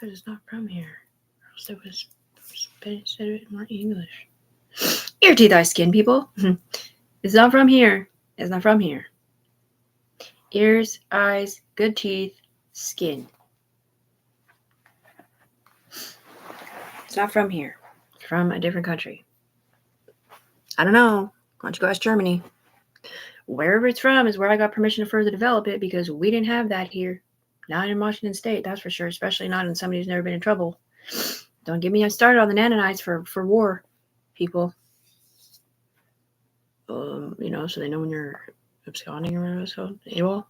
But it's not from here. Or else it was said it in more English. Ear, teeth, eye, skin, people. It's not from here. It's not from here. Ears, eyes, good teeth, skin. It's not from here. It's from a different country. I don't know. Why don't you go ask Germany? Wherever it's from is where I got permission to further develop it, because we didn't have that here. Not in Washington State, that's for sure. Especially not in somebody who's never been in trouble. Don't get me started on the nanonites for war, people. So they know when you're absconding or whatever it's called. AWOL.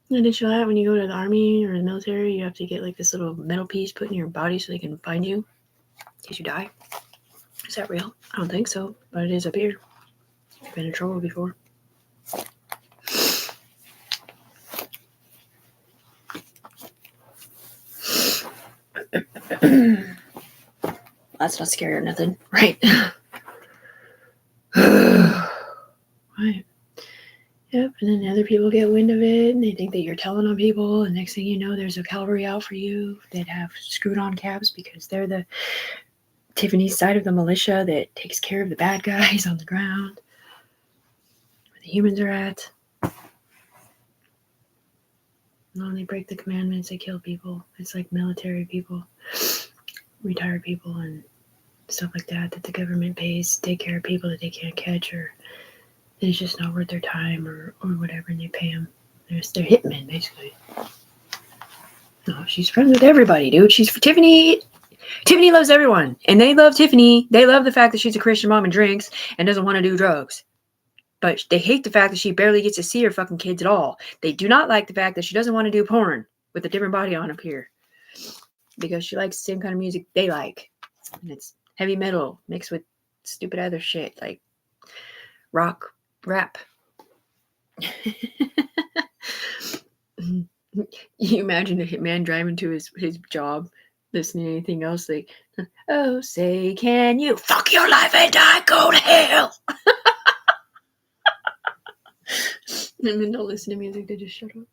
In addition to that, when you go to the army or the military, you have to get like this little metal piece put in your body so they can find you in case you die. Is that real? I don't think so, but it is up here. I've been in trouble before. That's not scary or nothing, right? Right. Yep, and then other people get wind of it, and they think that you're telling on people, and next thing you know, there's a cavalry out for you that have screwed-on caps because they're the Tiffany's side of the militia that takes care of the bad guys on the ground, where the humans are at. No, they break the commandments, they kill people. It's like military people, retired people, and stuff like that the government pays to take care of people that they can't catch, or it's just not worth their time, or whatever, and they pay them. They're hitmen, basically. No, she's friends with everybody, dude. She's Tiffany. Tiffany loves everyone, and they love Tiffany. They love the fact that she's a Christian mom and drinks and doesn't want to do drugs. But they hate the fact that she barely gets to see her fucking kids at all. They do not like the fact that she doesn't want to do porn with a different body on up here, because she likes the same kind of music they like. And it's heavy metal mixed with stupid other shit like rock, rap. You imagine a hitman driving to his job, listening to anything else like, oh, say, can you fuck your life and die, go to hell? And then don't listen to music, they just shut up.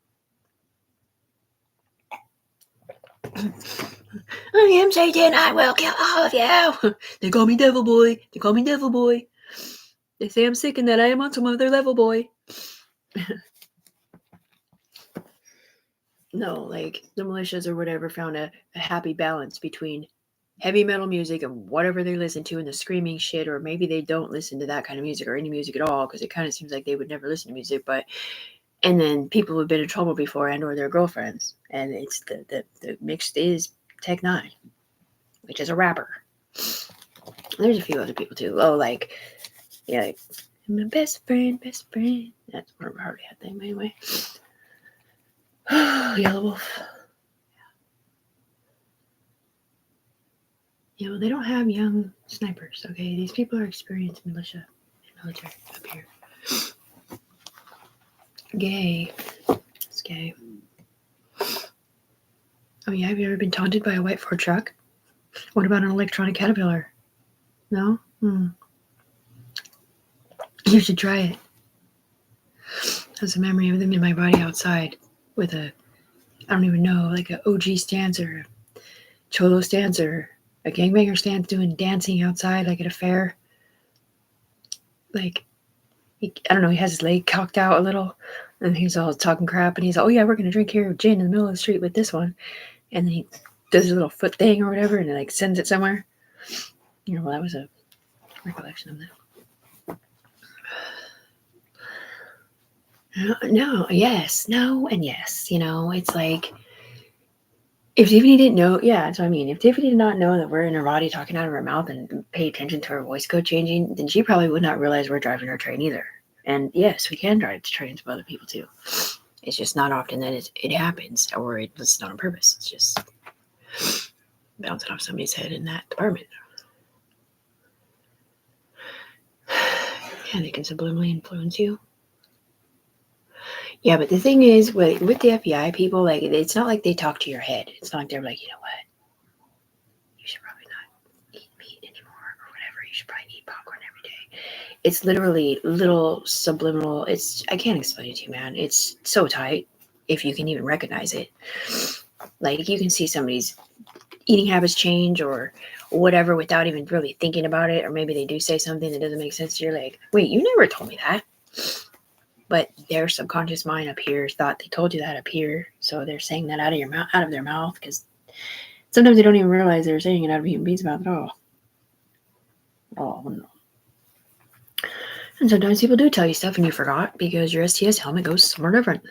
I am Satan, I will kill all of you. They call me Devil Boy. They call me Devil Boy. They say I'm sick and that I am on some other level, boy. No, like the militias or whatever found a happy balance between heavy metal music and whatever they listen to and the screaming shit, or maybe they don't listen to that kind of music or any music at all, because it kind of seems like they would never listen to music. And then people who've been in trouble before and or their girlfriends, and it's the mixed is Tech Nine, which is a rapper. There's a few other people too. Oh, like my best friend. That's one of our hardly had thing anyway. Yellow Wolf. They don't have young snipers, okay? These people are experienced militia and military up here. Gay. It's gay. Oh yeah, have you ever been taunted by a white Ford truck? What about an electronic Caterpillar? No? You should try it. Has a memory of them in my body outside with I don't even know, like a OG stance or a cholo stance or a gangbanger stance, doing dancing outside like at a fair. Like, I don't know, he has his leg cocked out a little, and he's all talking crap, and he's oh yeah, we're gonna drink here gin in the middle of the street with this one, and then he does his little foot thing or whatever, and it like sends it somewhere. Well, that was a recollection of that. No, yes, no, and yes. It's like, if Tiffany didn't know, yeah, that's what I mean. If Tiffany did not know that we're in her body talking out of her mouth and pay attention to her voice code changing, then she probably would not realize we're driving her train either. And yes, we can drive the trains of other people too. It's just not often that it happens, or it's not on purpose. It's just bouncing off somebody's head in that department. Yeah, they can subliminally influence you. Yeah, but the thing is, with the FBI people, like, it's not like they talk to your head. It's not like they're like, you know what? You should probably not eat meat anymore or whatever. You should probably eat popcorn every day. It's literally little subliminal. I can't explain it to you, man. It's so tight, if you can even recognize it. Like, you can see somebody's eating habits change or whatever without even really thinking about it, or maybe they do say something that doesn't make sense. You're like, wait, you never told me that. But their subconscious mind up here thought they told you that up here, so they're saying that out of your mouth, out of their mouth, because sometimes they don't even realize they're saying it out of human beings' mouth at all. Oh no. And sometimes people do tell you stuff and you forgot because your STS helmet goes somewhere different.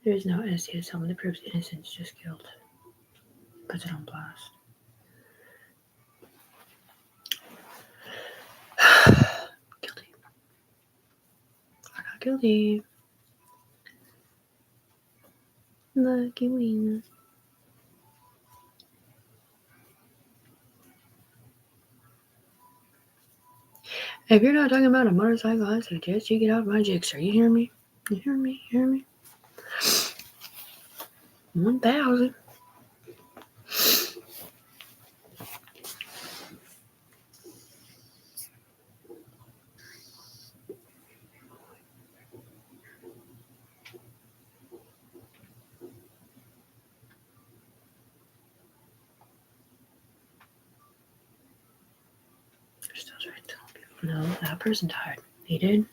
There is no STS helmet that proves innocence, just guilt. Puts it on blast. Guilty. I'm not guilty. Lucky wings. If you're not talking about a motorcycle, I suggest you get out of my jigsaw. You hear me? You hear me? You hear me? 1,000. Still trying to tell people, no, that person died. He did.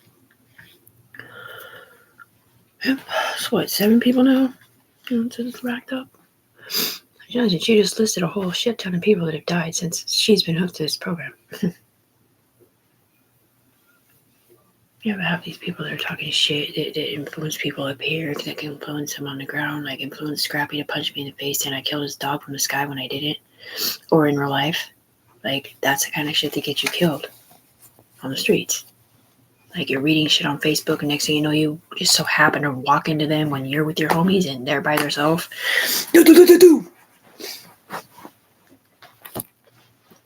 Yep. So what, 7 people now? Since it's racked up. Imagine she just listed a whole shit ton of people that have died since she's been hooked to this program. You ever have these people that are talking shit that influence people up here, that can influence them on the ground, like influence Scrappy to punch me in the face and I killed his dog from the sky when I did it, or in real life. Like, that's the kind of shit that gets you killed on the streets. Like, you're reading shit on Facebook and next thing you know, you just so happen to walk into them when you're with your homies and they're by themselves.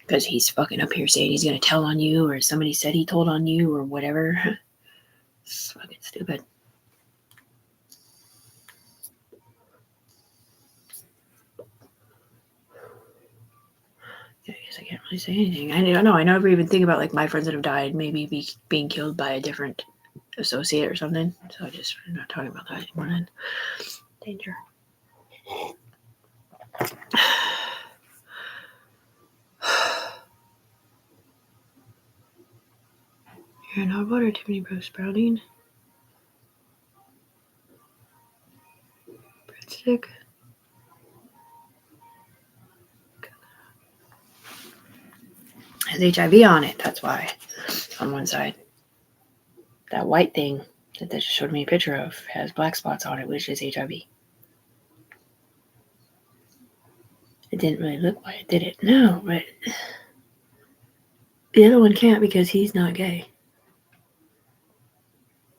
Because he's fucking up here saying he's going to tell on you, or somebody said he told on you, or whatever. It's fucking stupid. I guess I can't really say anything. I don't know. I never even think about, like, my friends that have died maybe being killed by a different associate or something. So I'm not talking about that anymore then. Danger. You're in hot water, Tiffany Bro Sprouting. Breadstick. Has HIV on it, that's why. On one side. That white thing that they just showed me a picture of has black spots on it, which is HIV. It didn't really look white, did it? No, but the other one can't because he's not gay.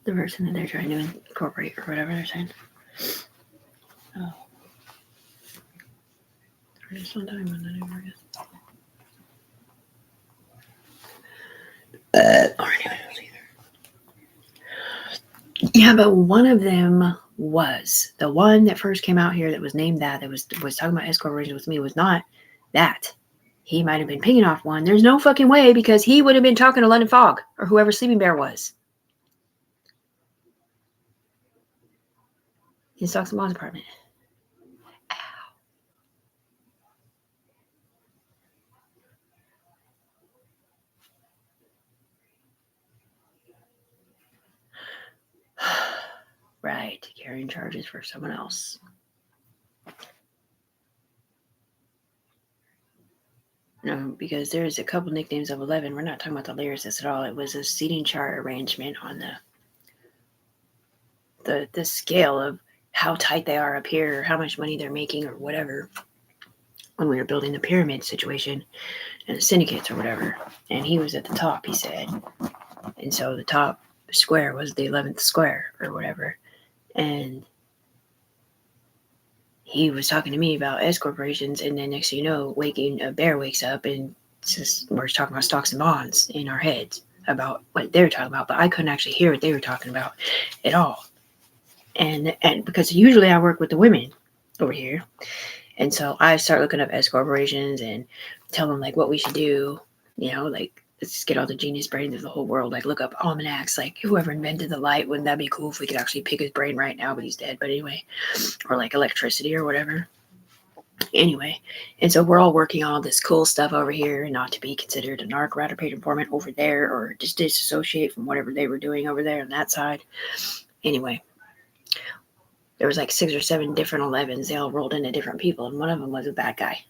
The person that they're trying to incorporate or whatever they're saying. Oh. We're just not talking about that anymore, I guess. Or anyone else either. Yeah, but one of them was the one that first came out here that was named that was talking about S corporations with me was not that. He might have been picking off one. There's no fucking way because he would have been talking to London Fog or whoever Sleeping Bear was. In Stocks and Bonds Department. Right, carrying charges for someone else. No, because there's a couple nicknames of 11. We're not talking about the lyricist at all. It was a seating chart arrangement on the scale of how tight they are up here, or how much money they're making, or whatever. When we were building the pyramid situation and the syndicates or whatever, and he was at the top, he said, and so the top square was the 11th square or whatever, and he was talking to me about S corporations, and then next thing you know, a bear wakes up and we're talking about stocks and bonds in our heads about what they were talking about, but I couldn't actually hear what they were talking about at all. And because usually I work with the women over here, And so I start looking up S corporations and tell them like what we should do, like let's just get all the genius brains of the whole world, like look up almanacs, like whoever invented the light, wouldn't that be cool if we could actually pick his brain right now, but he's dead. But anyway, or like electricity or whatever. Anyway, and so we're all working on all this cool stuff over here, not to be considered a narc, rat, or paid informant over there, or just disassociate from whatever they were doing over there on that side. Anyway, there was like 6 or 7 different 11s. They all rolled into different people, and one of them was a bad guy,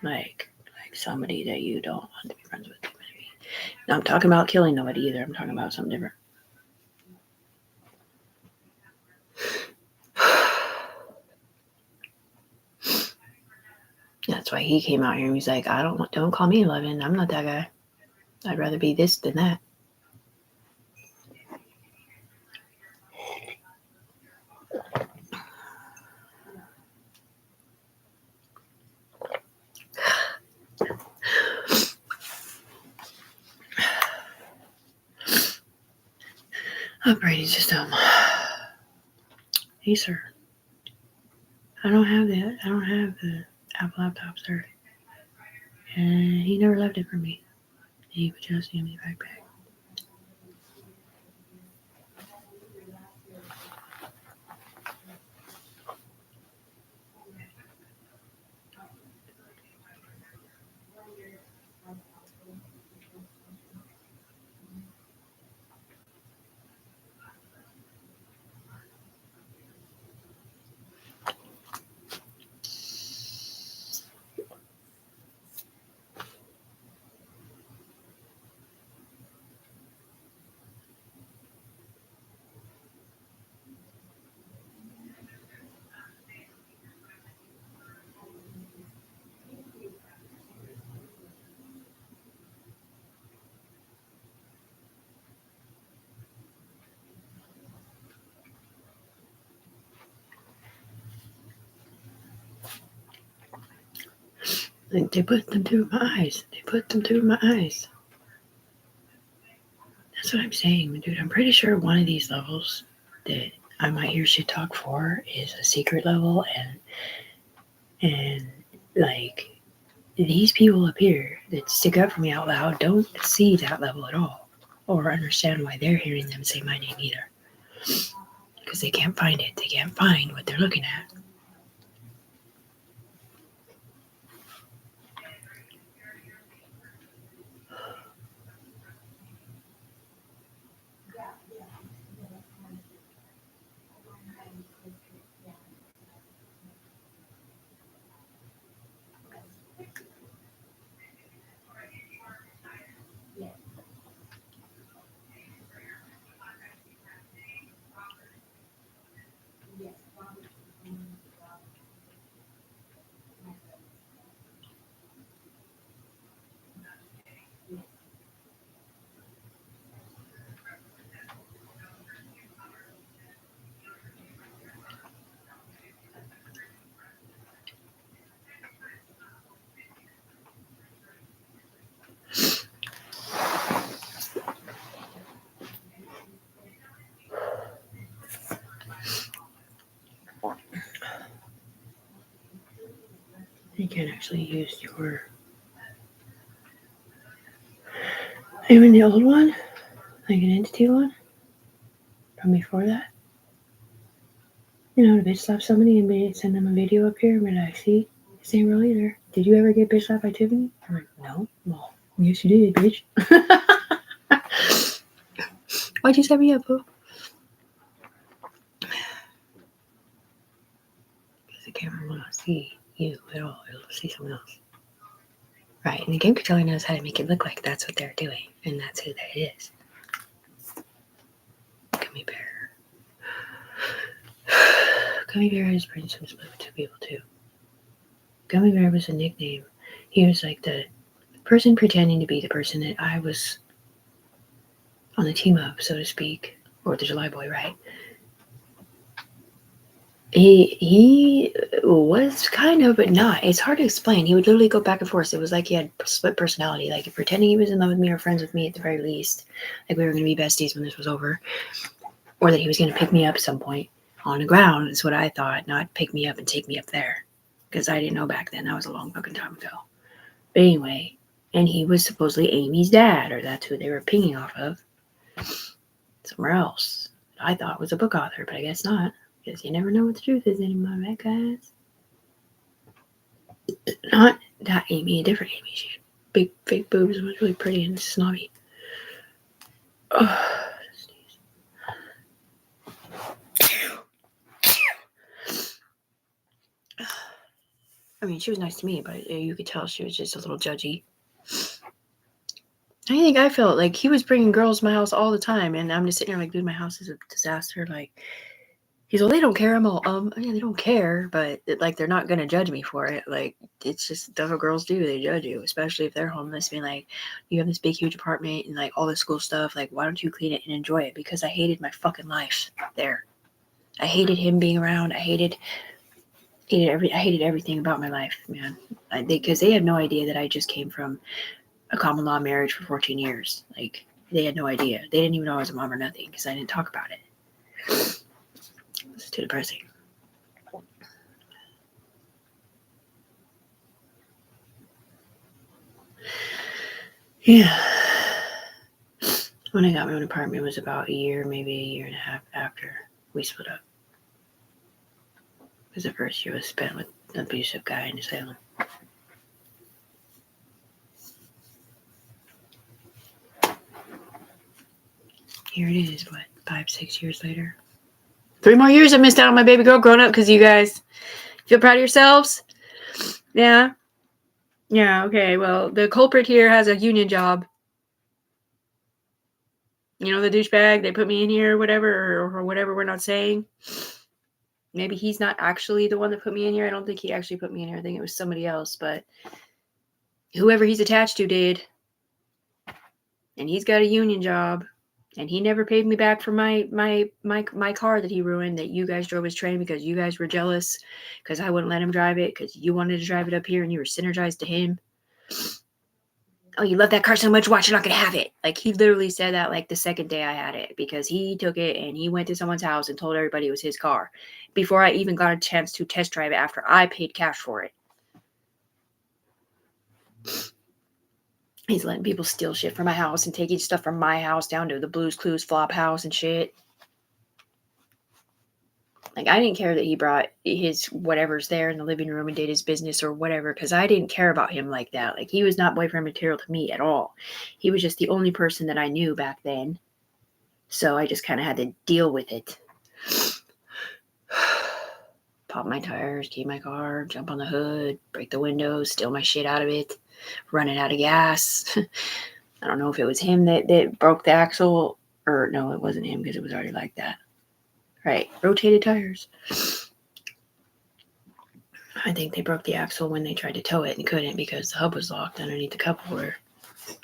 like somebody that you don't want to be friends with. Now, I'm talking about killing nobody either. I'm talking about something different. That's why he came out here and he's like, don't call me 11. I'm not that guy. I'd rather be this than that. Operating system. Hey, sir. I don't have that. I don't have the Apple laptop, sir. And he never left it for me. He would just give me the backpack. Like, they put them through my eyes. That's what I'm saying, dude. I'm pretty sure one of these levels that I might hear shit talk for is a secret level, and like these people up here that stick up for me out loud don't see that level at all, or understand why they're hearing them say my name either, because they can't find it. They can't find what they're looking at. You can't actually use your. Even the old one, like an entity one, from before that. To bitch slap somebody and send them a video up here and be like, see, this ain't real either. Did you ever get bitch slapped by Tiffany? I'm like, no. Well, yes, you did, bitch. Why'd you set me up, boo? Because the camera will not see you at all. It'll see someone else. Right, and the game controller knows how to make it look like that's what they're doing, and that's who that is. Gummy bear. Gummy bear has been some split with 2 people too. Gummy bear was a nickname. He was like the person pretending to be the person that I was on the team of, so to speak, or the July Boy, right? He was kind of, but not. It's hard to explain. He would literally go back and forth. It was like he had split personality, like pretending he was in love with me or friends with me at the very least, like we were going to be besties when this was over, or that he was going to pick me up at some point on the ground is what I thought, not pick me up and take me up there. because I didn't know back then. That was a long fucking time ago. But anyway, and he was supposedly Amy's dad, or that's who they were pinging off of. Somewhere else. I thought was a book author, but I guess not. Because you never know what the truth is anymore, right, guys? Not that Amy, a different Amy. She had big, fake boobs and was really pretty and snobby. Oh, I mean, she was nice to me, but you could tell she was just a little judgy. I think I felt like he was bringing girls to my house all the time, and I'm just sitting here like, dude, my house is a disaster. Like, he's like, they don't care. I'm all, yeah, they don't care, but like, they're not gonna judge me for it. Like, it's just that's what girls do. They judge you, especially if they're homeless, being like, you have this big, huge apartment and like all this cool stuff. Like, why don't you clean it and enjoy it? Because I hated my fucking life there. I hated him being around. I hated everything about my life, man. Because they had no idea that I just came from a common law marriage for 14 years. Like, they had no idea. They didn't even know I was a mom or nothing because I didn't talk about it. It's too depressing. Yeah. When I got my own apartment, it was about a year, maybe a year and a half after we split up. Because the first year was spent with an abusive guy in Salem. Here it is, 5-6 years later. 3 more years I missed out on my baby girl growing up because you guys feel proud of yourselves? Yeah. Yeah, okay. Well, the culprit here has a union job. You know, the douchebag, they put me in here, whatever, or whatever we're not saying. Maybe he's not actually the one that put me in here. I don't think he actually put me in here. I think it was somebody else, but whoever he's attached to did. And he's got a union job. And he never paid me back for my car that he ruined, that you guys drove his train because you guys were jealous because I wouldn't let him drive it because you wanted to drive it up here and you were synergized to him. Oh, you love that car so much, watch, you're not going to have it. Like, he literally said that like the second day I had it because he took it and he went to someone's house and told everybody it was his car before I even got a chance to test drive it after I paid cash for it. He's letting people steal shit from my house and taking stuff from my house down to the Blue's Clues flop house and shit. Like, I didn't care that he brought his whatever's there in the living room and did his business or whatever, because I didn't care about him like that. Like, he was not boyfriend material to me at all. He was just the only person that I knew back then. So I just kind of had to deal with it. Pop my tires, key my car, jump on the hood, break the windows, steal my shit out of it, running out of gas. I don't know if it was him that broke the axle, or no, it wasn't him because it was already like that. Right, rotated tires. I think they broke the axle when they tried to tow it and couldn't because the hub was locked underneath the cup holder.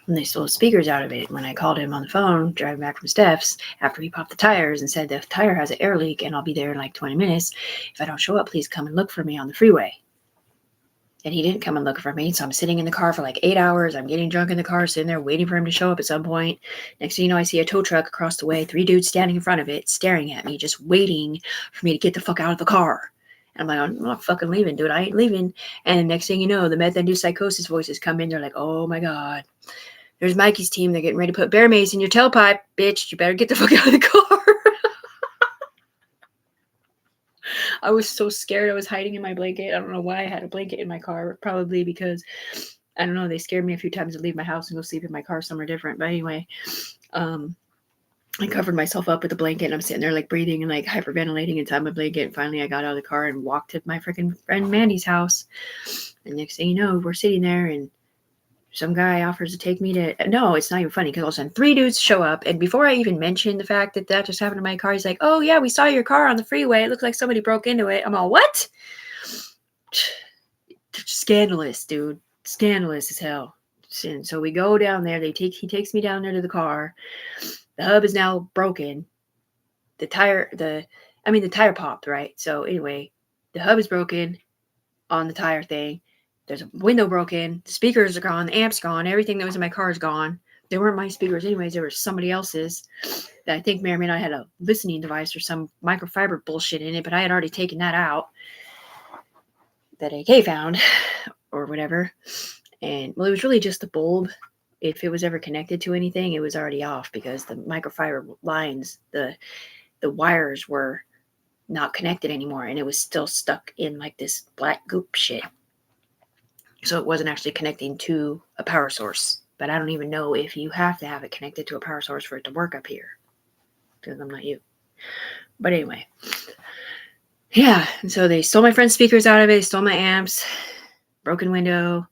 And they stole the speakers out of it. When I called him on the phone, driving back from Steph's, after he popped the tires and said the tire has an air leak and I'll be there in like 20 minutes. If I don't show up, please come and look for me on the freeway. And he didn't come and look for me, so I'm sitting in the car for like 8 hours. I'm getting drunk in the car, sitting there waiting for him to show up at some point. Next thing you know, I see a tow truck across the way, 3 dudes standing in front of it, staring at me, just waiting for me to get the fuck out of the car. And I'm like, I'm not fucking leaving, dude. I ain't leaving. And the next thing you know, the meth-induced psychosis voices come in. They're like, oh my God. There's Mikey's team. They're getting ready to put bear mace in your tailpipe, bitch. You better get the fuck out of the car. I was so scared. I was hiding in my blanket. I don't know why I had a blanket in my car. Probably because, I don't know, they scared me a few times to leave my house and go sleep in my car somewhere different. But anyway, I covered myself up with a blanket and I'm sitting there like breathing and like hyperventilating inside my blanket. And finally I got out of the car and walked to my freaking friend Mandy's house. And next thing you know, we're sitting there and some guy offers to take me to, no, it's not even funny because all of a sudden 3 dudes show up. And before I even mentioned the fact that that just happened to my car, he's like, oh yeah, we saw your car on the freeway. It looked like somebody broke into it. I'm all, what? Scandalous, dude. Scandalous as hell. And so we go down there. He takes me down there to the car. The hub is now broken. The tire popped, right? So anyway, the hub is broken on the tire thing. There's a window broken. The speakers are gone. The amp's gone. Everything that was in my car is gone. They weren't my speakers anyways. They were somebody else's that I think may or may not had a listening device or some microfiber bullshit in it, but I had already taken that out. that AK found or whatever. And well, it was really just the bulb. If it was ever connected to anything, it was already off because the microfiber lines, the wires were not connected anymore, and it was still stuck in like this black goop shit. So it wasn't actually connecting to a power source. But I don't even know if you have to have it connected to a power source for it to work up here, because I'm not you. But anyway, yeah. And so they stole my friend's speakers out of it. They stole my amps. Broken window.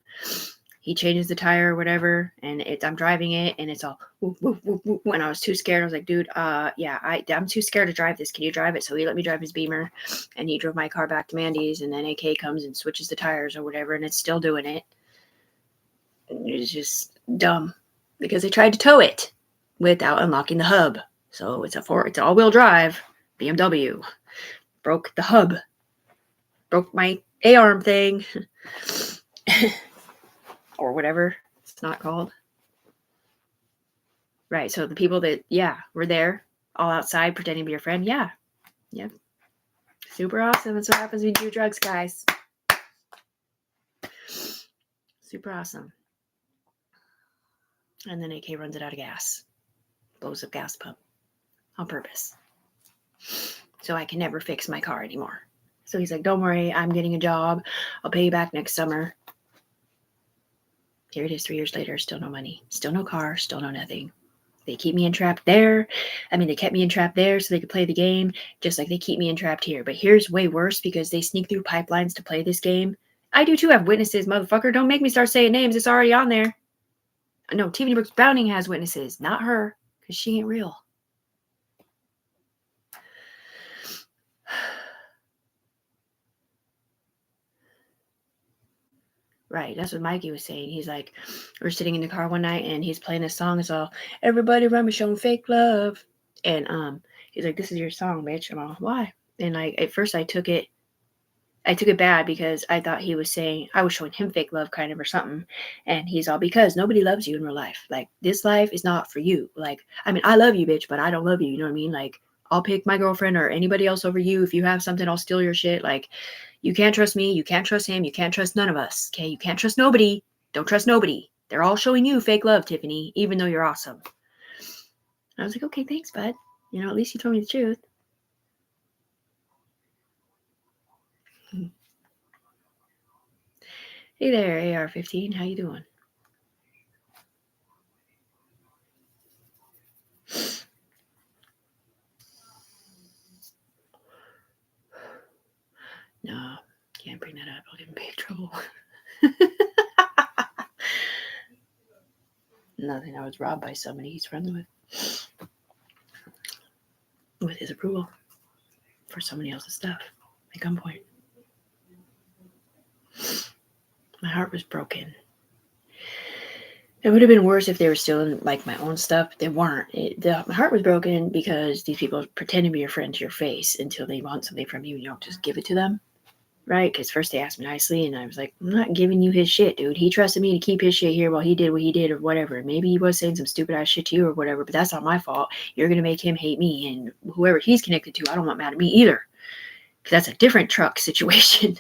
He changes the tire or whatever, and I'm driving it, and it's all whoop, whoop, whoop, whoop. And I was too scared. I was like, dude, yeah, I'm too scared to drive this. Can you drive it? So he let me drive his Beamer, and he drove my car back to Mandy's, and then AK comes and switches the tires or whatever, and it's still doing it. It's just dumb because they tried to tow it without unlocking the hub. So it's all-wheel drive BMW. Broke the hub. Broke my A-arm thing. Or whatever it's not called. Right. So the people that, were there all outside pretending to be your friend. Yeah. Yep. Super awesome. That's what happens when you do drugs, guys. Super awesome. And then AK runs it out of gas. Blows up gas pump on purpose. So I can never fix my car anymore. So he's like, don't worry, I'm getting a job. I'll pay you back next summer. Here it is 3 years later, still no money, still no car, still no nothing. They keep me entrapped there. They kept me entrapped there so they could play the game, just like they keep me entrapped here. But here's way worse because they sneak through pipelines to play this game. I do too have witnesses, motherfucker. Don't make me start saying names. It's already on there. No, Tiffany Brooks Browning has witnesses, not her, because she ain't real. Right, that's what Mikey was saying. He's like, we're sitting in the car one night and he's playing this song. It's all, everybody run me showing fake love. And he's like, this is your song, bitch. I'm all, why? And like at first I took it bad because I thought he was saying I was showing him fake love kind of or something. And he's all, because nobody loves you in real life. Like, this life is not for you. Like, I love you, bitch, but I don't love you. You know what I mean? Like, I'll pick my girlfriend or anybody else over you. If you have something, I'll steal your shit. Like, you can't trust me. You can't trust him. You can't trust none of us. Okay. You can't trust nobody. Don't trust nobody. They're all showing you fake love, Tiffany, even though you're awesome. And I was like, okay, thanks, bud. At least you told me the truth. Hey there, AR-15. How you doing? No, can't bring that up. I'll get in big trouble. Nothing. I was robbed by somebody he's friends with his approval for somebody else's stuff at gunpoint. My heart was broken. It would have been worse if they were stealing like my own stuff. They weren't. My heart was broken because these people pretend to be your friend to your face until they want something from you and you don't just give it to them. Right? Because first they asked me nicely and I was like, I'm not giving you his shit, dude. He trusted me to keep his shit here while he did what he did or whatever. Maybe he was saying some stupid ass shit to you or whatever, but that's not my fault. You're going to make him hate me, and whoever he's connected to, I don't want mad at me either. Because that's a different truck situation.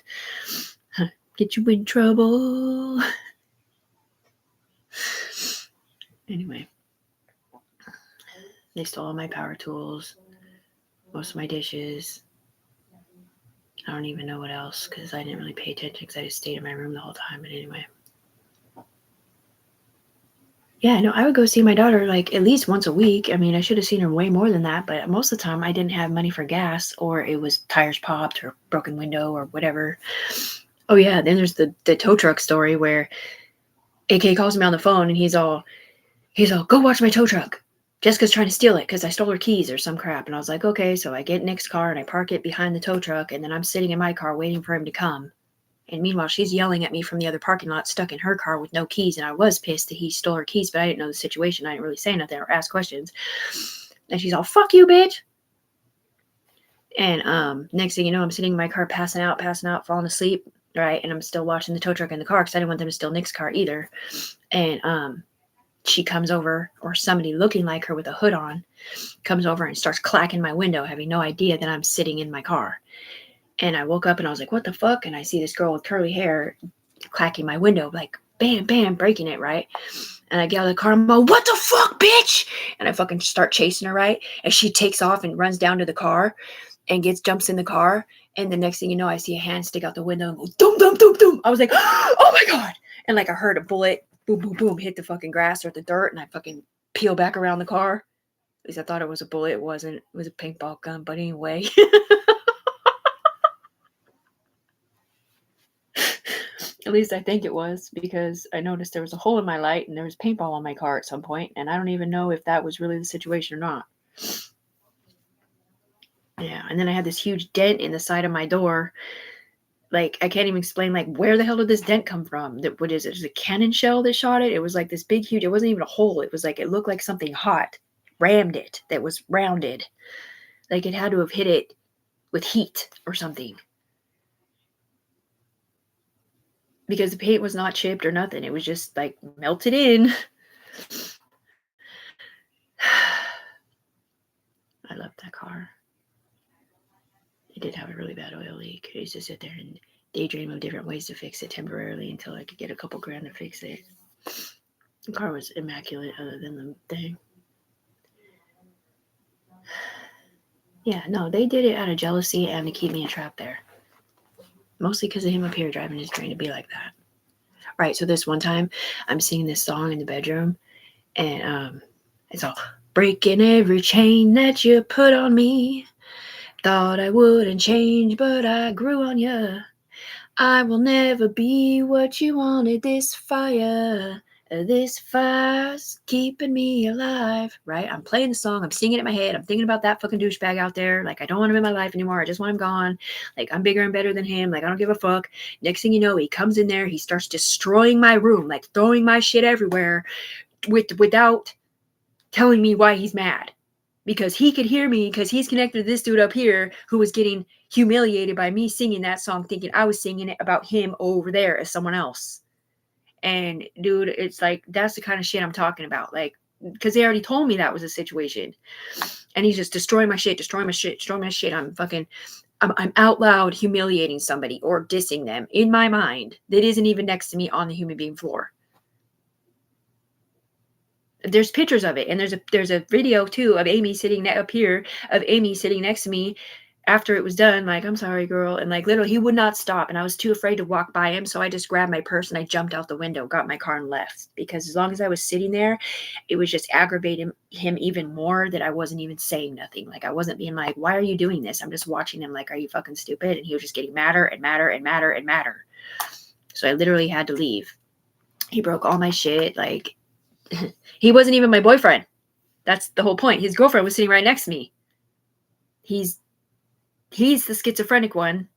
Get you in trouble. Anyway. They stole all my power tools. Most of my dishes. I don't even know what else because I didn't really pay attention because I just stayed in my room the whole time. But anyway. Yeah, no, I would go see my daughter like at least once a week. I should have seen her way more than that. But most of the time I didn't have money for gas, or it was tires popped or broken window or whatever. Oh, yeah. Then there's the tow truck story where AK calls me on the phone and he's all, go watch my tow truck. Jessica's trying to steal it because I stole her keys or some crap. And I was like, okay. So I get Nick's car and I park it behind the tow truck. And then I'm sitting in my car waiting for him to come. And meanwhile, she's yelling at me from the other parking lot, stuck in her car with no keys. And I was pissed that he stole her keys, but I didn't know the situation. I didn't really say nothing or ask questions. And she's all, fuck you, bitch. And next thing you know, I'm sitting in my car, passing out, falling asleep. Right. And I'm still watching the tow truck in the car because I didn't want them to steal Nick's car either. And she comes over, or somebody looking like her with a hood on comes over and starts clacking my window, having no idea that I'm sitting in my car. And I woke up and I was like, what the fuck? And I see this girl with curly hair clacking my window, like, bam, bam, breaking it, right? And I get out of the car, I'm like, what the fuck, bitch? And I fucking start chasing her, right? And she takes off and runs down to the car and jumps in the car. And the next thing you know, I see a hand stick out the window and go, doom, doom, doom, doom. I was like, oh my God. And like I heard a bullet, boom, boom, boom, hit the fucking grass or the dirt. And I fucking peel back around the car. At least I thought it was a bullet. It wasn't. It was a paintball gun. But anyway. At least I think it was, because I noticed there was a hole in my light and there was paintball on my car at some point, and I don't even know if that was really the situation or not. Yeah, and then I had this huge dent in the side of my door. Like, I can't even explain, like, where the hell did this dent come from? What is it? Is it a cannon shell that shot it? It was like this big, huge, it wasn't even a hole. It was like, it looked like something hot rammed it that was rounded. Like, it had to have hit it with heat or something. Because the paint was not chipped or nothing. It was just like melted in. I loved that car. It did have a really bad oil leak. I used to sit there and daydream of different ways to fix it temporarily until I could get a couple grand to fix it. The car was immaculate other than the thing. Yeah, no, they did it out of jealousy and to keep me entrapped there. Mostly because of him up here driving his train to be like that. Right, so this one time, I'm singing this song in the bedroom, and it's all, breaking every chain that you put on me. Thought I wouldn't change, but I grew on ya. I will never be what you wanted. This fire's keeping me alive. Right? I'm playing the song. I'm singing it in my head. I'm thinking about that fucking douchebag out there. Like, I don't want him in my life anymore. I just want him gone. Like, I'm bigger and better than him. Like, I don't give a fuck. Next thing you know, he comes in there. He starts destroying my room, like throwing my shit everywhere without telling me why he's mad. Because he could hear me, because he's connected to this dude up here who was getting humiliated by me singing that song, thinking I was singing it about him over there as someone else. And dude, it's like, that's the kind of shit I'm talking about. Like, because they already told me that was a situation. And he's just destroying my shit. I'm out loud humiliating somebody or dissing them in my mind that isn't even next to me on the human being floor. There's pictures of it, and there's a video too of Amy sitting up here, of Amy sitting next to me after it was done, like, I'm sorry, girl. And like, literally, he would not stop, and I was too afraid to walk by him, so I just grabbed my purse and I jumped out the window, got my car, and left. Because as long as I was sitting there, it was just aggravating him even more that I wasn't even saying nothing. Like, I wasn't being like, why are you doing this? I'm just watching him like, are you fucking stupid? And he was just getting madder and madder and madder and madder. So I literally had to leave. He broke all my shit. Like, he wasn't even my boyfriend. That's the whole point. His girlfriend was sitting right next to me. He's the schizophrenic one,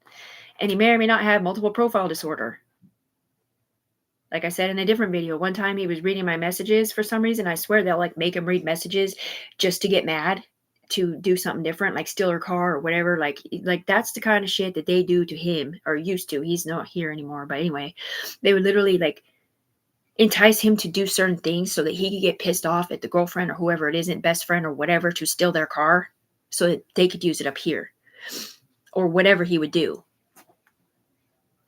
and he may or may not have multiple profile disorder. Like I said in a different video, one time he was reading my messages for some reason. I swear they'll like make him read messages just to get mad, to do something different, like steal her car or whatever. Like that's the kind of shit that they do to him, or used to. He's not here anymore, but anyway, they would literally like entice him to do certain things so that he could get pissed off at the girlfriend or whoever it isn't, best friend or whatever, to steal their car so that they could use it up here or whatever he would do.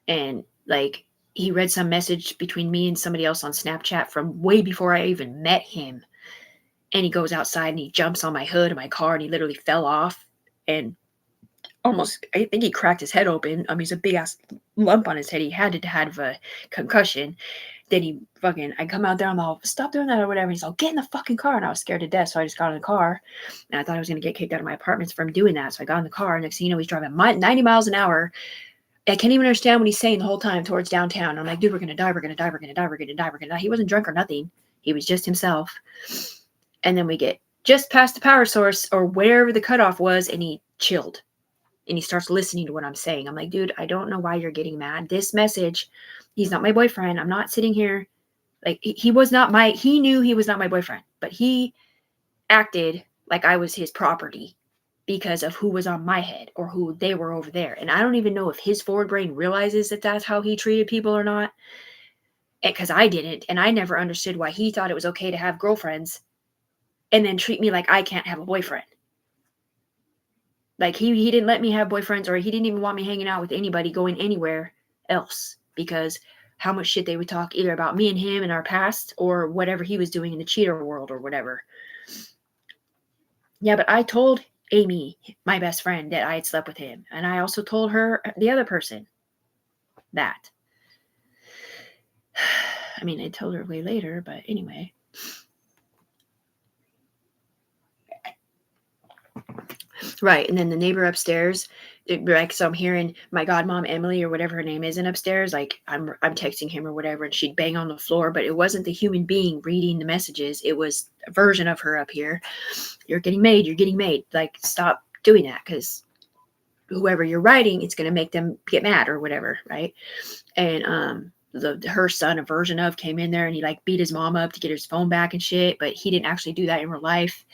And like, he read some message between me and somebody else on Snapchat from way before I even met him. And he goes outside and he jumps on my hood of my car and he literally fell off and almost, I think he cracked his head open. I mean, it's a big ass lump on his head. He had to have a concussion. Then I come out there, I'm all, stop doing that or whatever. He's all, get in the fucking car. And I was scared to death. So I just got in the car and I thought I was going to get kicked out of my apartment from doing that. So I got in the car. Next thing you know, he's driving 90 miles an hour. I can't even understand what he's saying the whole time towards downtown. I'm like, dude, we're going to die. We're going to die. We're going to die. We're going to die. We're going to die. He wasn't drunk or nothing. He was just himself. And then we get just past the power source or wherever the cutoff was. And he chilled and he starts listening to what I'm saying. I'm like, dude, I don't know why you're getting mad. This message, he's not my boyfriend. I'm not sitting here. Like, he knew he was not my boyfriend, but he acted like I was his property because of who was on my head or who they were over there. And I don't even know if his forward brain realizes that that's how he treated people or not. Because I didn't. And I never understood why he thought it was okay to have girlfriends and then treat me like I can't have a boyfriend. Like, he didn't let me have boyfriends, or he didn't even want me hanging out with anybody going anywhere else, because how much shit they would talk either about me and him in our past or whatever he was doing in the cheater world or whatever. Yeah, but I told Amy, my best friend, that I had slept with him. And I also told her, the other person, that. I mean, I told her way later, but anyway. Right, and then the neighbor upstairs, like, so I'm hearing my godmom Emily or whatever her name is in upstairs, like I'm texting him or whatever, and she'd bang on the floor, but it wasn't the human being reading the messages. It was a version of her up here. You're getting made. Like, stop doing that, because whoever you're writing, it's gonna make them get mad or whatever, right? And her son, a version of, came in there and he like beat his mom up to get his phone back and shit, but he didn't actually do that in real life.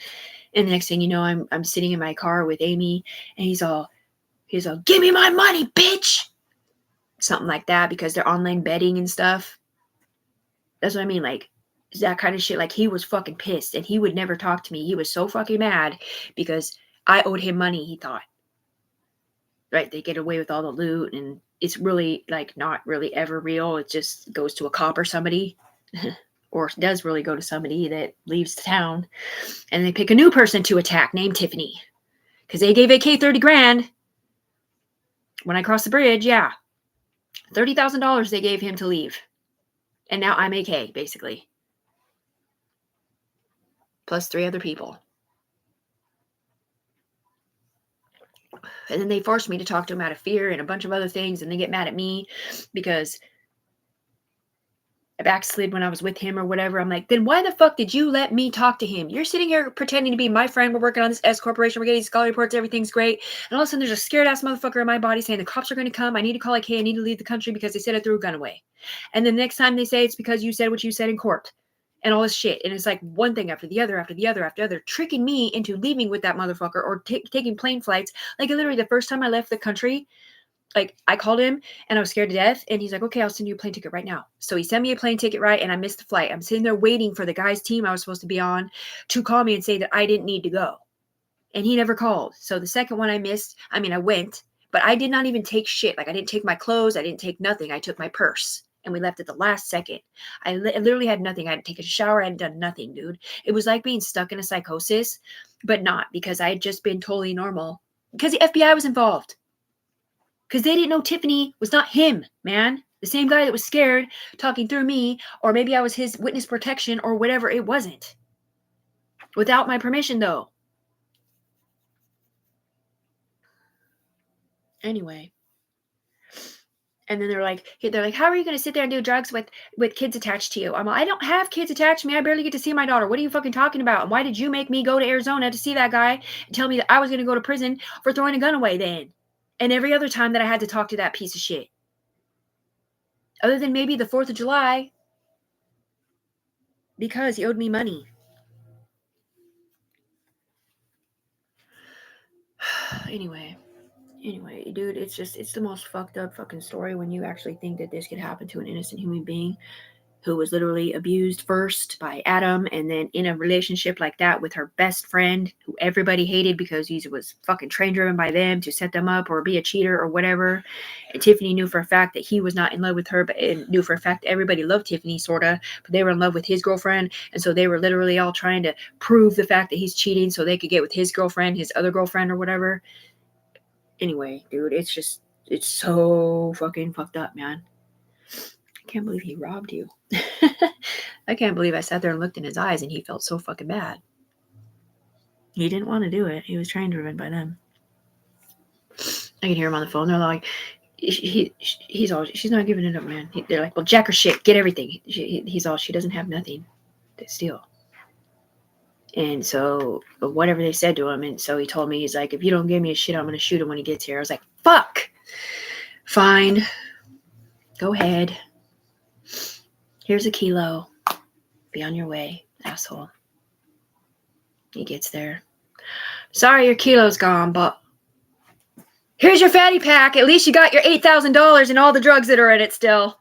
And the next thing you know, I'm sitting in my car with Amy, and he's all, give me my money, bitch. Something like that, because they're online betting and stuff. That's what I mean. Like, that kind of shit. Like, he was fucking pissed, and he would never talk to me. He was so fucking mad because I owed him money, he thought. Right? They get away with all the loot, and it's really, like, not really ever real. It just goes to a cop or somebody. Or does really go to somebody that leaves town, and they pick a new person to attack named Tiffany, because they gave AK 30 grand when I crossed the bridge. Yeah, $30,000 they gave him to leave, and now I'm AK basically, plus 3 other people. And then they forced me to talk to him out of fear and a bunch of other things, and they get mad at me because I backslid when I was with him or whatever. I'm like, then why the fuck did you let me talk to him? You're sitting here pretending to be my friend. We're working on this S corporation. We're getting scholarly reports. Everything's great. And all of a sudden there's a scared ass motherfucker in my body saying the cops are going to come. I need to call AK. I need to leave the country because they said I threw a gun away. And then the next time they say it's because you said what you said in court and all this shit. And it's like one thing after the other, after the other, after the other, tricking me into leaving with that motherfucker or taking plane flights. Like, literally the first time I left the country, like, I called him and I was scared to death, and he's like, okay, I'll send you a plane ticket right now. So he sent me a plane ticket, right? And I missed the flight. I'm sitting there waiting for the guy's team I was supposed to be on to call me and say that I didn't need to go. And he never called. So the second one I missed, I mean, I went, but I did not even take shit. Like, I didn't take my clothes. I didn't take nothing. I took my purse, and we left at the last second. I literally had nothing. I hadn't taken a shower. I hadn't done nothing, dude. It was like being stuck in a psychosis, but not, because I had just been totally normal, because the FBI was involved. Because they didn't know Tiffany was not him, man. The same guy that was scared talking through me, or maybe I was his witness protection or whatever. It wasn't. Without my permission, though. Anyway. And then they're like, how are you going to sit there and do drugs with kids attached to you? I'm like, I don't have kids attached to me. I barely get to see my daughter. What are you fucking talking about? And why did you make me go to Arizona to see that guy and tell me that I was going to go to prison for throwing a gun away then? And every other time that I had to talk to that piece of shit. Other than maybe the 4th of July. Because he owed me money. Anyway, dude, it's the most fucked up fucking story when you actually think that this could happen to an innocent human being who was literally abused first by Adam, and then in a relationship like that with her best friend, who everybody hated because he was fucking train driven by them to set them up or be a cheater or whatever. And Tiffany knew for a fact that he was not in love with her, but knew for a fact everybody loved Tiffany, sorta, but they were in love with his girlfriend, and so they were literally all trying to prove the fact that he's cheating so they could get with his girlfriend, his other girlfriend or whatever. Anyway, dude, it's so fucking fucked up, man. I can't believe he robbed you. I can't believe I sat there and looked in his eyes and he felt so fucking bad. He didn't want to do it. He was train driven by them. I can hear him on the phone. They're like, she's not giving it up, man. They're like, well, jack her shit, get everything. He's all, she doesn't have nothing to steal. And so whatever they said to him, and so he told me, he's like, if you don't give me his shit, I'm going to shoot him when he gets here. I was like, fuck. Fine. Go ahead. Here's a kilo. Be on your way, asshole. He gets there. Sorry, your kilo's gone, but here's your fatty pack. At least you got your $8,000 and all the drugs that are in it still.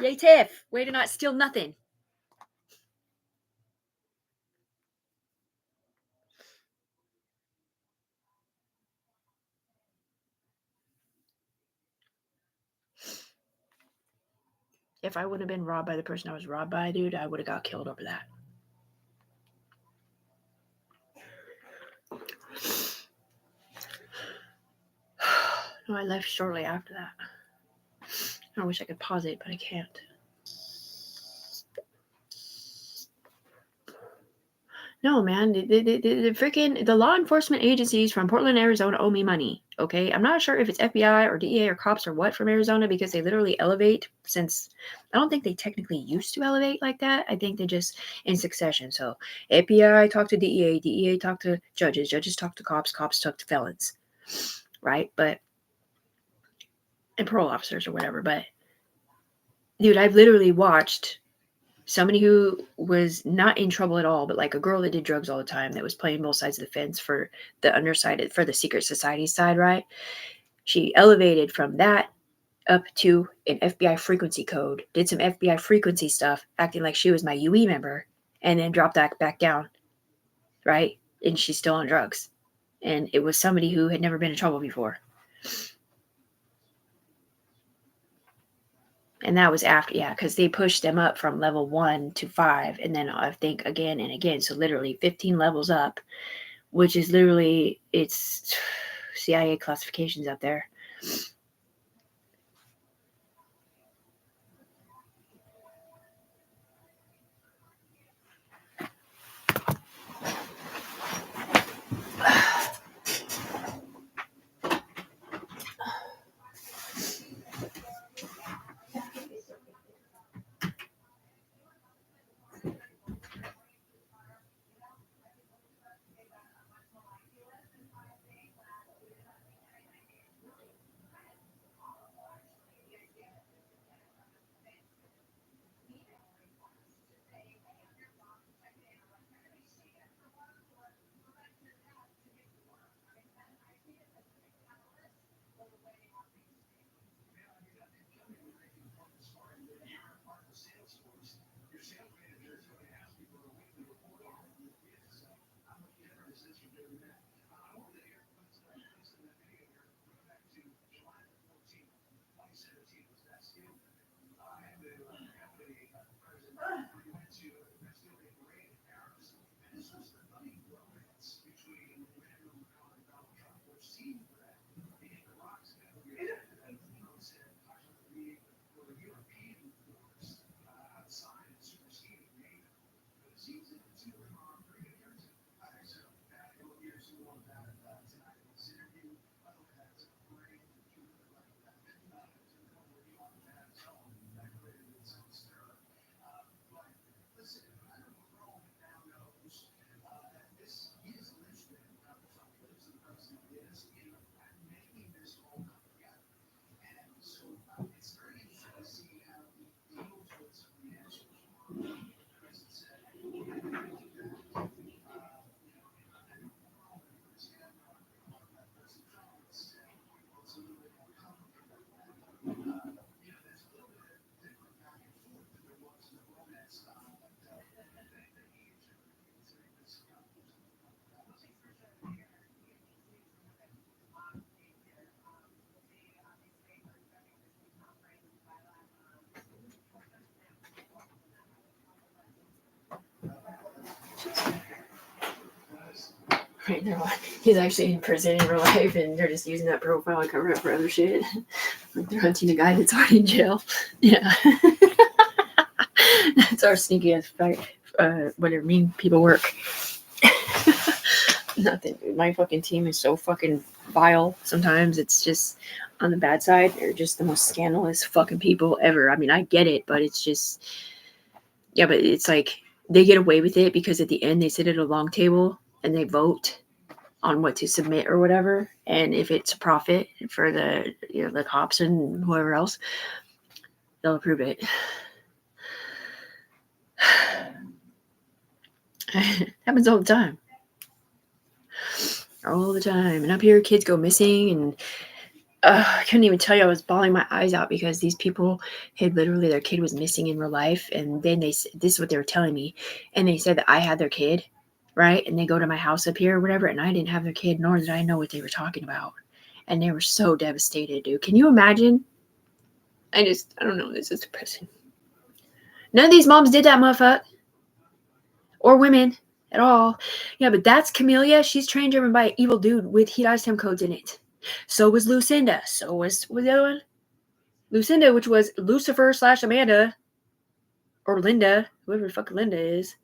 Yay, Tiff. Way to not steal nothing. If I wouldn't have been robbed by the person I was robbed by, dude, I would have got killed over that. No, I left shortly after that. I wish I could pause it, but I can't. No, man, the freaking the law enforcement agencies from Portland, Arizona owe me money. Okay, I'm not sure if it's FBI or DEA or cops or what from Arizona because they literally elevate. Since I don't think they technically used to elevate like that. I think they just in succession. So FBI talk to DEA, DEA talk to judges, judges talk to cops, cops talk to felons, right? But and parole officers or whatever. But dude, I've literally watched somebody who was not in trouble at all, but like a girl that did drugs all the time that was playing both sides of the fence for the underside, for the secret society side, right? She elevated from that up to an FBI frequency code, did some FBI frequency stuff, acting like she was my UE member, and then dropped that back down, right? And she's still on drugs. And it was somebody who had never been in trouble before. And that was after, yeah, because they pushed them up from level 1 to 5, and then I think again and again. So literally 15 levels up, which is literally, it's CIA classifications up there. Right, never mind. He's actually in prison in real life, and they're just using that profile to cover up for other shit. Like they're hunting a guy that's already in jail. Yeah. That's our sneaky ass fight. Whatever mean people work. Nothing. My fucking team is so fucking vile. Sometimes it's just on the bad side. They're just the most scandalous fucking people ever. I mean, I get it, but it's just, yeah, but it's like they get away with it because at the end they sit at a long table and they vote on what to submit or whatever. And if it's a profit for the, you know, the cops and whoever else, they'll approve it. Happens all the time. All the time. And up here, kids go missing, and I couldn't even tell you. I was bawling my eyes out because these people had literally, their kid was missing in real life. And then this is what they were telling me. And they said that I had their kid, right? And they go to my house up here or whatever, and I didn't have their kid, nor did I know what they were talking about. And they were so devastated, dude. Can you imagine? I don't know. This is depressing. None of these moms did that, motherfucker. Or women at all. Yeah, but that's Camellia. She's trained driven by an evil dude with Hidastem codes in it. So was Lucinda. So was the other one? Lucinda, which was Lucifer / Amanda. Or Linda. Whoever the fuck Linda is.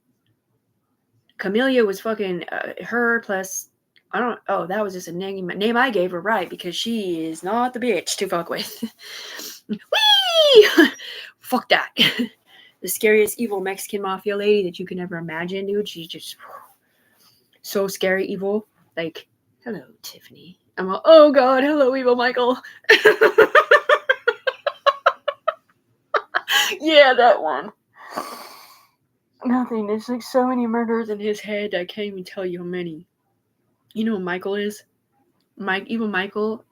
Camellia was fucking her plus... I don't... Oh, that was just a name I gave her, right, because she is not the bitch to fuck with. Whee! Fuck that. The scariest evil Mexican mafia lady that you can ever imagine, dude. She's just so scary evil. Like, hello, Tiffany. I'm like, oh god, hello, evil Michael. Yeah, that one. Nothing. There's like so many murders in his head. I can't even tell you how many. You know who Michael is? Evil Michael.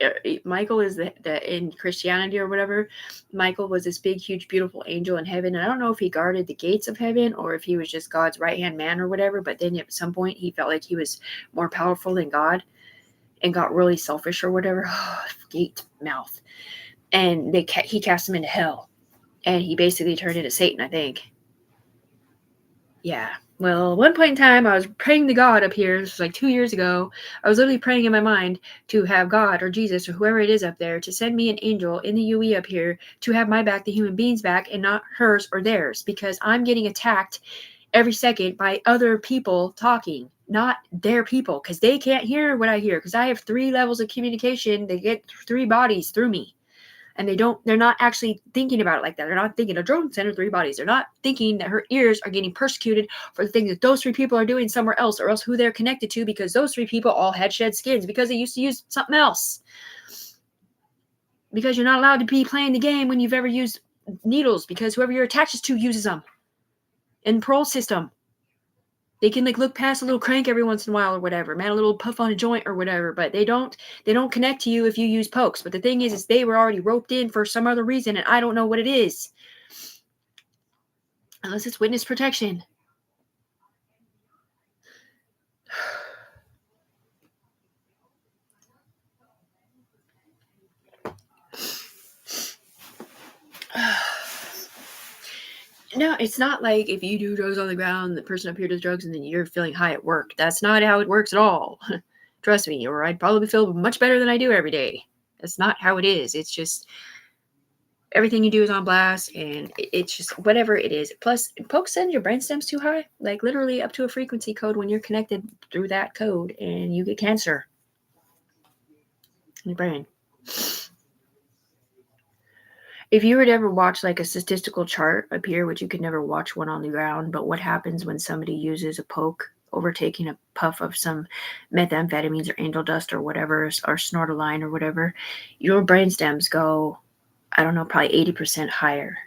Michael is the in Christianity or whatever. Michael was this big, huge, beautiful angel in heaven. And I don't know if he guarded the gates of heaven or if he was just God's right-hand man or whatever. But then at some point he felt like he was more powerful than God and got really selfish or whatever. Gate mouth. And he cast him into hell. And he basically turned into Satan, I think. Yeah. Well, at one point in time, I was praying to God up here. This was like 2 years ago. I was literally praying in my mind to have God or Jesus or whoever it is up there to send me an angel in the UE up here to have my back, the human being's back, and not hers or theirs, because I'm getting attacked every second by other people talking, not their people, because they can't hear what I hear, because I have 3 levels of communication. They get 3 bodies through me. And they're not actually thinking about it like that. They're not thinking a drone center, 3 bodies. They're not thinking that her ears are getting persecuted for the things that those 3 people are doing somewhere else, or else who they're connected to, because those 3 people all had shed skins because they used to use something else. Because you're not allowed to be playing the game when you've ever used needles, because whoever you're attached to uses them. In the parole system, they can like look past a little crank every once in a while or whatever, man, a little puff on a joint or whatever, but they don't connect to you if you use pokes. But the thing is they were already roped in for some other reason, and I don't know what it is. Unless it's witness protection. No, it's not like if you do drugs on the ground, the person up here does drugs, and then you're feeling high at work. That's not how it works at all. Trust me, or I'd probably feel much better than I do every day. That's not how it is. It's just everything you do is on blast, and it's just whatever it is. Plus, pokes send your brain stems too high, like literally up to a frequency code when you're connected through that code, and you get cancer in your brain. If you were to ever watch like a statistical chart up here, which you could never watch one on the ground, but what happens when somebody uses a poke, overtaking a puff of some methamphetamines or angel dust or whatever, or snort a line or whatever, your brain stems go, I don't know, probably 80% higher.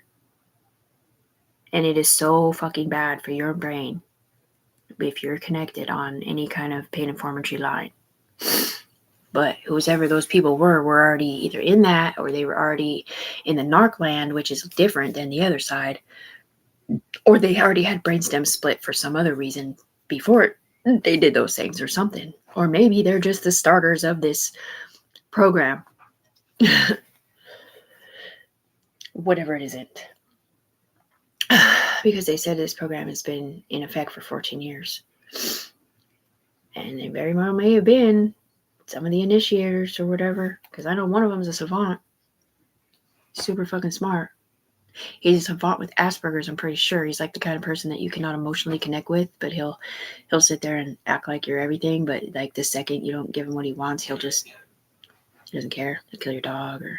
And it is so fucking bad for your brain if you're connected on any kind of pain informantry line. But whoever those people were already either in that, or they were already in the narc land, which is different than the other side, or they already had brainstem split for some other reason before they did those things or something. Or maybe they're just the starters of this program. Whatever it isn't. Because they said this program has been in effect for 14 years. And they very well may have been some of the initiators or whatever, because I know one of them is a savant. Super fucking smart. He's a savant with Asperger's, I'm pretty sure. He's like the kind of person that you cannot emotionally connect with, but he'll sit there and act like you're everything, but like the second you don't give him what he wants, he doesn't care. He'll kill your dog or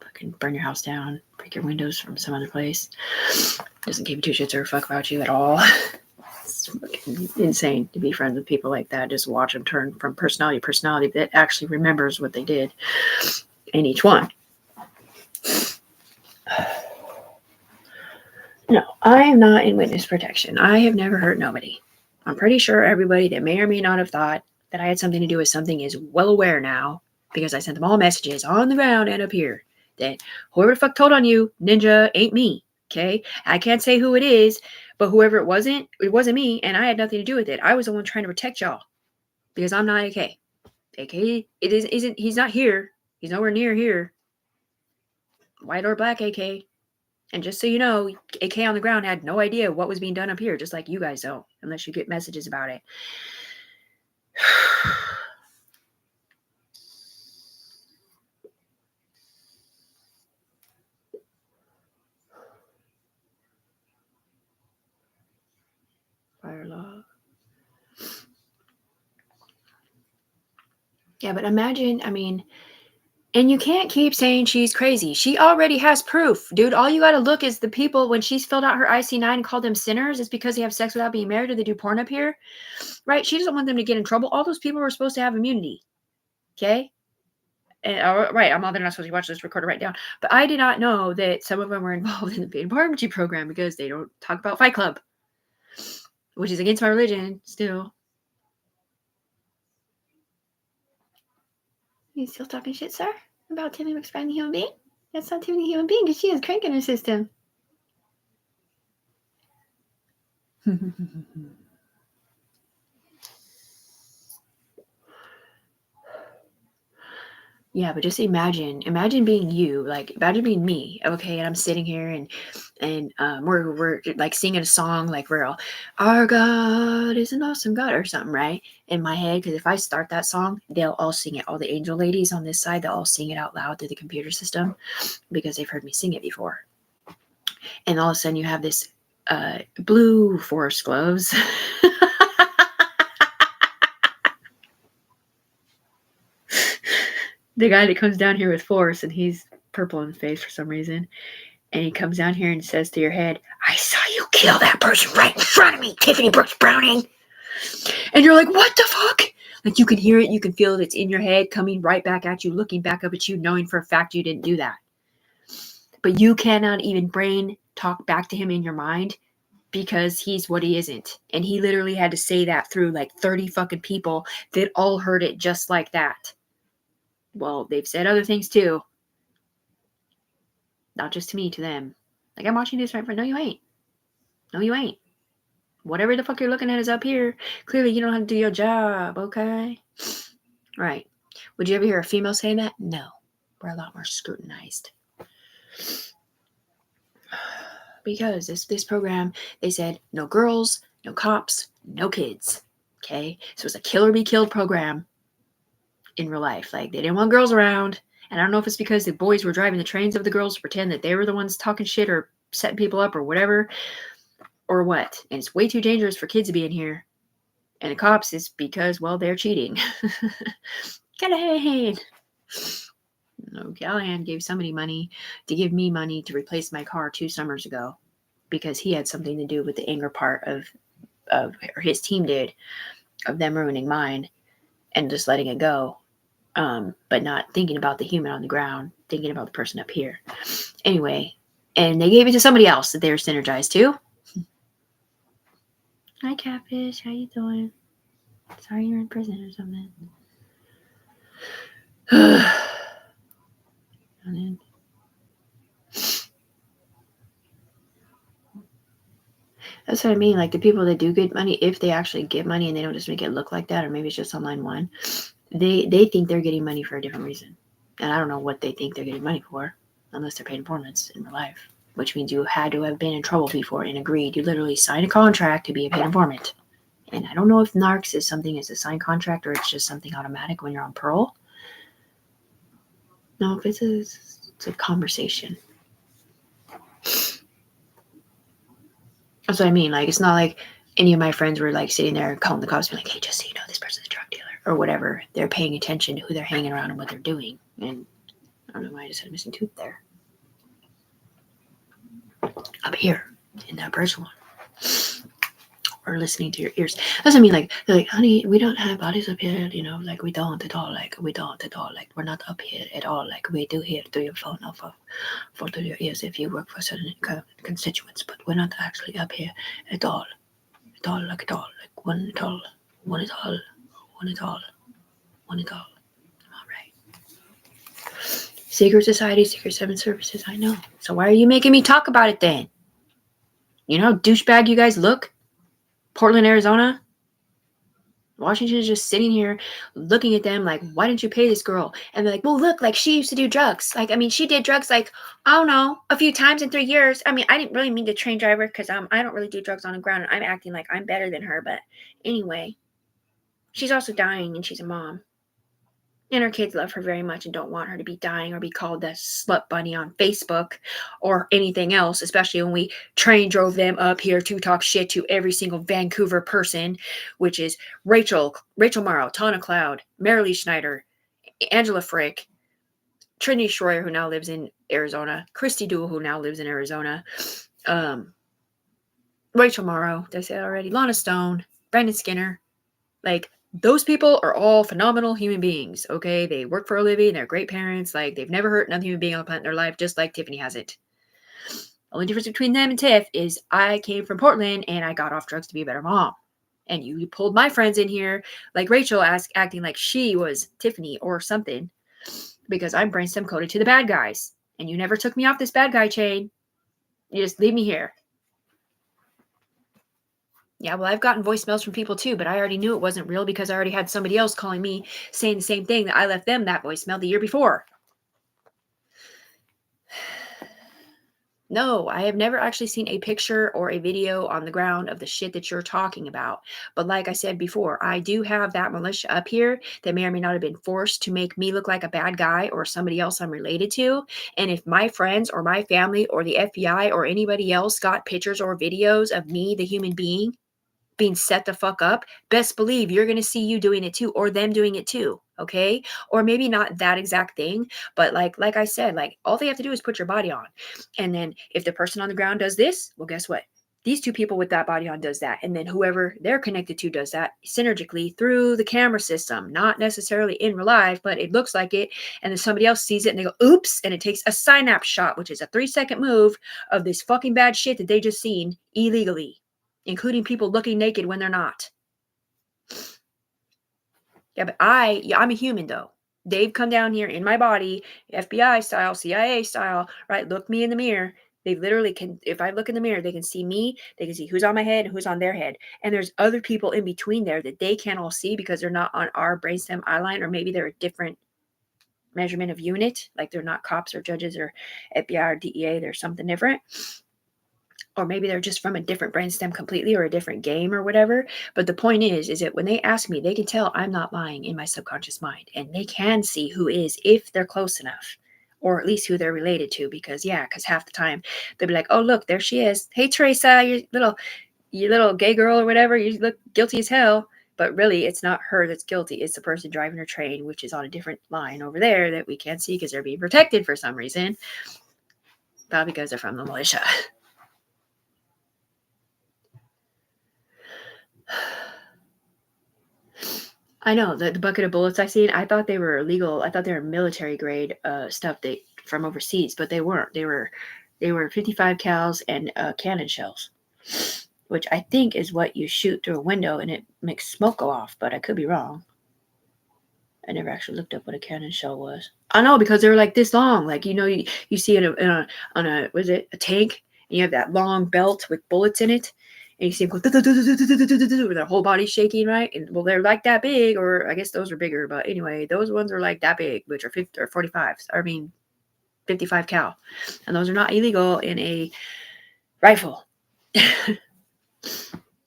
fucking burn your house down, break your windows from some other place. Doesn't give 2 shits or a fuck about you at all. It's fucking insane to be friends with people like that. Just watch them turn from personality to personality that actually remembers what they did in each one. No, I am not in witness protection. I have never hurt nobody. I'm pretty sure everybody that may or may not have thought that I had something to do with something is well aware now, because I sent them all messages on the ground and up here that whoever the fuck told on you, ninja, ain't me. Okay? I can't say who it is, but whoever it wasn't me, and I had nothing to do with it. I was the one trying to protect y'all, because I'm not AK. AK isn't, he's not here. He's nowhere near here. White or black AK. And just so you know, AK on the ground had no idea what was being done up here, just like you guys don't, unless you get messages about it. Fire love. Yeah, but imagine, I mean, and you can't keep saying she's crazy. She already has proof, dude. All you got to look is the people when she's filled out her IC9 and called them sinners. It's because they have sex without being married or they do porn up here, right? She doesn't want them to get in trouble. All those people were supposed to have immunity, okay? And right, I'm all they're not supposed to watch this recorder right down. But I did not know that some of them were involved in the paid pharmacy program because they don't talk about Fight Club, which is against my religion still. You still talking shit, sir? About Timmy McSpine the human being? That's not Timmy the human being because she has crank in her system. Yeah, but just imagine being you, like imagine being me, okay? And I'm sitting here and we're like singing a song, like we're all, our God is an awesome God or something, right? In my head, because if I start that song, they'll all sing it. All the angel ladies on this side, they'll all sing it out loud through the computer system because they've heard me sing it before. And all of a sudden, you have this blue forest gloves. The guy that comes down here with force, and he's purple in the face for some reason. And he comes down here and says to your head, I saw you kill that person right in front of me, Tiffany Brooks Browning. And you're like, what the fuck? Like you can hear it, you can feel it, it's in your head, coming right back at you, looking back up at you, knowing for a fact you didn't do that. But you cannot even brain talk back to him in your mind because he's what he isn't. And he literally had to say that through like 30 fucking people that all heard it just like that. Well, they've said other things too. Not just to me, to them. Like, I'm watching this right in front. No, you ain't. No, you ain't. Whatever the fuck you're looking at is up here. Clearly, you don't have to do your job, okay? Right. Would you ever hear a female say that? No. We're a lot more scrutinized. Because this program, they said, no girls, no cops, no kids. Okay? So it's a kill or be killed program in real life. Like, they didn't want girls around. And I don't know if it's because the boys were driving the trains of the girls to pretend that they were the ones talking shit or setting people up or whatever, or what. And it's way too dangerous for kids to be in here. And the cops is because, well, they're cheating. Callahan. No, Callahan gave somebody money to give me money to replace my car 2 summers ago because he had something to do with the anger part of or his team did, of them ruining mine and just letting it go. But not thinking about the human on the ground, thinking about the person up here. Anyway, and they gave it to somebody else that they were synergized to. Hi, Catfish. How you doing? Sorry you're in prison or something. And then, that's what I mean. Like the people that do get money, if they actually get money and they don't just make it look like that, or maybe it's just on line one, they think they're getting money for a different reason. And I don't know what they think they're getting money for, unless they're paid informants in real life, which means you had to have been in trouble before and agreed. You literally signed a contract to be a paid informant. And I don't know if narcs is something as a signed contract or it's just something automatic when you're on parole. No, it's a conversation. That's what I mean. Like, it's not like any of my friends were like sitting there calling the cops and be like, hey, just so you know, this person's a drug dealer or whatever. They're paying attention to who they're hanging around and what they're doing. And I don't know why I just had a missing tooth there. Up here in that first one. Or listening to your ears. That's what I mean. Like, they're like, honey, we don't have bodies up here, you know, like we don't at all. Like, we don't at all. Like, we're not up here at all. Like, we do hear through your phone or through your ears if you work for certain constituents, but we're not actually up here at all. At all, like at all. Like, one at all. One at all. One at all. One at all. All right. Secret Society, Secret 7 Services, I know. So why are you making me talk about it then? You know how douchebag you guys look? Portland, Arizona? Washington is just sitting here looking at them like, why didn't you pay this girl? And they're like, well, look, like she used to do drugs. Like, I mean, she did drugs like, I don't know, a few times in 3 years. I mean, I didn't really mean to train driver because I don't really do drugs on the ground. And I'm acting like I'm better than her. But anyway, she's also dying and she's a mom. And her kids love her very much and don't want her to be dying or be called the slut bunny on Facebook or anything else, especially when we train drove them up here to talk shit to every single Vancouver person, which is Rachel Morrow, Tana Cloud, Marilee Schneider, Angela Frick, Trinity Schroyer, who now lives in Arizona, Christy Duell, who now lives in Arizona, Rachel Morrow, did I say that already? Lana Stone, Brandon Skinner, like, those people are all phenomenal human beings, okay? They work for a living. They're great parents. Like, they've never hurt another human being on the planet in their life, just like Tiffany hasn't. The only difference between them and Tiff is I came from Portland and I got off drugs to be a better mom. And you pulled my friends in here, like Rachel, acting like she was Tiffany or something, because I'm brainstem coded to the bad guys. And you never took me off this bad guy chain. You just leave me here. Yeah, well, I've gotten voicemails from people too, but I already knew it wasn't real because I already had somebody else calling me saying the same thing, that I left them that voicemail the year before. No, I have never actually seen a picture or a video on the ground of the shit that you're talking about. But like I said before, I do have that militia up here that may or may not have been forced to make me look like a bad guy or somebody else I'm related to. And if my friends or my family or the FBI or anybody else got pictures or videos of me, the human being, being set the fuck up, best believe you're going to see you doing it too, or them doing it too. Okay. Or maybe not that exact thing, but like I said, like all they have to do is put your body on. And then if the person on the ground does this, well, guess what? These two people with that body on does that. And then whoever they're connected to does that synergically through the camera system, not necessarily in real life, but it looks like it. And then somebody else sees it and they go, oops. And it takes a synapse shot, which is a 3-second move of this fucking bad shit that they just seen illegally, including people looking naked when they're not. Yeah, but I'm a human though. They've come down here in my body, FBI style, CIA style, right? Look me in the mirror. They literally can, if I look in the mirror, they can see me. They can see who's on my head and who's on their head. And there's other people in between there that they can't all see because they're not on our brainstem eye line, or maybe they're a different measurement of unit. Like they're not cops or judges or FBI or DEA. They're something different. Or maybe they're just from a different brainstem completely, or a different game or whatever. But the point is that when they ask me, they can tell I'm not lying in my subconscious mind, and they can see who is, if they're close enough, or at least who they're related to. Because half the time they'll be like, oh, look, there she is. Hey, Teresa, you little gay girl or whatever. You look guilty as hell. But really, it's not her that's guilty. It's the person driving her train, which is on a different line over there that we can't see because they're being protected for some reason. Probably because they're from the militia. I know the bucket of bullets I seen. I thought they were illegal. I thought they were military grade stuff from overseas, but they weren't. They were 55 cals and cannon shells, which I think is what you shoot through a window and it makes smoke go off. But I could be wrong. I never actually looked up what a cannon shell was. I know, because they were like this long. Like, you see on a tank, and you have that long belt with bullets in it. And you see them go, with their whole body shaking, right? And well, they're like that big, or I guess those are bigger. But anyway, those ones are like that big, which are 50 or 45s. I mean, 55 cal. And those are not illegal in a rifle. And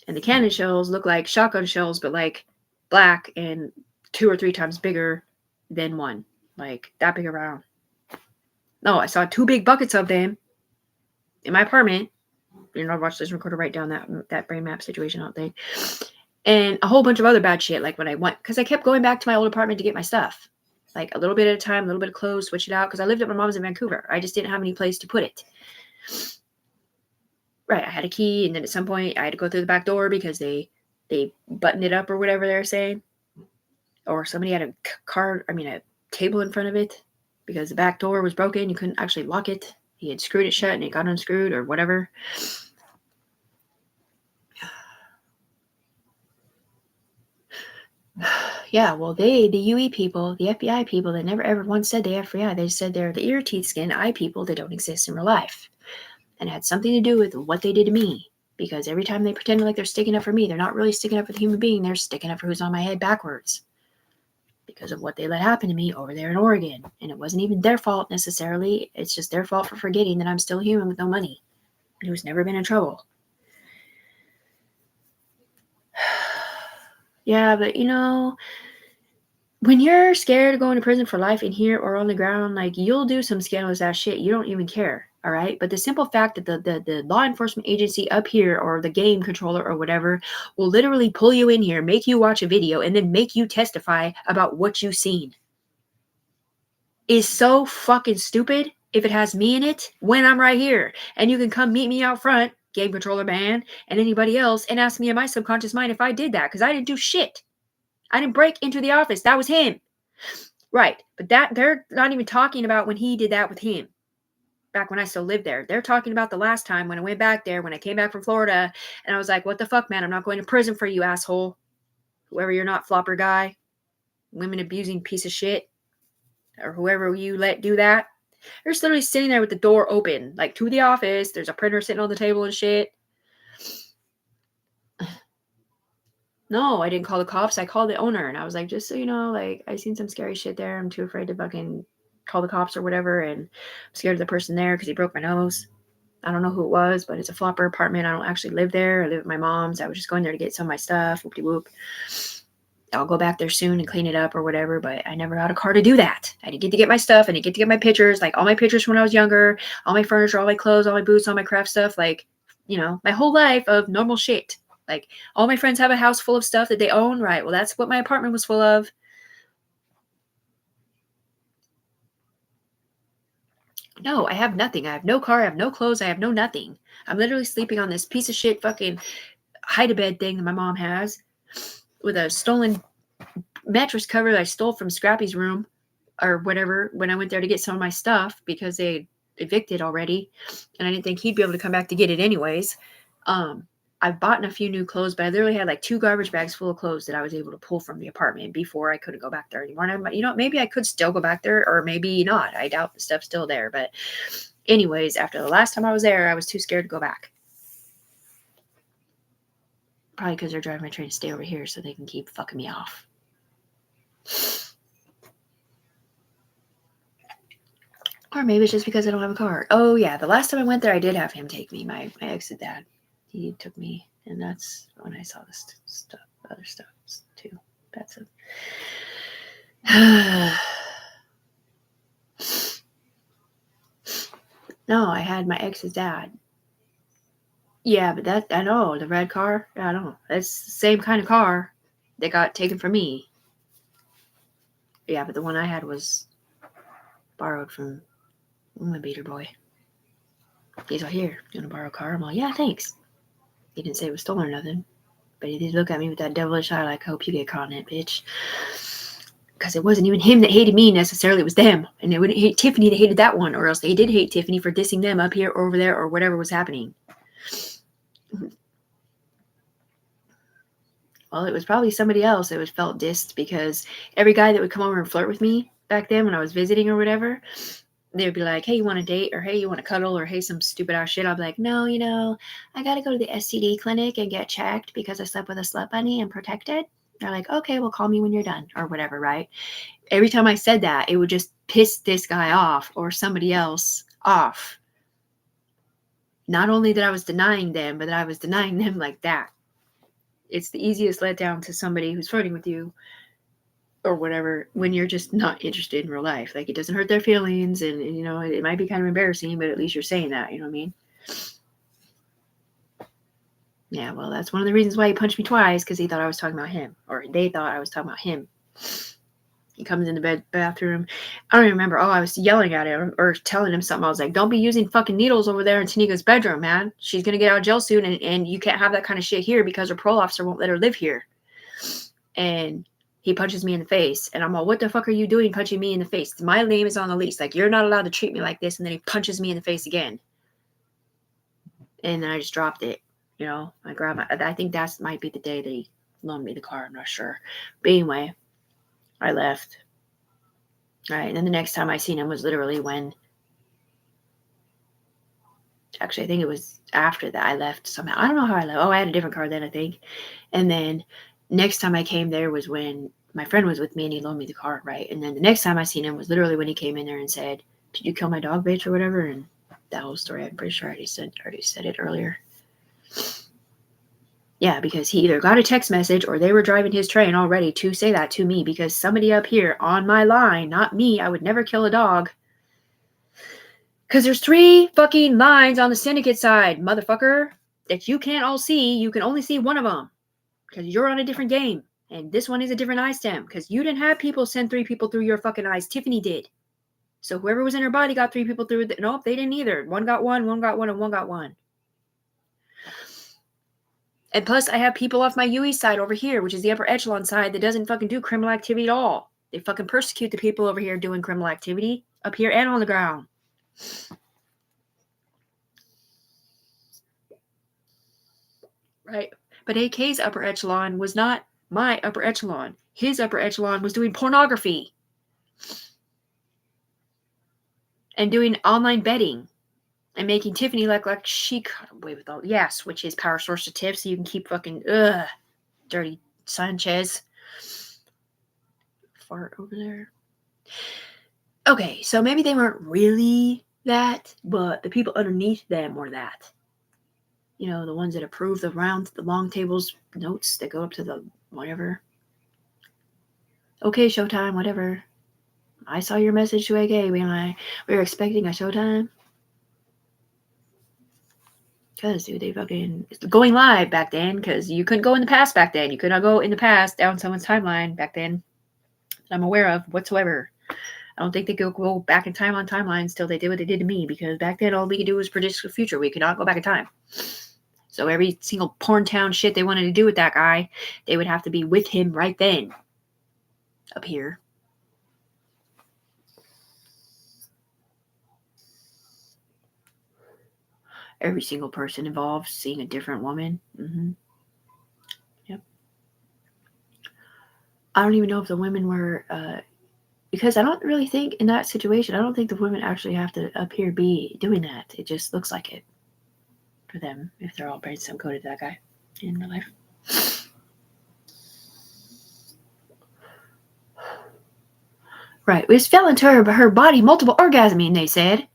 the cannon shells look like shotgun shells, but like black and 2 or 3 times bigger than one. Like that big around. No, I saw 2 big buckets of them in my apartment. I watched this recorder write down that brain map situation out thing. And a whole bunch of other bad shit. Like when I went, because I kept going back to my old apartment to get my stuff. Like a little bit at a time, a little bit of clothes, switch it out. Because I lived at my mom's in Vancouver. I just didn't have any place to put it. Right, I had a key, and then at some point I had to go through the back door because they buttoned it up or whatever they were saying. Or somebody had a table in front of it because the back door was broken. You couldn't actually lock it. He had screwed it shut and it got unscrewed or whatever. Yeah, well, the UE people, the FBI people, they never ever once said they FBI. They said they're the ear, teeth, skin, eye people that don't exist in real life. And it had something to do with what they did to me. Because every time they pretend like they're sticking up for me, they're not really sticking up for the human being. They're sticking up for who's on my head backwards. Because of what they let happen to me over there in Oregon. And it wasn't even their fault necessarily. It's just their fault for forgetting that I'm still human with no money and who's never been in trouble. Yeah, but you know, when you're scared of going to prison for life in here or on the ground, like, you'll do some scandalous ass shit. You don't even care. All right. But the simple fact that the law enforcement agency up here or the game controller or whatever will literally pull you in here, make you watch a video, and then make you testify about what you've seen is so fucking stupid if it has me in it when I'm right here. And you can come meet me out front, game controller man, and anybody else, and ask me in my subconscious mind if I did that, because I didn't do shit. I didn't break into the office. That was him. Right. But that they're not even talking about when he did that with him. Back when I still lived there. They're talking about the last time when I went back there, when I came back from Florida, and I was like, what the fuck, man? I'm not going to prison for you, asshole. Whoever you're not, flopper guy, women abusing piece of shit, or whoever you let do that. They're just literally sitting there with the door open, like, to the office. There's a printer sitting on the table and shit. No, I didn't call the cops. I called the owner, and I was like, just so you know, like, I seen some scary shit there. I'm too afraid to fucking call the cops or whatever, and I'm scared of the person there because he broke my nose. I don't know who it was, but it's a flopper apartment. I don't actually live there. I live at my mom's. I was just going there to get some of my stuff. Whoop-de-whoop. I'll go back there soon and clean it up or whatever, but I never had a car to do that. I didn't get to get my stuff. I didn't get to get my pictures, like all my pictures when I was younger, all my furniture, all my clothes, all my boots, all my craft stuff, like, you know, my whole life of normal shit. Like, all my friends have a house full of stuff that they own, right? Well, that's what my apartment was full of. No, I have nothing. I have no car. I have no clothes. I have no nothing. I'm literally sleeping on this piece of shit fucking hide-a-bed thing that my mom has with a stolen mattress cover that I stole from Scrappy's room or whatever when I went there to get some of my stuff because they evicted already, and I didn't think he'd be able to come back to get it anyways. I've bought a few new clothes, but I literally had like 2 garbage bags full of clothes that I was able to pull from the apartment before I couldn't go back there anymore. And I'm, you know, maybe I could still go back there or maybe not. I doubt the stuff's still there. But anyways, after the last time I was there, I was too scared to go back. Probably because they're driving my train to stay over here so they can keep fucking me off. Or maybe it's just because I don't have a car. Oh, yeah. The last time I went there, I did have him take me. My ex's dad. He took me. And that's when I saw this stuff, other stuff too. That's it. No, I had my ex's dad. Yeah, but that, I know, the red car. I don't know. That's the same kind of car that got taken from me. Yeah, but the one I had was borrowed from my beater boy. He's all, here, you want to borrow a car? I'm all, yeah, thanks. He didn't say it was stolen or nothing, but he did look at me with that devilish eye like, hope you get caught in it, bitch. Because it wasn't even him that hated me necessarily, it was them. And they wouldn't hate Tiffany, they hated that one, or else they did hate Tiffany for dissing them up here or over there or whatever was happening. Well, it was probably somebody else that was felt dissed, because every guy that would come over and flirt with me back then when I was visiting or whatever, they would be like, hey, you want to date? Or hey, you want to cuddle? Or hey, some stupid ass shit. I'll be like, no, you know, I got to go to the STD clinic and get checked because I slept with a slut bunny and protected. They're like, okay, well, call me when you're done or whatever, right? Every time I said that, it would just piss this guy off or somebody else off. Not only that I was denying them, but that I was denying them like that. It's the easiest letdown to somebody who's flirting with you or whatever when you're just not interested in real life. Like, it doesn't hurt their feelings, and you know, it might be kind of embarrassing, but at least you're saying that, you know what I mean? Yeah, well, that's one of the reasons why he punched me twice, because he thought I was talking about him, or they thought I was talking about him. He comes in the bathroom. I don't even remember. Oh, I was yelling at him or telling him something. I was like, don't be using fucking needles over there in Tanika's bedroom, man. She's going to get out of jail soon, and you can't have that kind of shit here because her parole officer won't let her live here. And he punches me in the face. And I'm all, what the fuck are you doing punching me in the face? My name is on the lease. Like, you're not allowed to treat me like this. And then he punches me in the face again. And then I just dropped it. You know, I think that might be the day that he loaned me the car. I'm not sure. But anyway, I left. All right. And then the next time I seen him was literally when Actually, I think it was after that I left somehow. I don't know how I left. Oh, I had a different car then, I think. And then next time I came there was when my friend was with me and he loaned me the car, right? And then the next time I seen him was literally when he came in there and said, "Did you kill my dog, bitch," or whatever? And that whole story, I'm pretty sure I already said it earlier. Yeah, because he either got a text message or they were driving his train already to say that to me, because somebody up here on my line, not me, I would never kill a dog. Because there's 3 fucking lines on the syndicate side, motherfucker, that you can't all see. You can only see one of them because you're on a different game. And this one is a different eye stem because you didn't have people send 3 people through your fucking eyes. Tiffany did. So whoever was in her body got 3 people through. Nope, they didn't either. One got one, and one got one. And plus, I have people off my UE side over here, which is the upper echelon side, that doesn't fucking do criminal activity at all. They fucking persecute the people over here doing criminal activity up here and on the ground. Right? But AK's upper echelon was not my upper echelon. His upper echelon was doing pornography and doing online betting and making Tiffany look like she got away with all. Yeah, switch his power source to Tiff so you can keep fucking dirty Sanchez. Fart over there. Okay, so maybe they weren't really that, but the people underneath them were that. You know, the ones that approve the long tables notes that go up to the whatever. Okay, Showtime, whatever. I saw your message to AK. We were expecting a Showtime. Because, dude, they fucking going live back then, because you couldn't go in the past back then. You could not go in the past down someone's timeline back then that I'm aware of whatsoever. I don't think they could go back in time on timelines till they did what they did to me, because back then all we could do was predict the future. We could not go back in time. So every single porn town shit they wanted to do with that guy, they would have to be with him right then. Up here. Every single person involved seeing a different woman. Mm-hmm. Yep. I don't even know if the women were, because I don't really think in that situation, I don't think the women actually have to up here be doing that. It just looks like it for them if they're all brainstem coded to that guy in real life. Right. We just fell into her body, multiple orgasming, they said.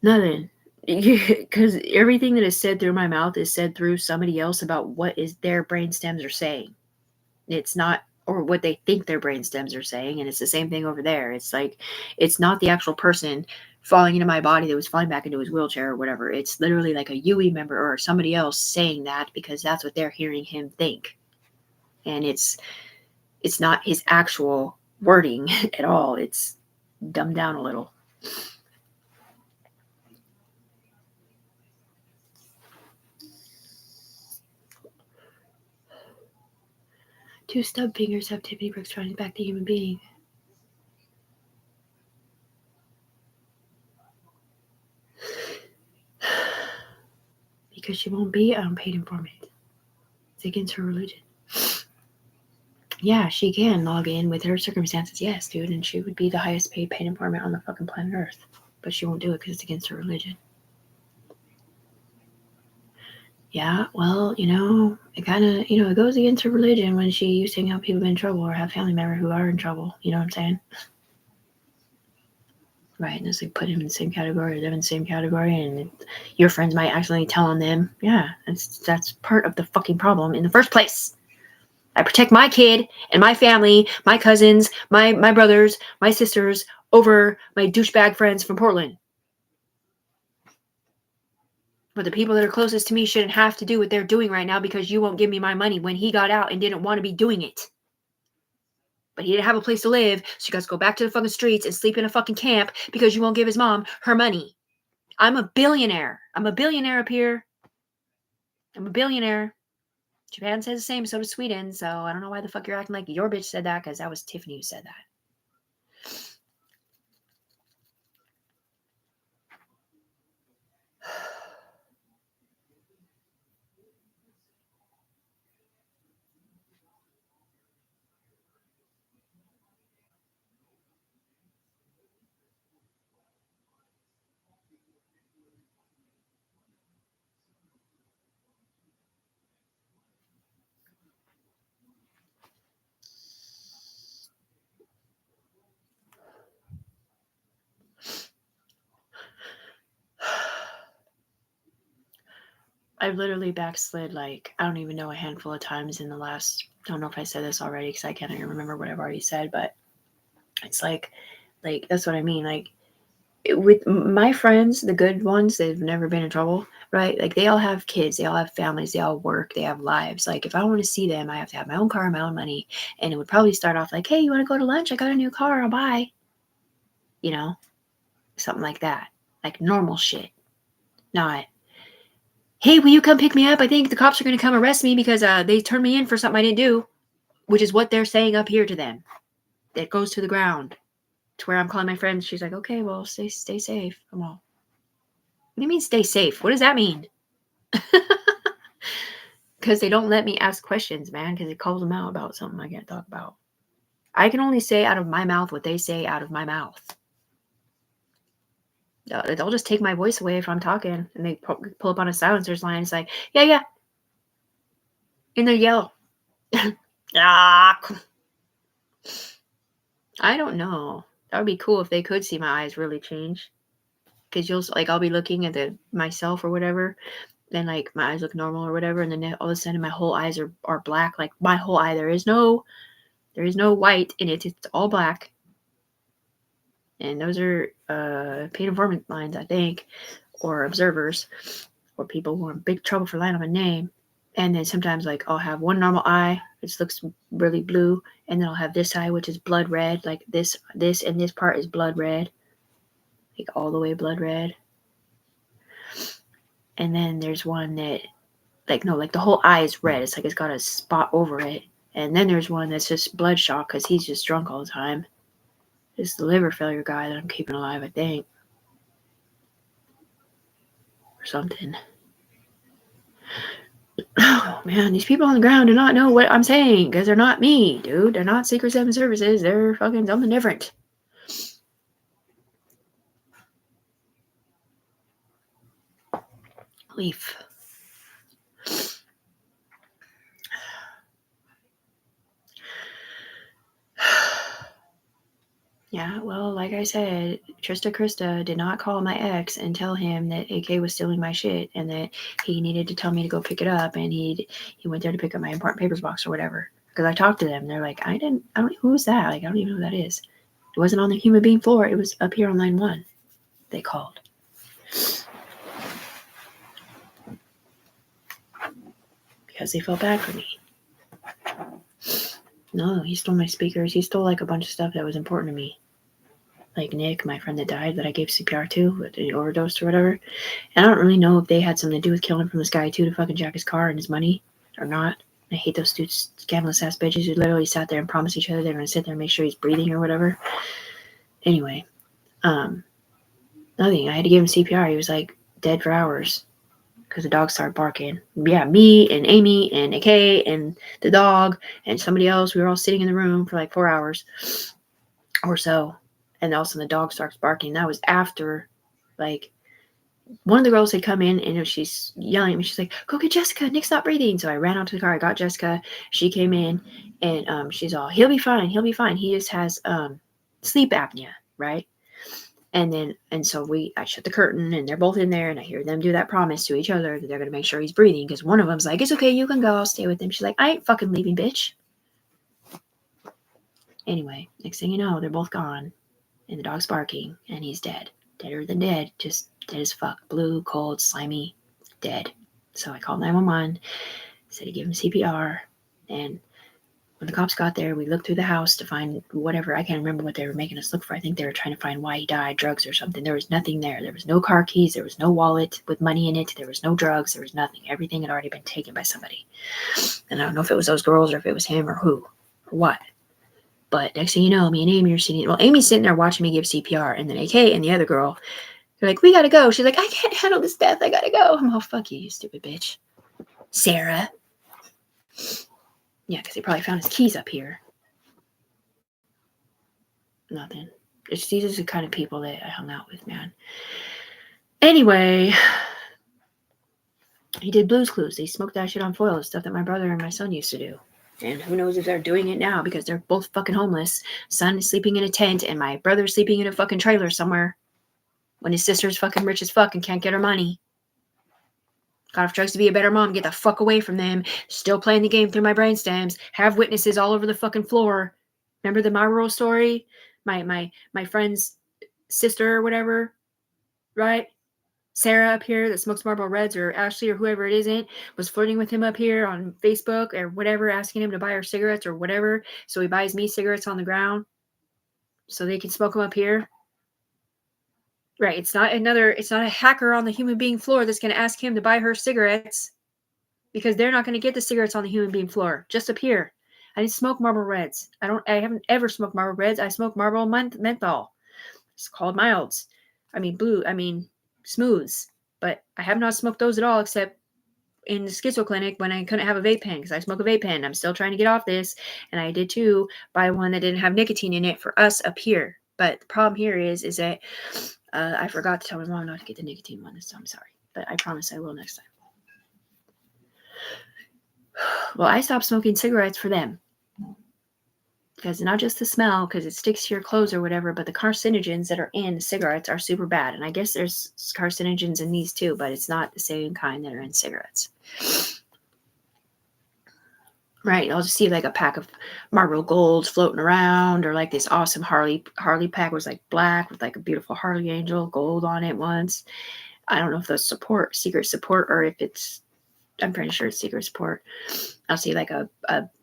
Nothing. Because everything that is said through my mouth is said through somebody else about what is their brain stems are saying. It's not, or what they think their brain stems are saying, and it's the same thing over there. It's like, it's not the actual person falling into my body that was falling back into his wheelchair or whatever. It's literally like a UE member or somebody else saying that because that's what they're hearing him think. And it's not his actual wording at all. It's dumbed down a little. Two stub fingers have Tiffany Brooks trying back to human being. Because she won't be paid informant. It's against her religion. Yeah, she can log in with her circumstances, yes, dude, and she would be the highest paid informant on the fucking planet Earth. But she won't do it because it's against her religion. Yeah, well, it kind of, it goes against her religion when she used to help people in trouble or have family members who are in trouble. You know what I'm saying? Right, and it's like put him in the same category or them in the same category, and your friends might accidentally tell on them. Yeah, that's part of the fucking problem in the first place. I protect my kid and my family, my cousins, my brothers, my sisters over my douchebag friends from Portland. But the people that are closest to me shouldn't have to do what they're doing right now because you won't give me my money when he got out and didn't want to be doing it. But he didn't have a place to live, so he got to go back to the fucking streets and sleep in a fucking camp because you won't give his mom her money. I'm a billionaire. I'm a billionaire up here. I'm a billionaire. Japan says the same, so does Sweden, so I don't know why the fuck you're acting like your bitch said that, because that was Tiffany who said that. I've literally backslid, like, I don't even know, a handful of times in the last, I don't know if I said this already because I can't even remember what I've already said, but it's like, that's what I mean. Like, with my friends, the good ones, they've never been in trouble, right? Like, they all have kids, they all have families, they all work, they have lives. Like, if I want to see them, I have to have my own car, my own money. And it would probably start off like, hey, you want to go to lunch? I got a new car, I'll buy. You know, something like that. Like normal shit. Not, hey, will you come pick me up? I think the cops are going to come arrest me because they turned me in for something I didn't do, which is what they're saying up here to them. It goes to the ground to where I'm calling my friend. She's like, okay, well, stay safe. I'm all, what do you mean stay safe? What does that mean? Because they don't let me ask questions, man, because it calls them out about something I can't talk about. I can only say out of my mouth what they say out of my mouth. They'll just take my voice away if I'm talking, and they pull up on a silencer's line. It's like, yeah. And they yell. Ah. I don't know. That would be cool if they could see my eyes really change. Because you'll, like, I'll be looking at myself or whatever, then, like, my eyes look normal or whatever, and then all of a sudden my whole eyes are black. Like, my whole eye, there is no white in it. It's all black. And those are paid informant lines, I think, or observers, or people who are in big trouble for lying on my name. And then sometimes, like, I'll have one normal eye, which looks really blue, and then I'll have this eye, which is blood red. Like, this and this part is blood red. Like, all the way blood red. And then there's one that, like, no, like, the whole eye is red. It's like it's got a spot over it. And then there's one that's just bloodshot because he's just drunk all the time. It's the liver failure guy that I'm keeping alive, I think. Or something. Oh, man, these people on the ground do not know what I'm saying because they're not me, dude. They're not Secret 7 services. They're fucking something different. Leaf. Yeah, well, like I said, Trista Krista did not call my ex and tell him that AK was stealing my shit and that he needed to tell me to go pick it up, and he went there to pick up my important papers box or whatever. Because I talked to them, they're like, who's that? Like, I don't even know who that is. It wasn't on the human being floor. It was up here on line 1. They called. Because they felt bad for me. No, he stole my speakers. He stole, like, a bunch of stuff that was important to me. Like Nick, my friend that died that I gave CPR to, with the overdose or whatever. And I don't really know if they had something to do with killing from this guy too, to fucking jack his car and his money or not. I hate those dudes, scandalous ass bitches who literally sat there and promised each other they're gonna sit there and make sure he's breathing or whatever. Anyway, nothing. I had to give him CPR. He was like dead for hours because the dog started barking. Yeah, me and Amy and AK and the dog and somebody else. We were all sitting in the room for like 4 hours or so. And all of a sudden the dog starts barking. That was after, like, one of the girls had come in and she's yelling at me. She's like, go get Jessica. Nick's not breathing. So I ran out to the car. I got Jessica. She came in and she's all, he'll be fine. He'll be fine. He just has sleep apnea, right? And so I shut the curtain and they're both in there and I hear them do that promise to each other that they're going to make sure he's breathing, because one of them's like, it's okay, you can go. I'll stay with him. She's like, I ain't fucking leaving, bitch. Anyway, next thing you know, they're both gone. And the dog's barking, and he's dead. Deader than dead. Just dead as fuck. Blue, cold, slimy, dead. So I called 911, said to give him CPR, and when the cops got there, we looked through the house to find whatever. I can't remember what they were making us look for. I think they were trying to find why he died, drugs or something. There was nothing there. There was no car keys. There was no wallet with money in it. There was no drugs. There was nothing. Everything had already been taken by somebody. And I don't know if it was those girls or if it was him or who or what. But next thing you know, me and Amy are sitting. Well, Amy's sitting there watching me give CPR, and then AK and the other girl, they're like, "We gotta go." She's like, "I can't handle this death. I gotta go." I'm all, "Fuck you, you stupid bitch, Sarah." Yeah, because he probably found his keys up here. Nothing. These are the kind of people that I hung out with, man. Anyway, he did Blue's Clues. They smoked that shit on foil, the stuff that my brother and my son used to do. And who knows if they're doing it now, because they're both fucking homeless. Son is sleeping in a tent, and my brother's sleeping in a fucking trailer somewhere when his sister's fucking rich as fuck and can't get her money. Got off drugs to be a better mom. Get the fuck away from them. Still playing the game through my brain stems. Have witnesses all over the fucking floor. Remember the Marlboro story? My friend's sister or whatever, right? Sarah up here that smokes Marlboro Reds, or Ashley or whoever it isn't, was flirting with him up here on Facebook or whatever, asking him to buy her cigarettes or whatever. So he buys me cigarettes on the ground so they can smoke them up here. Right. It's not a hacker on the human being floor that's going to ask him to buy her cigarettes, because they're not going to get the cigarettes on the human being floor. Just up here. I didn't smoke Marlboro Reds. I haven't ever smoked Marlboro Reds. I smoke Marlboro menthol. It's called milds. Smooths. But I have not smoked those at all, except in the schizo clinic when I couldn't have a vape pen, because I smoke a vape pen. I'm still trying to get off this. And I did too buy one that didn't have nicotine in it for us up here. But the problem here is that I forgot to tell my mom not to get the nicotine one this time. I'm sorry. But I promise I will next time. Well, I stopped smoking cigarettes for them. Because not just the smell, because it sticks to your clothes or whatever, but the carcinogens that are in cigarettes are super bad. And I guess there's carcinogens in these too, but it's not the same kind that are in cigarettes. Right, I'll just see like a pack of Marlboro Golds floating around, or like this awesome Harley pack was like black with like a beautiful Harley Angel gold on it once. I don't know if that's secret support, or if it's, I'm pretty sure it's secret support. I'll see like a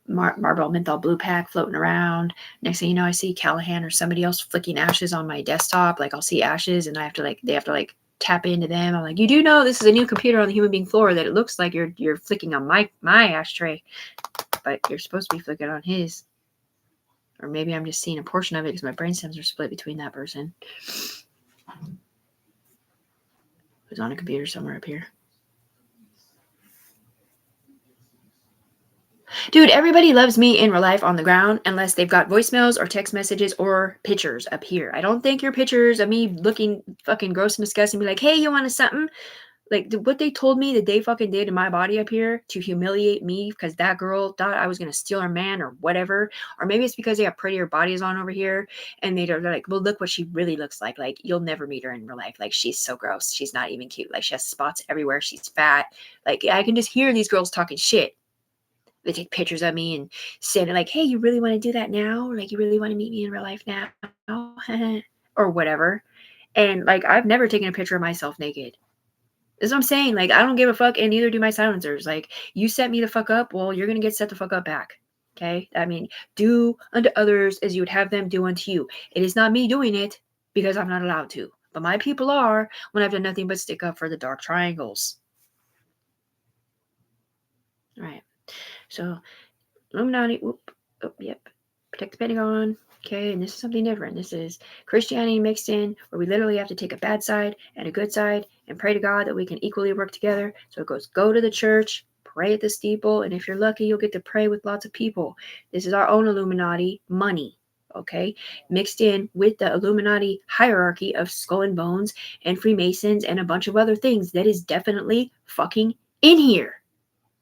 Marlboro menthol blue pack floating around. Next thing you know, I see Callahan or somebody else flicking ashes on my desktop. Like I'll see ashes, and they have to tap into them. I'm like, you do know this is a new computer on the human being floor that it looks like you're flicking on my ashtray, but you're supposed to be flicking on his. Or maybe I'm just seeing a portion of it because my brain stems are split between that person who's on a computer somewhere up here. Dude, everybody loves me in real life on the ground unless they've got voicemails or text messages or pictures up here. I don't think your pictures of me looking fucking gross and disgusting be like, hey, you want something? Like what they told me that they fucking did to my body up here to humiliate me because that girl thought I was going to steal her man or whatever. Or maybe it's because they have prettier bodies on over here and they're like, well, look what she really looks like. Like you'll never meet her in real life. Like she's so gross. She's not even cute. Like she has spots everywhere. She's fat. Like I can just hear these girls talking shit. They take pictures of me and send it like, hey, you really want to do that now? Or like, you really want to meet me in real life now? Or whatever. And like, I've never taken a picture of myself naked. That's what I'm saying. Like, I don't give a fuck, and neither do my silencers. Like, you set me the fuck up, well, you're going to get set the fuck up back. Okay? I mean, do unto others as you would have them do unto you. It is not me doing it because I'm not allowed to. But my people are when I've done nothing but stick up for the dark triangles. All right. So, Illuminati, protect the Pentagon. Okay, and this is something different. This is Christianity mixed in, where we literally have to take a bad side and a good side and pray to God that we can equally work together. So it goes, go to the church, pray at the steeple, and if you're lucky, you'll get to pray with lots of people. This is our own Illuminati money, okay, mixed in with the Illuminati hierarchy of Skull and Bones and Freemasons and a bunch of other things that is definitely fucking in here.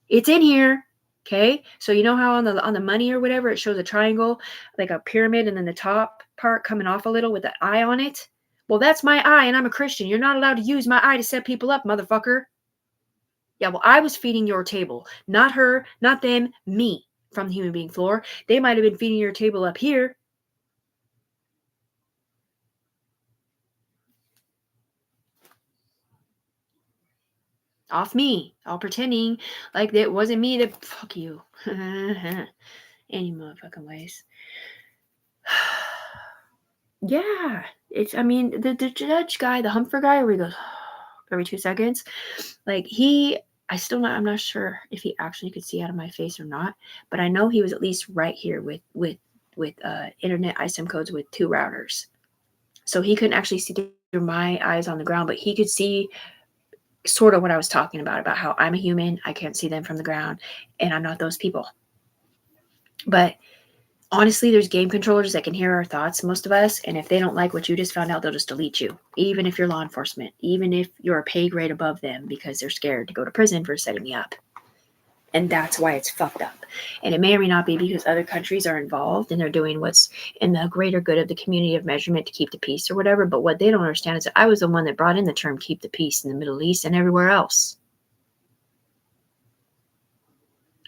It's in here. Okay, so you know how on the money or whatever it shows a triangle, like a pyramid, and then the top part coming off a little with an eye on it? Well, that's my eye, and I'm a Christian. You're not allowed to use my eye to set people up, motherfucker. Yeah, well, I was feeding your table. Not her, not them, me from the human being floor. They might have been feeding your table up here. Off me. All pretending like it wasn't me that, fuck you. Any motherfucking ways. Yeah, it's, I mean, the judge guy, the Humphrey guy, where he goes every 2 seconds, like I'm not sure if he actually could see out of my face or not, but I know he was at least right here with internet ISIM codes with 2 routers, so he couldn't actually see through my eyes on the ground, but he could see sort of what I was talking about how I'm a human, I can't see them from the ground, and I'm not those people. But honestly, there's game controllers that can hear our thoughts, most of us, and if they don't like what you just found out, they'll just delete you, even if you're law enforcement, even if you're a pay grade above them, because they're scared to go to prison for setting me up. And that's why it's fucked up. And it may or may not be because other countries are involved and they're doing what's in the greater good of the community of measurement to keep the peace or whatever. But what they don't understand is that I was the one that brought in the term keep the peace in the Middle East and everywhere else.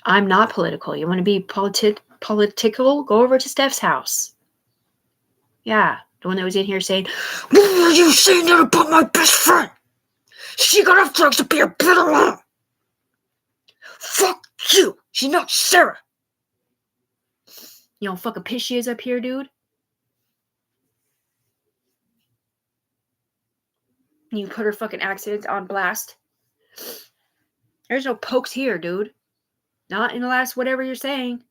I'm not political. You want to be political? Go over to Steph's house. Yeah, the one that was in here saying, "What are you saying that about my best friend? She got off drugs to be a better mom. Fuck you. She's not Sarah." You know, fucking piss she is up here, dude. You put her fucking accent on blast. There's no pokes here, dude. Not in the last whatever you're saying.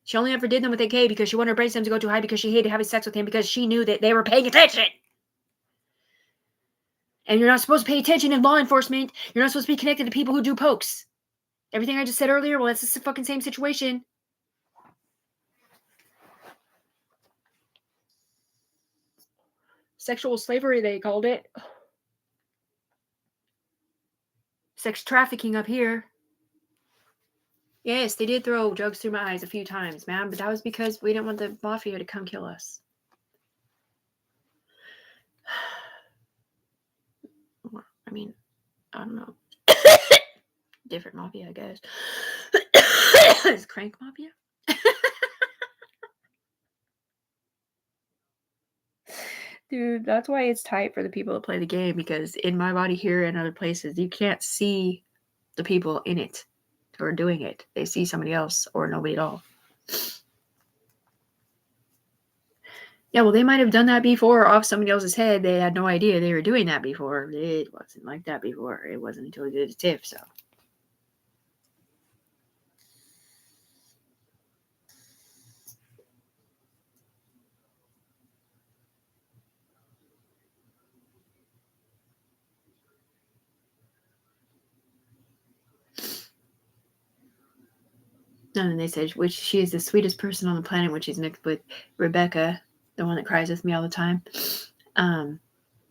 She only ever did them with AK because she wanted her brainstem to go too high because she hated having sex with him because she knew that they were paying attention. And you're not supposed to pay attention in law enforcement. You're not supposed to be connected to people who do pokes. Everything I just said earlier, well, that's the fucking same situation. Sexual slavery, they called it. Sex trafficking up here. Yes, they did throw drugs through my eyes a few times, man, but that was because we didn't want the mafia to come kill us. I mean, I don't know. Different mafia, I guess. It's crank mafia? Dude, that's why it's tight for the people that play the game, because in my body here and other places, you can't see the people in it who are doing it. They see somebody else or nobody at all. Yeah, well, they might have done that before off somebody else's head. They had no idea they were doing that before. It wasn't like that before. It wasn't until they did a TIFF, so. And then they said, which she is the sweetest person on the planet when she's mixed with Rebecca, the one that cries with me all the time,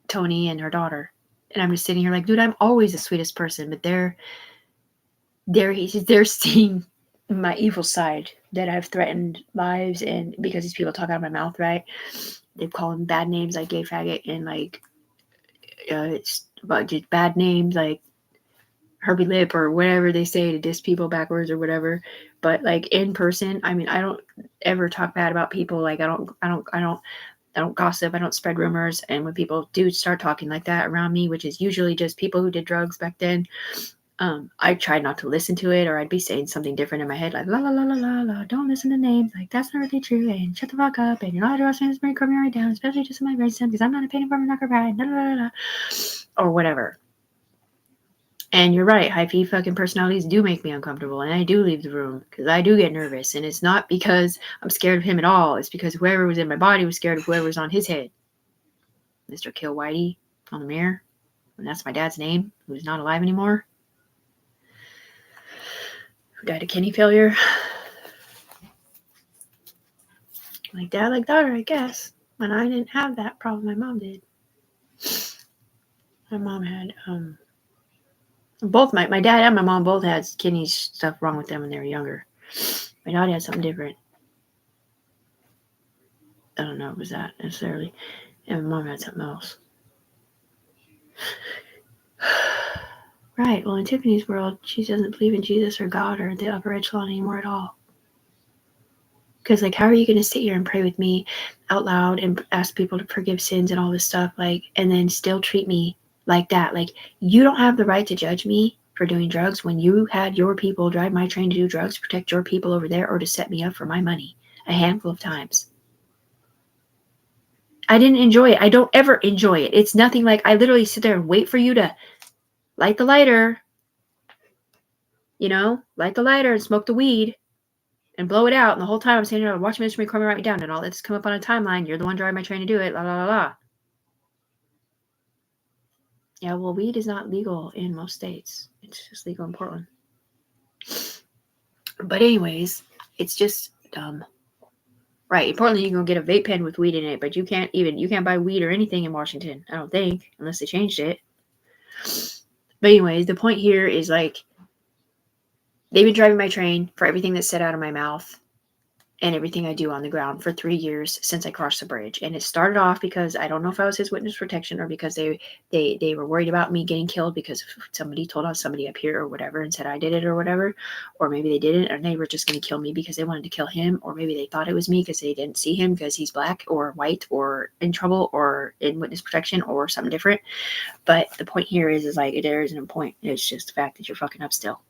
Tony and her daughter. And I'm just sitting here like, dude, I'm always the sweetest person, but they're seeing my evil side, that I've threatened lives, and because these people talk out of my mouth, right? They call them bad names like gay faggot, and like it's about just bad names like Herbie Lip or whatever they say to diss people backwards or whatever. But like in person, I mean, I don't ever talk bad about people. Like I don't gossip. I don't spread rumors. And when people do start talking like that around me, which is usually just people who did drugs back then, I try not to listen to it, or I'd be saying something different in my head, like la la la la la la. Don't listen to names, like that's not really true, and shut the fuck up, and you're not addressing this brain coming right down, especially just in my brainstem, because I'm not a painting farmer, not right, la la la la, or whatever. And you're right, hyphy fucking personalities do make me uncomfortable, and I do leave the room because I do get nervous, and it's not because I'm scared of him at all. It's because whoever was in my body was scared of whoever was on his head. Mr. Kill Whitey on the mirror, and that's my dad's name, who's not alive anymore. Who died of kidney failure. Like dad, like daughter, I guess. When I didn't have that problem, my mom did. My mom had both my dad and my mom both had kidney stuff wrong with them when they were younger. My dad had something different. I don't know if it was that necessarily. And my mom had something else. Right, well, in Tiffany's world, she doesn't believe in Jesus or God or the upper echelon anymore at all. Because, like, how are you going to sit here and pray with me out loud and ask people to forgive sins and all this stuff, like, and then still treat me like that? Like, you don't have the right to judge me for doing drugs when you had your people drive my train to do drugs, protect your people over there, or to set me up for my money a handful of times. I didn't enjoy it. I don't ever enjoy it. It's nothing like I literally sit there and wait for you to light the lighter, light the lighter and smoke the weed and blow it out. And the whole time I'm sitting there watching Mr. McCormick write me down, and all that's come up on a timeline. You're the one driving my train to do it. La, la, la, la. Yeah, well, weed is not legal in most states. It's just legal in Portland. But anyways, it's just dumb. Right, in Portland, you can go get a vape pen with weed in it, but you can't buy weed or anything in Washington, I don't think, unless they changed it. But anyways, the point here is, like, they've been driving my train for everything that's said out of my mouth. and everything I do on the ground for 3 years since I crossed the bridge. And it started off because I don't know if I was his witness protection or because they were worried about me getting killed because somebody told on somebody up here or whatever and said I did it or whatever. Or maybe they didn't, and they were just going to kill me because they wanted to kill him. Or maybe they thought it was me because they didn't see him because he's black or white or in trouble or in witness protection or something different. But the point here is like, there isn't a point. It's just the fact that you're fucking up still.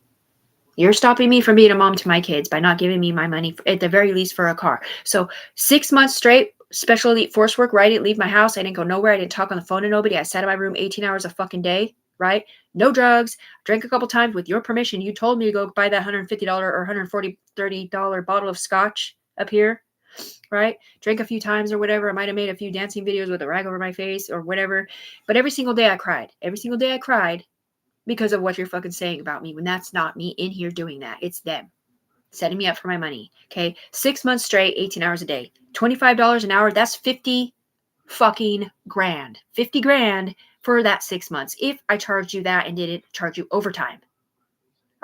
You're stopping me from being a mom to my kids by not giving me my money, at the very least, for a car. So 6 months straight, special elite force work, right? I didn't leave my house. I didn't go nowhere. I didn't talk on the phone to nobody. I sat in my room 18 hours a fucking day, right? No drugs. Drank a couple times with your permission. You told me to go buy that $150 or $140, $30 bottle of scotch up here, right? Drank a few times or whatever. I might have made a few dancing videos with a rag over my face or whatever. But every single day I cried. Every single day I cried. Because of what you're fucking saying about me, when that's not me in here doing that. It's them setting me up for my money. Okay. 6 months straight, 18 hours a day, $25 an hour. That's 50 fucking grand. 50 grand for that 6 months. If I charged you that and didn't charge you overtime.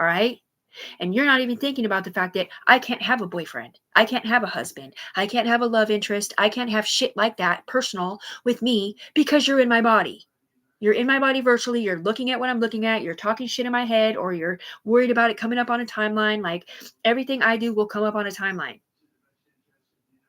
All right. And you're not even thinking about the fact that I can't have a boyfriend. I can't have a husband. I can't have a love interest. I can't have shit like that personal with me because you're in my body. You're in my body virtually. You're looking at what I'm looking at. You're talking shit in my head, or you're worried about it coming up on a timeline. Like everything I do will come up on a timeline.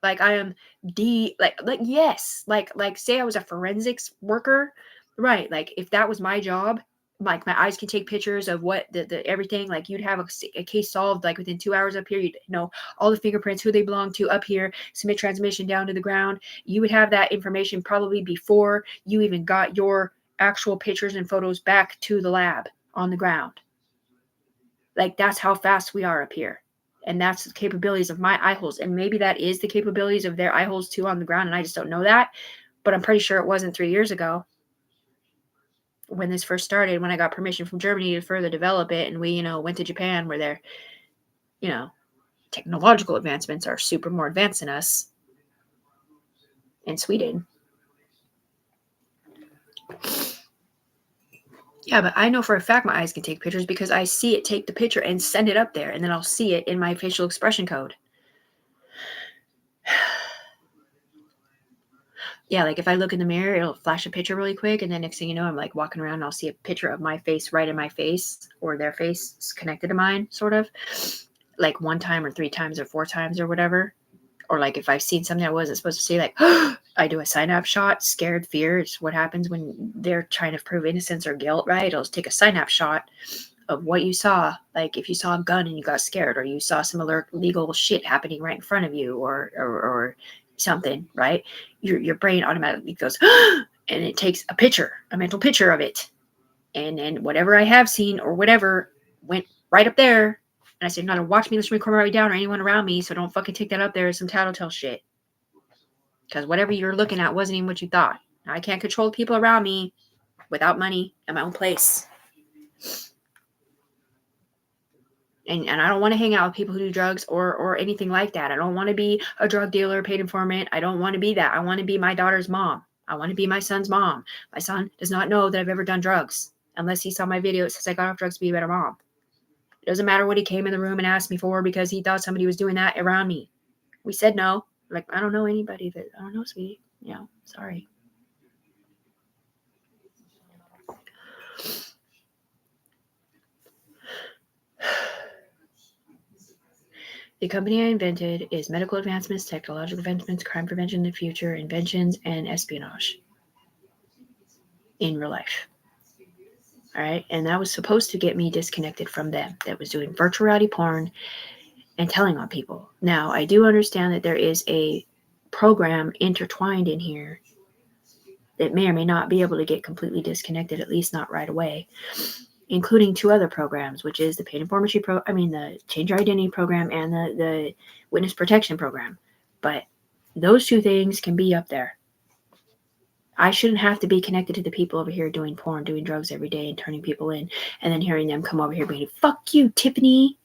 Like I am yes. Like say I was a forensics worker, right? Like if that was my job, like my eyes can take pictures of what the everything. Like you'd have a case solved like within 2 hours up here. You'd know all the fingerprints, who they belong to up here. Submit transmission down to the ground. You would have that information probably before you even got your actual pictures and photos back to the lab on the ground. Like that's how fast we are up here. And that's the capabilities of my eye holes. And maybe that is the capabilities of their eye holes too on the ground. And I just don't know that. But I'm pretty sure it wasn't 3 years ago when this first started, when I got permission from Germany to further develop it. And we, went to Japan where their, technological advancements are super more advanced than us. And Sweden. Yeah, but I know for a fact my eyes can take pictures because I see it take the picture and send it up there. And then I'll see it in my facial expression code. Yeah, like if I look in the mirror, it'll flash a picture really quick. And then next thing you know, I'm like walking around and I'll see a picture of my face right in my face or their face connected to mine, sort of. Like 1 time or 3 times or 4 times or whatever. Or like if I've seen something I wasn't supposed to see, like I do a synapse shot, scared fear. It's what happens when they're trying to prove innocence or guilt, right? It'll take a synapse shot of what you saw. Like if you saw a gun and you got scared, or you saw some illegal shit happening right in front of you, or something, right? Your brain automatically goes, and it takes a picture, a mental picture of it. And then whatever I have seen or whatever went right up there. And I said, not to watch me, let's record right down, or anyone around me, so don't fucking take that up there as some tattletale shit. Because whatever you're looking at wasn't even what you thought. I can't control people around me without money in my own place. And I don't want to hang out with people who do drugs or anything like that. I don't want to be a drug dealer, paid informant. I don't want to be that. I want to be my daughter's mom. I want to be my son's mom. My son does not know that I've ever done drugs unless he saw my video. It says I got off drugs to be a better mom. It doesn't matter what he came in the room and asked me for because he thought somebody was doing that around me. We said no. Like, I don't know anybody that, I don't know, sweetie. Sorry. The company I invented is medical advancements, technological advancements, crime prevention in the future, inventions, and espionage in real life. All right. And that was supposed to get me disconnected from them that was doing virtual reality porn and telling on people. Now, I do understand that there is a program intertwined in here that may or may not be able to get completely disconnected, at least not right away, including 2 other programs, which is the paid information the change your identity program and the witness protection program. But those 2 things can be up there. I shouldn't have to be connected to the people over here doing porn, doing drugs every day and turning people in, and then hearing them come over here being, fuck you, Tiffany,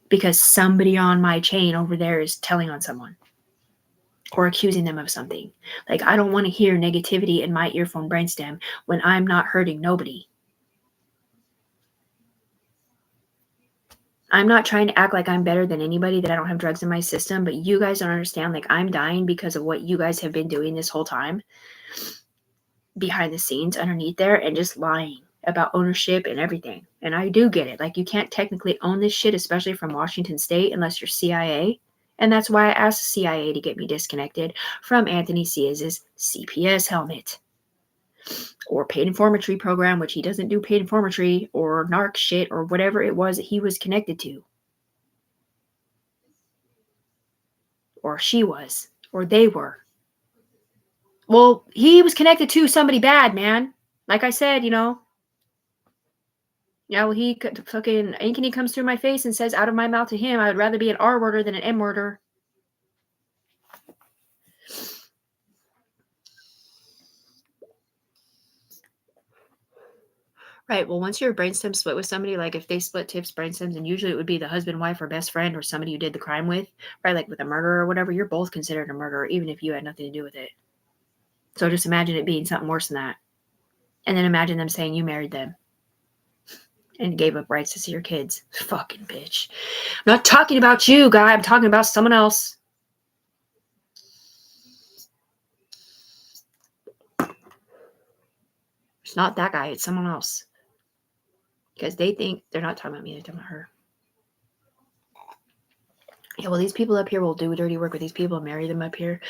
because somebody on my chain over there is telling on someone or accusing them of something. Like, I don't want to hear negativity in my earphone brainstem when I'm not hurting nobody. I'm not trying to act like I'm better than anybody, that I don't have drugs in my system, but you guys don't understand. Like, I'm dying because of what you guys have been doing this whole time behind the scenes underneath there, and just lying about ownership and everything. And I do get it. Like, you can't technically own this shit, especially from Washington State, unless you're CIA. And that's why I asked the CIA to get me disconnected from Anthony Ciaz's CPS helmet. Or paid informatry program, which he doesn't do paid informatry or narc shit or whatever it was that he was connected to. Or she was. Or they were. Well, he was connected to somebody bad, man. Like I said, Yeah, well, he could fucking Ankeny comes through my face and says out of my mouth to him, I would rather be an R worder than an M worder. Right. Well, once your brainstem split with somebody, like if they split tips brainstems, and usually it would be the husband, wife, or best friend, or somebody you did the crime with, right? Like with a murderer or whatever, you're both considered a murderer, even if you had nothing to do with it. So just imagine it being something worse than that. And then imagine them saying you married them and gave up rights to see your kids. Fucking bitch. I'm not talking about you, guy. I'm talking about someone else. It's not that guy. It's someone else. Because they think they're not talking about me. They're talking about her. Yeah, well, these people up here will do dirty work with these people and marry them up here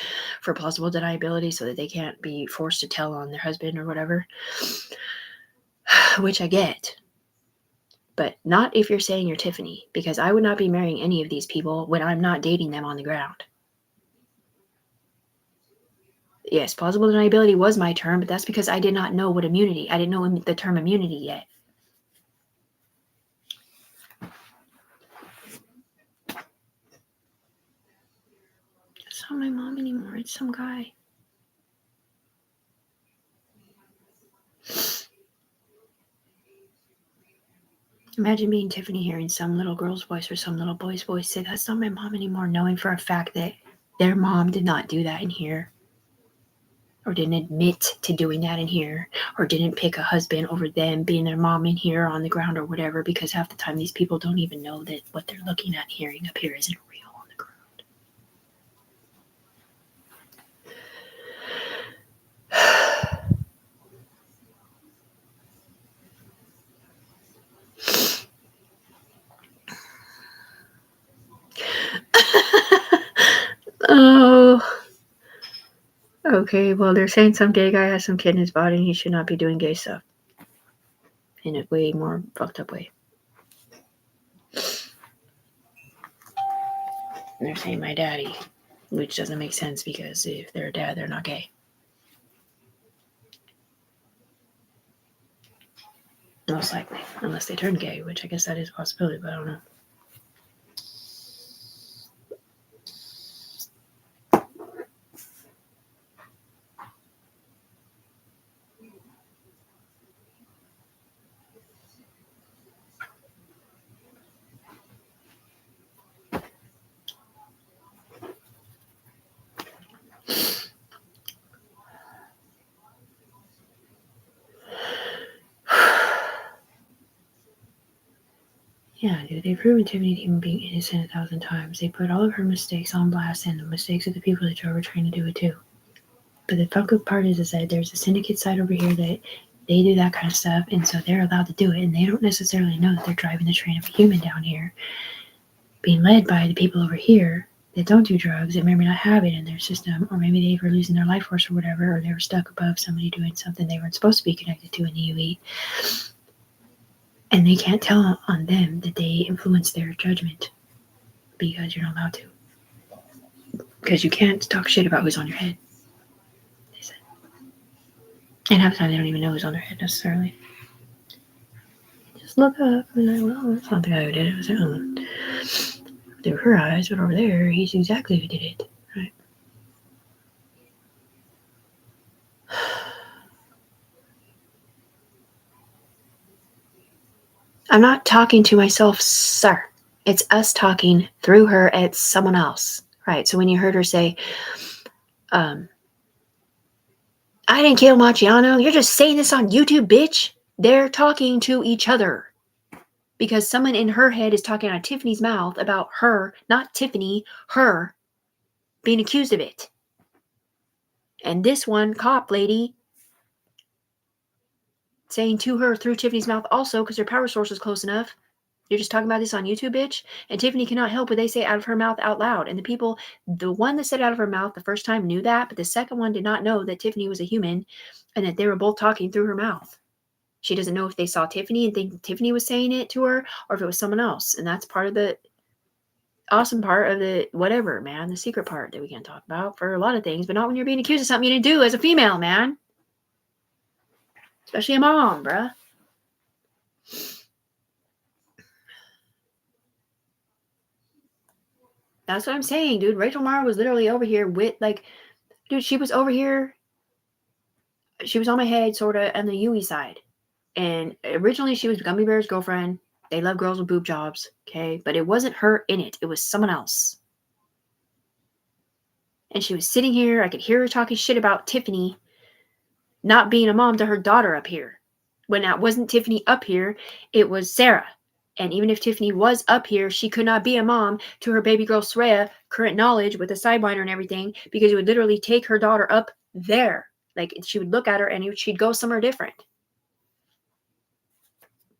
for plausible deniability so that they can't be forced to tell on their husband or whatever. Which I get. But not if you're saying you're Tiffany, because I would not be marrying any of these people when I'm not dating them on the ground. Yes, plausible deniability was my term, but that's because I did not know what immunity. I didn't know the term immunity yet. It's not my mom anymore. It's some guy. Imagine being Tiffany hearing some little girl's voice or some little boy's voice say, that's not my mom anymore, knowing for a fact that their mom did not do that in here, or didn't admit to doing that in here, or didn't pick a husband over them being their mom in here on the ground or whatever, because half the time these people don't even know that what they're looking at and hearing up here isn't real on the ground. Oh, okay. Well, they're saying some gay guy has some kid in his body and he should not be doing gay stuff in a way more fucked up way. And they're saying my daddy, which doesn't make sense because if they're a dad, they're not gay. Most likely, unless they turn gay, which I guess that is a possibility, but I don't know. Yeah, dude, they've proven Tiffany to even being innocent 1,000 times. They put all of her mistakes on blast and the mistakes of the people that drove her trying to do it too. But the fucked up part is that there's a syndicate side over here that they do that kind of stuff, and so they're allowed to do it, and they don't necessarily know that they're driving the train of a human down here, being led by the people over here that don't do drugs, that maybe not have it in their system, or maybe they were losing their life force or whatever, or they were stuck above somebody doing something they weren't supposed to be connected to in the UE. And they can't tell on them that they influence their judgment because you're not allowed to. Because you can't talk shit about who's on your head, they said. And half the time they don't even know who's on their head necessarily. Just look up and like, well, that's not the guy who did it. It was him. Through her eyes, but over there, he's exactly who did it. Right? I'm not talking to myself, sir. It's us talking through her at someone else. Right? So when you heard her say, I didn't kill Marciano, you're just saying this on YouTube, bitch. They're talking to each other. because someone in her head is talking out of Tiffany's mouth about her, not Tiffany, her, being accused of it. And this one cop lady saying to her through Tiffany's mouth also, because her power source is close enough. You're just talking about this on YouTube, bitch? And Tiffany cannot help what they say out of her mouth out loud. And the people, the one that said out of her mouth the first time knew that, but the second one did not know that Tiffany was a human and that they were both talking through her mouth. She doesn't know if they saw Tiffany and think Tiffany was saying it to her or if it was someone else. And that's part of the awesome part of the whatever, man, the secret part that we can't talk about for a lot of things, but not when you're being accused of something you didn't do as a female, man. Especially a mom, bruh. That's what I'm saying, dude. Rachel Mara was literally over here with, like, dude, she was over here. She was on my head, sort of, on the Yui side. And originally, she was Gummy Bear's girlfriend. They love girls with boob jobs, okay? But it wasn't her in it. It was someone else. And she was sitting here. I could hear her talking shit about Tiffany not being a mom to her daughter up here. When that wasn't Tiffany up here, it was Sarah. And even if Tiffany was up here, she could not be a mom to her baby girl Soraya, current knowledge with a sidewinder and everything, because it would literally take her daughter up there. Like, she would look at her and she'd go somewhere different.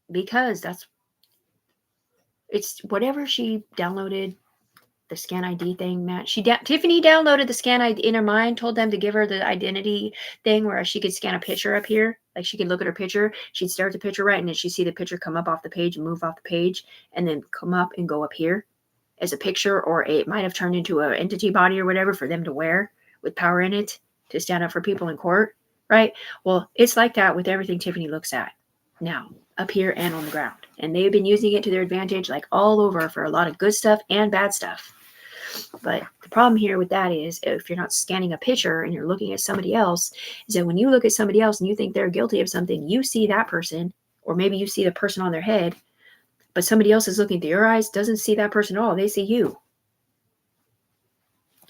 Because it's whatever she downloaded, the scan ID thing, Matt. Tiffany downloaded the scan ID in her mind, told them to give her the identity thing where she could scan a picture up here. Like, she could look at her picture, she'd stare at the picture, right, and then she'd see the picture come up off the page and move off the page and then come up and go up here as a picture, or it might have turned into an entity body or whatever for them to wear with power in it to stand up for people in court, right? Well, it's like that with everything Tiffany looks at now, up here and on the ground. And they've been using it to their advantage, like all over, for a lot of good stuff and bad stuff. But the problem here with that is, if you're not scanning a picture and you're looking at somebody else, is that when you look at somebody else and you think they're guilty of something, you see that person, or maybe you see the person on their head, but somebody else is looking through your eyes, doesn't see that person at all. They see you.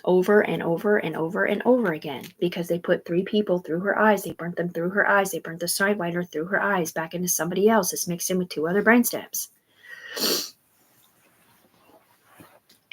Over and over and over and over again, because they put 3 people through her eyes. They burnt them through her eyes. They burnt the sidewinder through her eyes back into somebody else. It's mixed in with 2 other brain stems.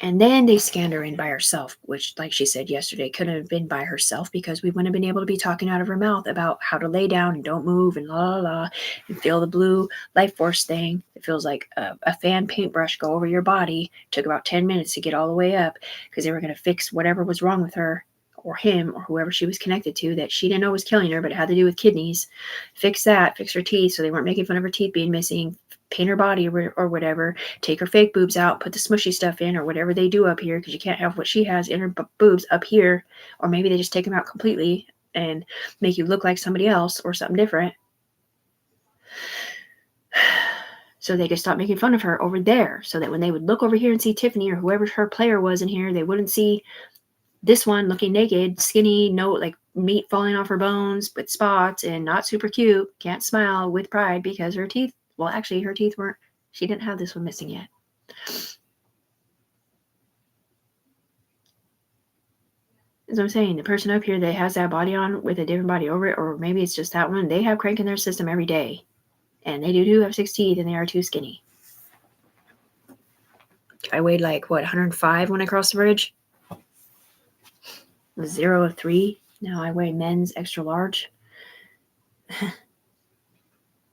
And then they scanned her in by herself, which, like she said yesterday, couldn't have been by herself because we wouldn't have been able to be talking out of her mouth about how to lay down and don't move and la la la and feel the blue life force thing. It feels like a fan paintbrush go over your body. It took about 10 minutes to get all the way up because they were going to fix whatever was wrong with her or him or whoever she was connected to that she didn't know was killing her, but it had to do with kidneys. Fix that, fix her teeth so they weren't making fun of her teeth being missing. Paint her body or whatever, take her fake boobs out, put the smushy stuff in or whatever they do up here, because you can't have what she has in her boobs up here, or maybe they just take them out completely and make you look like somebody else or something different. So they could stop making fun of her over there, so that when they would look over here and see Tiffany or whoever her player was in here, they wouldn't see this one looking naked, skinny, no, like meat falling off her bones with spots and not super cute, can't smile with pride because her teeth, well, actually, her teeth weren't, she didn't have this one missing yet. That's what I'm saying. The person up here that has that body on with a different body over it, or maybe it's just that one, they have crank in their system every day. And they do have 6 teeth, and they are too skinny. I weighed like, 105 when I crossed the bridge? It was 0 to 3. Now I weigh men's extra large.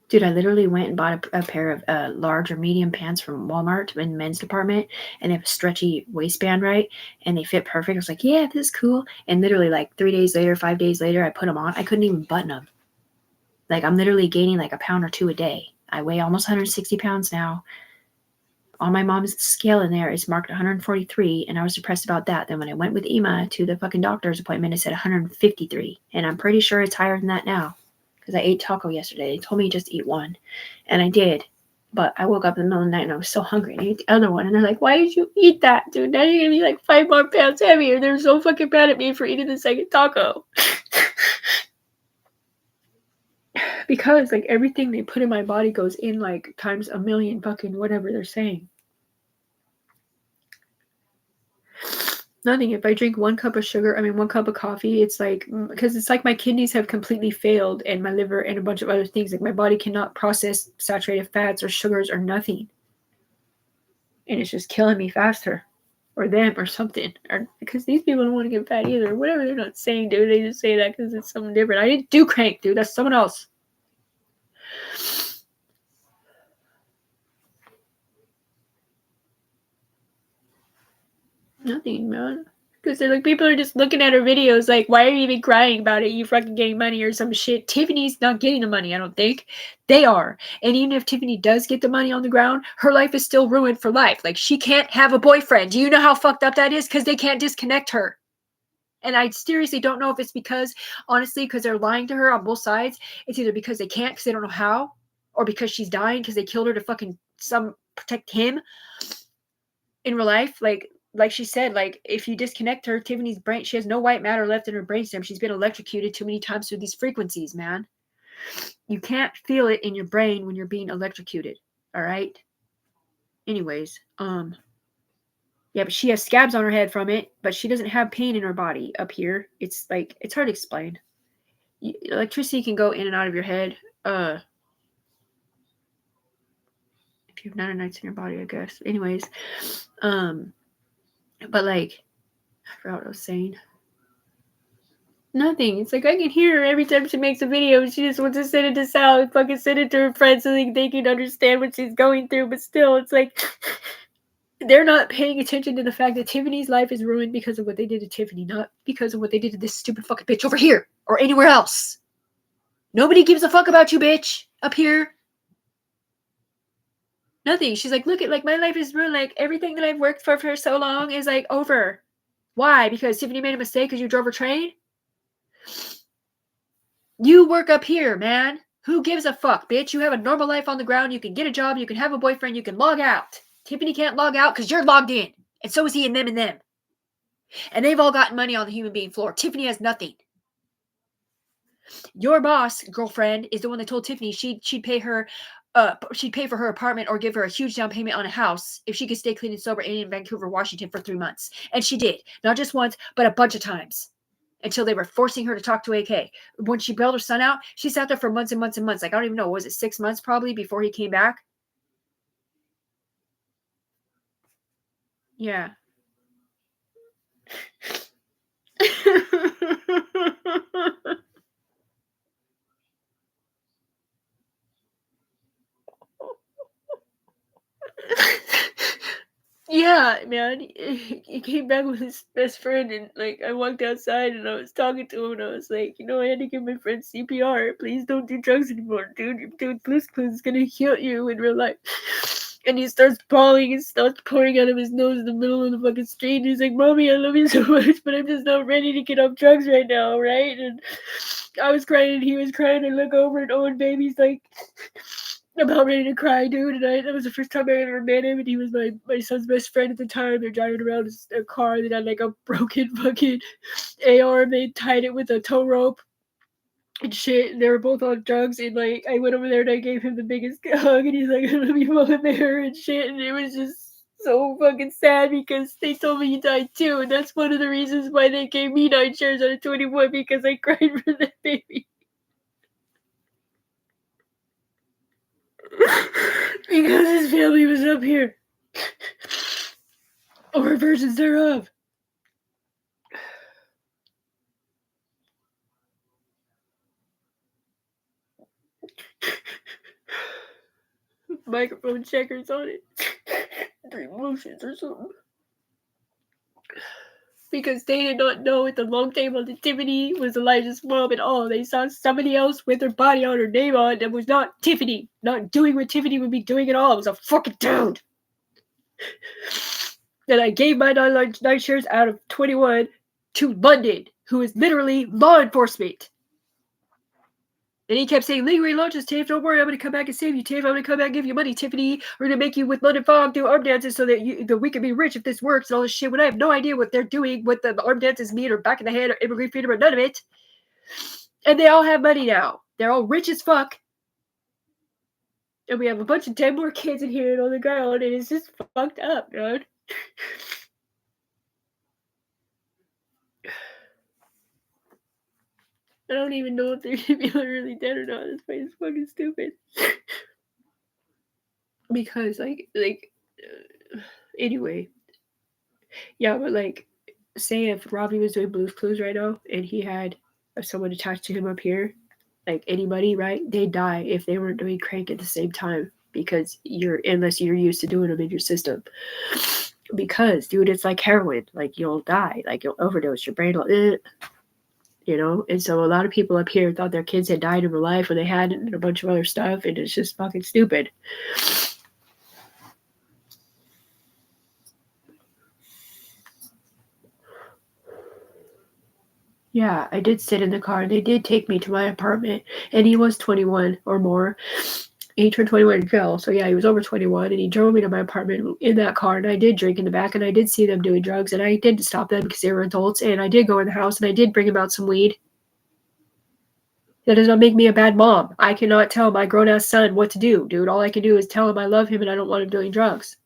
Dude, I literally went and bought a pair of large or medium pants from Walmart in the men's department, and they have a stretchy waistband, right? And they fit perfect. I was like, yeah, this is cool. And literally like 3 days later, 5 days later, I put them on. I couldn't even button them. Like, I'm literally gaining like a pound or 2 a day. I weigh almost 160 pounds now. On my mom's scale in there, it's marked 143, and I was depressed about that. Then when I went with Ema to the fucking doctor's appointment, it said 153. And I'm pretty sure it's higher than that now. Because I ate taco yesterday. They told me just eat one. And I did. But I woke up in the middle of the night and I was so hungry. And I ate the other one. And they're like, why did you eat that, dude? Now you're going to be like 5 more pounds heavier. They're so fucking mad at me for eating the second taco. Because, like, everything they put in my body goes in, like, times a million fucking whatever they're saying. Nothing. If I drink 1 cup of coffee, it's like, because it's like my kidneys have completely failed, and my liver and a bunch of other things. Like my body cannot process saturated fats or sugars or nothing. And it's just killing me faster. Or them or something. Or because these people don't want to get fat either. Whatever they're not saying, dude. They just say that because it's something different. I didn't do crank, dude. That's someone else. Nothing, man. Because they're like, people are just looking at her videos like, why are you even crying about it? You fucking getting money or some shit. Tiffany's not getting the money, I don't think. They are. And even if Tiffany does get the money on the ground, her life is still ruined for life. Like, she can't have a boyfriend. Do you know how fucked up that is? Because they can't disconnect her. And I seriously don't know if it's because, honestly, because they're lying to her on both sides. It's either because they can't because they don't know how, or because she's dying because they killed her to fucking protect him in real life. Like she said, like, if you disconnect her, Tiffany's brain, she has no white matter left in her brainstem. She's been electrocuted too many times through these frequencies, man. You can't feel it in your brain when you're being electrocuted. All right. Anyways, yeah, but she has scabs on her head from it, but she doesn't have pain in her body up here. It's like, it's hard to explain. Electricity can go in and out of your head. If you have nanonites in your body, I guess. Anyways, but like, I forgot what I was saying. Nothing. It's like I can hear her every time she makes a video. She just wants to send it to Sal and fucking send it to her friends so they can understand what she's going through. But still, it's like they're not paying attention to the fact that Tiffany's life is ruined because of what they did to Tiffany, not because of what they did to this stupid fucking bitch over here or anywhere else. Nobody gives a fuck about you, bitch, up here. Nothing. She's like, look at, like, my life is ruined. Like, everything that I've worked for so long is like over. Why? Because Tiffany made a mistake because you drove her train? You work up here, man. Who gives a fuck, bitch? You have a normal life on the ground. You can get a job. You can have a boyfriend. You can log out. Tiffany can't log out because you're logged in. And so is he and them and them. And they've all gotten money on the human being floor. Tiffany has nothing. Your boss, girlfriend, is the one that told Tiffany she'd pay her, she'd pay for her apartment or give her a huge down payment on a house if she could stay clean and sober in Vancouver, Washington for 3 months. And she did. Not just once, but a bunch of times. Until they were forcing her to talk to AK. When she bailed her son out, she sat there for months and months and months. Like, I don't even know, was it 6 months probably before he came back? Yeah. Yeah, man. He came back with his best friend, and like I walked outside and I was talking to him, and I was like, I had to give my friend CPR. Please don't do drugs anymore, dude. Dude, Blue's Clues is gonna kill you in real life. And he starts bawling and starts pouring out of his nose in the middle of the fucking street. And he's like, Mommy, I love you so much, but I'm just not ready to get off drugs right now, right? And I was crying and he was crying. I look over and Owen Baby's like about ready to cry, dude. And that was the first time I ever met him. And he was my son's best friend at the time. They're driving around a car that had like a broken fucking AR. And they tied it with a tow rope and shit. And they were both on drugs. And like, I went over there and I gave him the biggest hug. And he's like, I love you, Mama Bear and shit. And it was just so fucking sad because they told me he died too. And that's one of the reasons why they gave me 9 shares out of 21 because I cried for that baby. Because his family was up here. Or versions thereof. Microphone checkers on it. 3 motions or something. Because they did not know at the long table that Tiffany was Elijah's mom at all. They saw somebody else with their body on her name on that was not Tiffany. Not doing what Tiffany would be doing at all. It was a fucking dude. That I gave my 9 shares out of 21 to London, who is literally law enforcement. And he kept saying, legally launches, Tiff, don't worry, I'm going to come back and save you, Tiff. I'm going to come back and give you money, Tiffany. We're going to make you with London Fog do arm dances so that we can be rich if this works and all this shit. When I have no idea what they're doing, what the arm dances mean or back in the head or immigrant freedom or none of it. And they all have money now. They're all rich as fuck. And we have a bunch of 10 more kids in here and on the ground, and it's just fucked up, dude. I don't even know if these people are really dead or not. This place is fucking stupid. Because anyway, yeah, but like, say if Robbie was doing Blue's Clues right now and he had someone attached to him up here, like anybody, right? They'd die if they weren't doing crank at the same time because unless you're used to doing them in your system. Because, dude, it's like heroin. Like, you'll die. Like, you'll overdose. Your brain will, And so a lot of people up here thought their kids had died in real life when they had, and a bunch of other stuff, and it's just fucking stupid. Yeah, I did sit in the car. They did take me to my apartment, and he was 21 or more. He turned 21 in jail, so yeah, he was over 21, and he drove me to my apartment in that car, and I did drink in the back, and I did see them doing drugs, and I did stop them because they were adults, and I did go in the house, and I did bring him out some weed. That does not make me a bad mom. I cannot tell my grown-ass son what to do, dude. All I can do is tell him I love him and I don't want him doing drugs.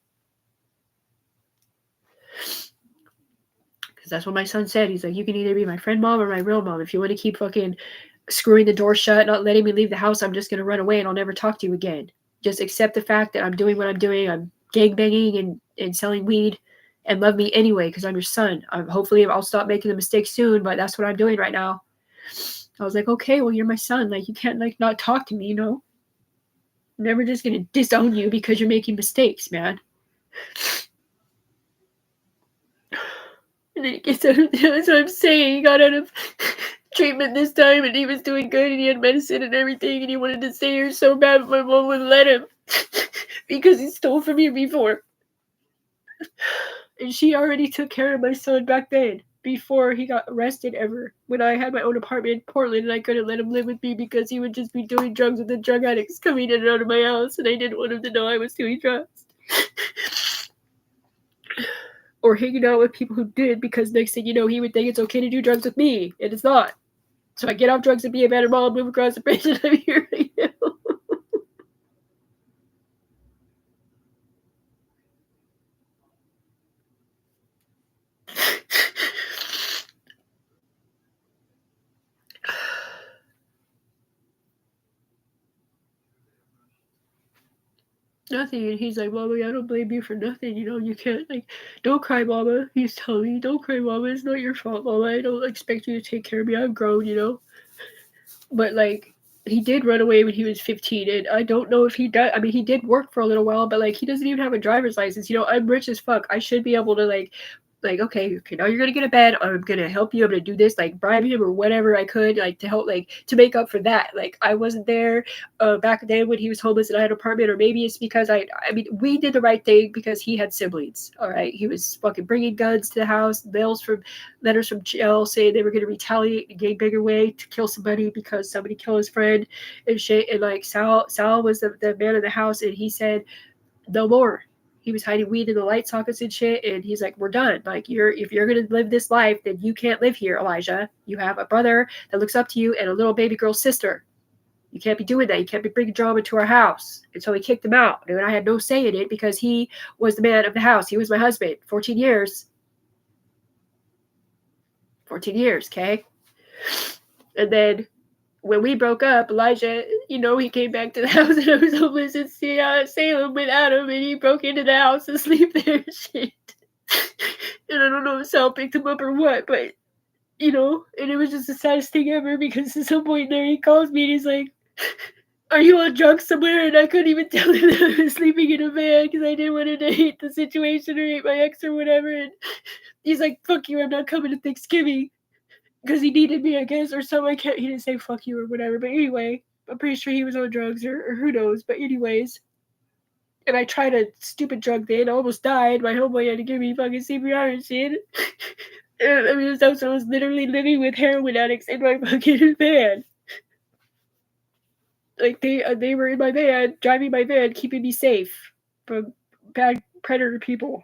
Because that's what my son said. He's like, you can either be my friend mom or my real mom. If you want to keep fucking screwing the door shut, not letting me leave the house, I'm just going to run away and I'll never talk to you again. Just accept the fact that I'm doing what I'm doing. I'm gangbanging and selling weed, and love me anyway because I'm your son. Hopefully I'll stop making the mistake soon, but that's what I'm doing right now. I was like, okay, well, you're my son. Like, you can't, like, not talk to me, you know? I'm never just going to disown you because you're making mistakes, man. And then he gets out of, that's what I'm saying. He got out of treatment this time and he was doing good and he had medicine and everything and he wanted to stay here so bad, but my mom wouldn't let him because he stole from me before. And she already took care of my son back then before he got arrested ever. When I had my own apartment in Portland and I couldn't let him live with me because he would just be doing drugs with the drug addicts coming in and out of my house and I didn't want him to know I was doing drugs. Or hanging out with people who did, because next thing you know, he would think it's okay to do drugs with me, and it's not. So I get off drugs and be a better mom, move across the bridge, and I'm here right now. Nothing, and he's like, Mama, I don't blame you for nothing, you can't, like, don't cry, Mama. He's telling me, don't cry, Mama, it's not your fault, Mama, I don't expect you to take care of me, I'm grown, But, like, he did run away when he was 15, and I don't know if he does. I mean, he did work for a little while, but, like, he doesn't even have a driver's license. I'm rich as fuck. I should be able to, okay, now you're gonna get a bed. I'm gonna help you. I'm gonna do this, like, bribe him or whatever I could, like, to help, like, to make up for that. Like, I wasn't there back then when he was homeless and I had an apartment, or maybe it's because I mean, we did the right thing because he had siblings. All right, he was fucking bringing guns to the house, letters from jail saying they were gonna retaliate in a bigger way to kill somebody because somebody killed his friend and shit. And like Sal was the man of the house, and he said no more. He was hiding weed in the light sockets and shit, and he's like, we're done. Like, if you're gonna live this life, then you can't live here, Elijah. You have a brother that looks up to you and a little baby girl sister. You can't be doing that. You can't be bringing drama to our house. And so he kicked him out. And I had no say in it because he was the man of the house. He was my husband. 14 years. 14 years, okay? And then when we broke up, Elijah, he came back to the house and I was homeless in Salem with Adam, and he broke into the house and sleep there and shit. And I don't know if Sal picked him up or what, but, and it was just the saddest thing ever because at some point there he calls me and he's like, are you on drugs somewhere? And I couldn't even tell him that I was sleeping in a van because I didn't want him to hate the situation or hate my ex or whatever. And he's like, fuck you, I'm not coming to Thanksgiving. Because he needed me, I guess, or something. He didn't say fuck you or whatever, but anyway, I'm pretty sure he was on drugs or who knows, but anyways. And I tried a stupid drug then, I almost died. My homeboy had to give me fucking CPR and shit. And, I mean, I was literally living with heroin addicts in my fucking van. Like, they were in my van, driving my van, keeping me safe from bad predator people.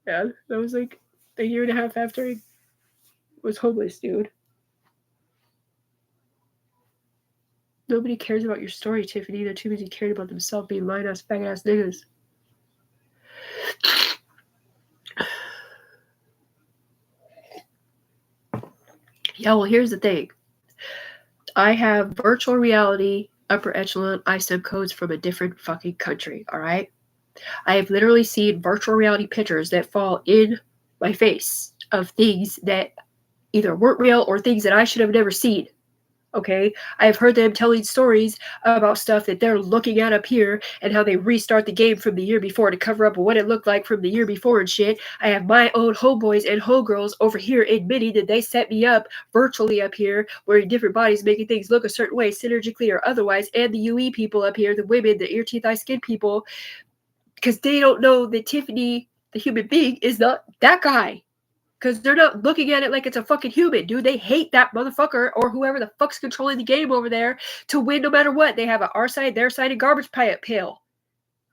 Yeah, that was like a year and a half after I was homeless, dude. Nobody cares about your story, Tiffany. They're too busy caring about themselves being line-ass, fag-ass niggas. Yeah, well, here's the thing. I have virtual reality upper echelon ISIM codes from a different fucking country, alright? I have literally seen virtual reality pictures that fall in my face of things that either weren't real or things that I should have never seen. Okay, I have heard them telling stories about stuff that they're looking at up here and how they restart the game from the year before to cover up what it looked like from the year before and shit. I have my own homeboys and homegirls over here admitting that they set me up virtually up here, wearing different bodies, making things look a certain way, synergically or otherwise, and the UE people up here, the women, the ear, teeth, eye, skin people, because they don't know that Tiffany, the human being, is not that guy. Because they're not looking at it like it's a fucking human, dude. They hate that motherfucker or whoever the fuck's controlling the game over there to win no matter what. They have our side, their side, and garbage pail.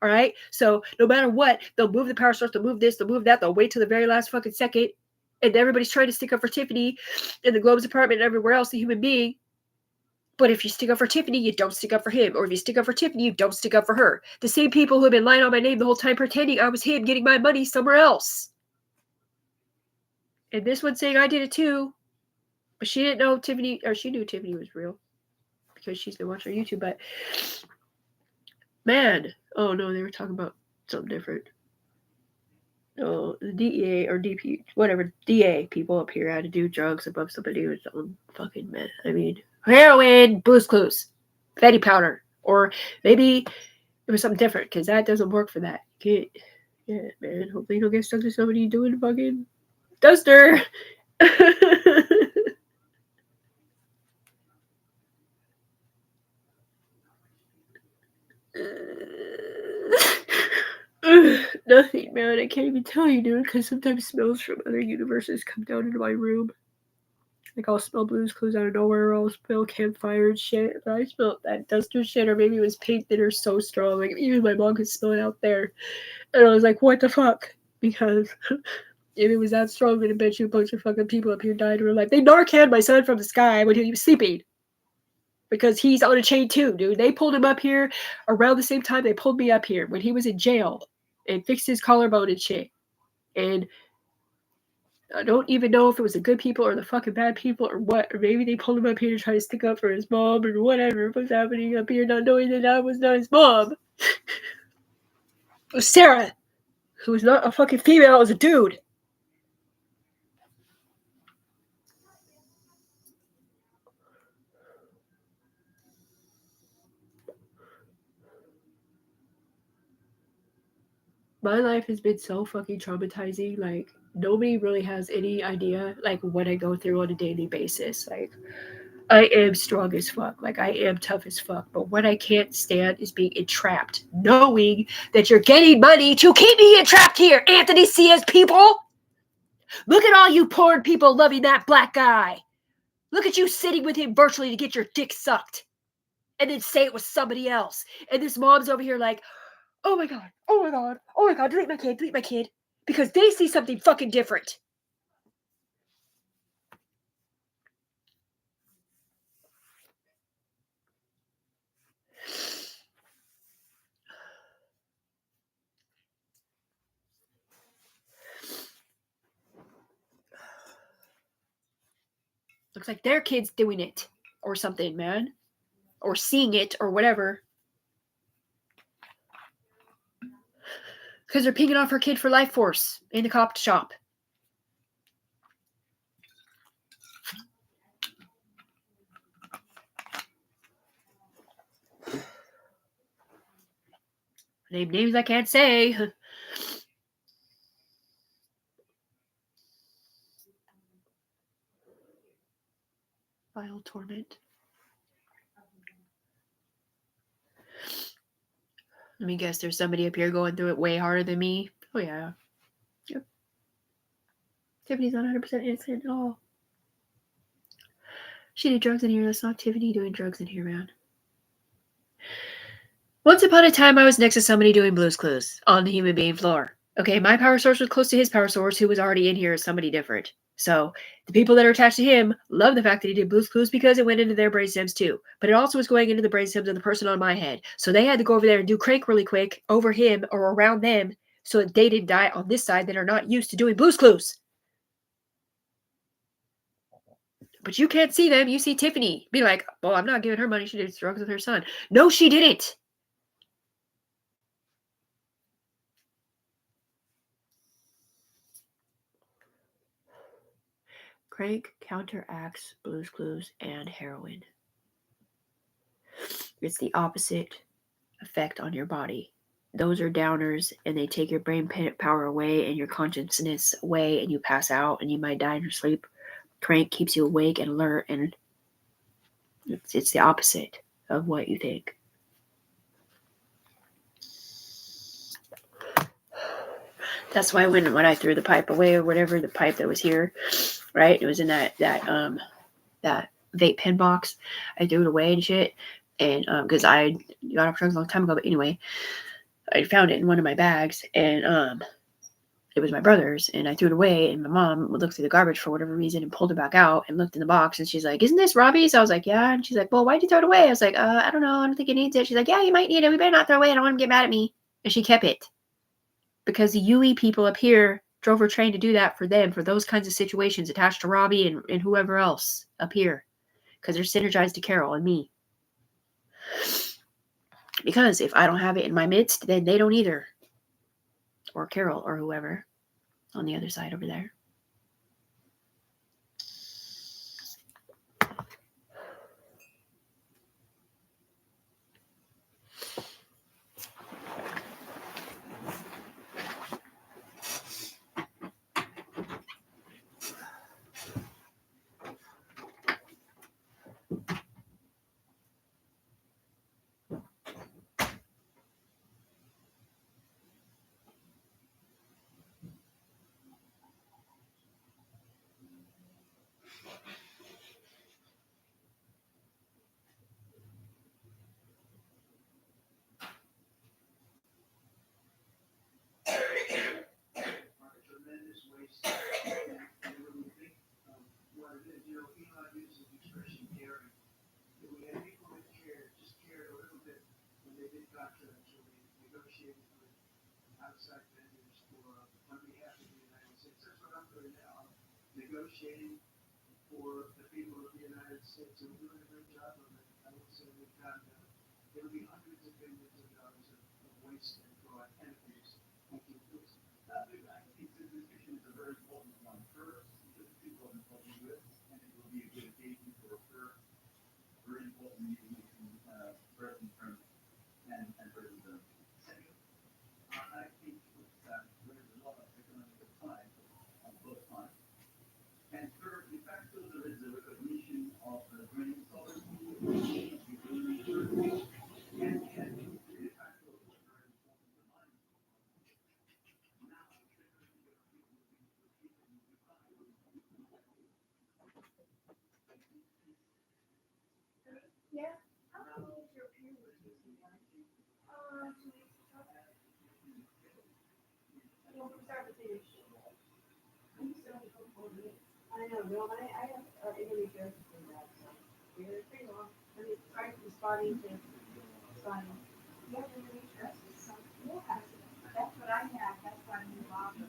All right? So no matter what, they'll move the power source, they'll move this, they'll move that, they'll wait till the very last fucking second. And everybody's trying to stick up for Tiffany in the Globe's apartment and everywhere else, the human being. But if you stick up for Tiffany, you don't stick up for him. Or if you stick up for Tiffany, you don't stick up for her. The same people who have been lying on my name the whole time pretending I was him getting my money somewhere else. And this one saying I did it too. But she didn't know Tiffany, or she knew Tiffany was real. Because she's been watching her YouTube. But, man. Oh no, they were talking about something different. Oh, the DEA or DP, whatever, DA people up here had to do drugs above somebody who was on fucking meth. I mean, heroin, Blue's Clues, fatty powder. Or maybe it was something different, because that doesn't work for that. Yeah, man. Hopefully you don't get stuck to somebody doing fucking duster. Nothing, man. I can't even tell you, dude, because sometimes smells from other universes come down into my room. Like, I'll smell Blue's Clues out of nowhere, or I'll smell campfire and shit. But I smelled that duster shit, or maybe it was paint thinner so strong. Like, even my mom could smell it out there. And I was like, what the fuck? Because if it was that strong, then I bet you a bunch of fucking people up here died who were like, they Narcaned my son from the sky when he was sleeping. Because he's on a chain too, dude. They pulled him up here around the same time they pulled me up here when he was in jail and fixed his collarbone and shit. And I don't even know if it was the good people or the fucking bad people or what. Or maybe they pulled him up here to try to stick up for his mom or whatever was happening up here, not knowing that I was not his mom. It was Sarah, who was not a fucking female, it was a dude. My life has been so fucking traumatizing. Like, nobody really has any idea, like, what I go through on a daily basis. Like, I am strong as fuck. Like, I am tough as fuck. But what I can't stand is being entrapped, knowing that you're getting money to keep me entrapped here, Anthony Cia's people. Look at all you porn people loving that black guy. Look at you sitting with him virtually to get your dick sucked. And then say it was somebody else. And this mom's over here like, oh my god, oh my god, oh my god, delete my kid. Because they see something fucking different. Looks like their kid's doing it. Or something, man. Or seeing it, or whatever. Because they're picking off her kid for life force in the cop shop. Names I can't say. Vile torment. Let me guess, there's somebody up here going through it way harder than me. Oh, yeah. Yep. Tiffany's not 100% innocent at all. She did drugs in here. That's not Tiffany doing drugs in here, man. Once upon a time, I was next to somebody doing Blue's Clues on the human being floor. Okay, my power source was close to his power source, who was already in here as somebody different. So the people that are attached to him love the fact that he did Blue's Clues because it went into their brainstems too. But it also was going into the brainstems of the person on my head. So they had to go over there and do crank really quick over him or around them so that they didn't die on this side that are not used to doing Blue's Clues. But you can't see them. You see Tiffany. Be like, well, I'm not giving her money. She did drugs with her son. No, she didn't. Crank counteracts Blue's Clues and heroin. It's the opposite effect on your body. Those are downers, and they take your brain power away and your consciousness away, and you pass out, and you might die in your sleep. Crank keeps you awake and alert, and it's the opposite of what you think. That's why when I threw the pipe away or whatever, the pipe that was here, right? It was in that vape pen box. I threw it away and shit, and because I got off drugs a long time ago. But anyway, I found it in one of my bags, and it was my brother's, and I threw it away. And my mom would look through the garbage for whatever reason and pulled it back out and looked in the box, and she's like, "Isn't this Robbie's?" I was like, "Yeah." And she's like, "Well, why'd you throw it away?" I was like, "I don't know. I don't think it needs it." She's like, "Yeah, you might need it. We better not throw it away. I don't want him to get mad at me." And she kept it. Because the UE people up here drove her train to do that for them, for those kinds of situations attached to Robbie and whoever else up here. Because they're synergized to Carol and me. Because if I don't have it in my midst, then they don't either. Or Carol or whoever on the other side over there. I know, no, I have interview therapy for that, so you're pretty long. I mean, trying to be spotty to spotty. You have interview therapy, so yeah, that's what I have. That's why I moved on.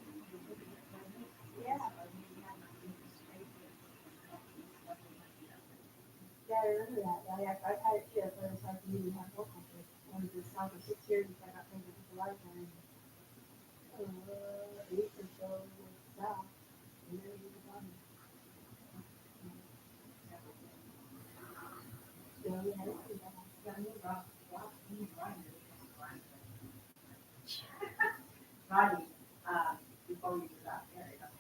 Yeah. Yeah, I remember that. I've had it too. That's why I was like, you have more conflict. I was in South for 6 years, I got pregnant with a lifetime. 8 or so with South, and then he was on. Roddy, before we got married, I was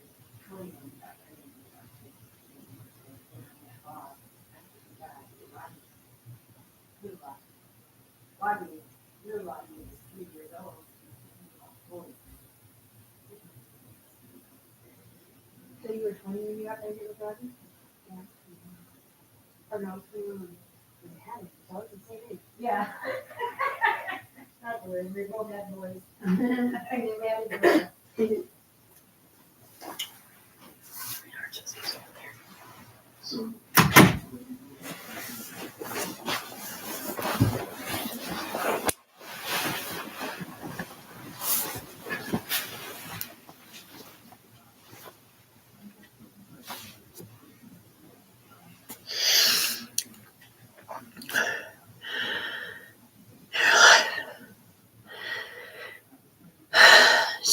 telling him that I didn't do that. Roddy, your Roddy is 3 years old. So you were 20 when you got pregnant with Roddy? Yeah. Or no, 21 when you had it, so it's the same age. Yeah. Not worried, we both had boys. So.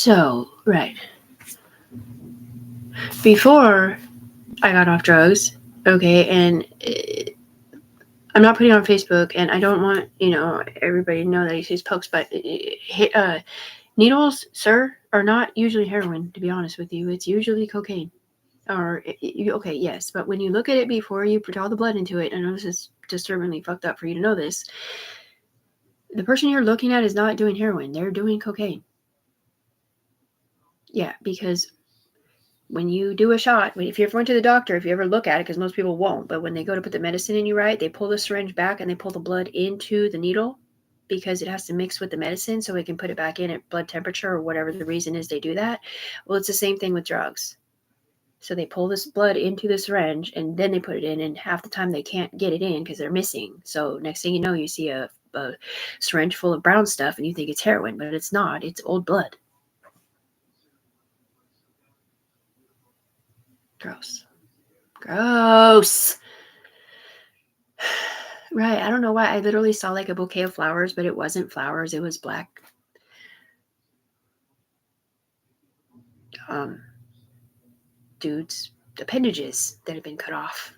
So, right. Before I got off drugs, okay, and I'm not putting it on Facebook, and I don't want, everybody to know that he sees pokes, but needles, sir, are not usually heroin, to be honest with you. It's usually cocaine. Or, okay, yes, but when you look at it before you put all the blood into it, I know this is disturbingly fucked up for you to know this, the person you're looking at is not doing heroin. They're doing cocaine. Yeah, because when you do a shot, if you ever went to the doctor, if you ever look at it, because most people won't, but when they go to put the medicine in you, right, they pull the syringe back and they pull the blood into the needle because it has to mix with the medicine so it can put it back in at blood temperature or whatever the reason is they do that. Well, it's the same thing with drugs. So they pull this blood into the syringe and then they put it in, and half the time they can't get it in because they're missing. So next thing you know, you see a syringe full of brown stuff and you think it's heroin, but it's not. It's old blood. Gross. Gross. Right. I don't know why. I literally saw like a bouquet of flowers, but it wasn't flowers. It was black dudes' appendages that had been cut off.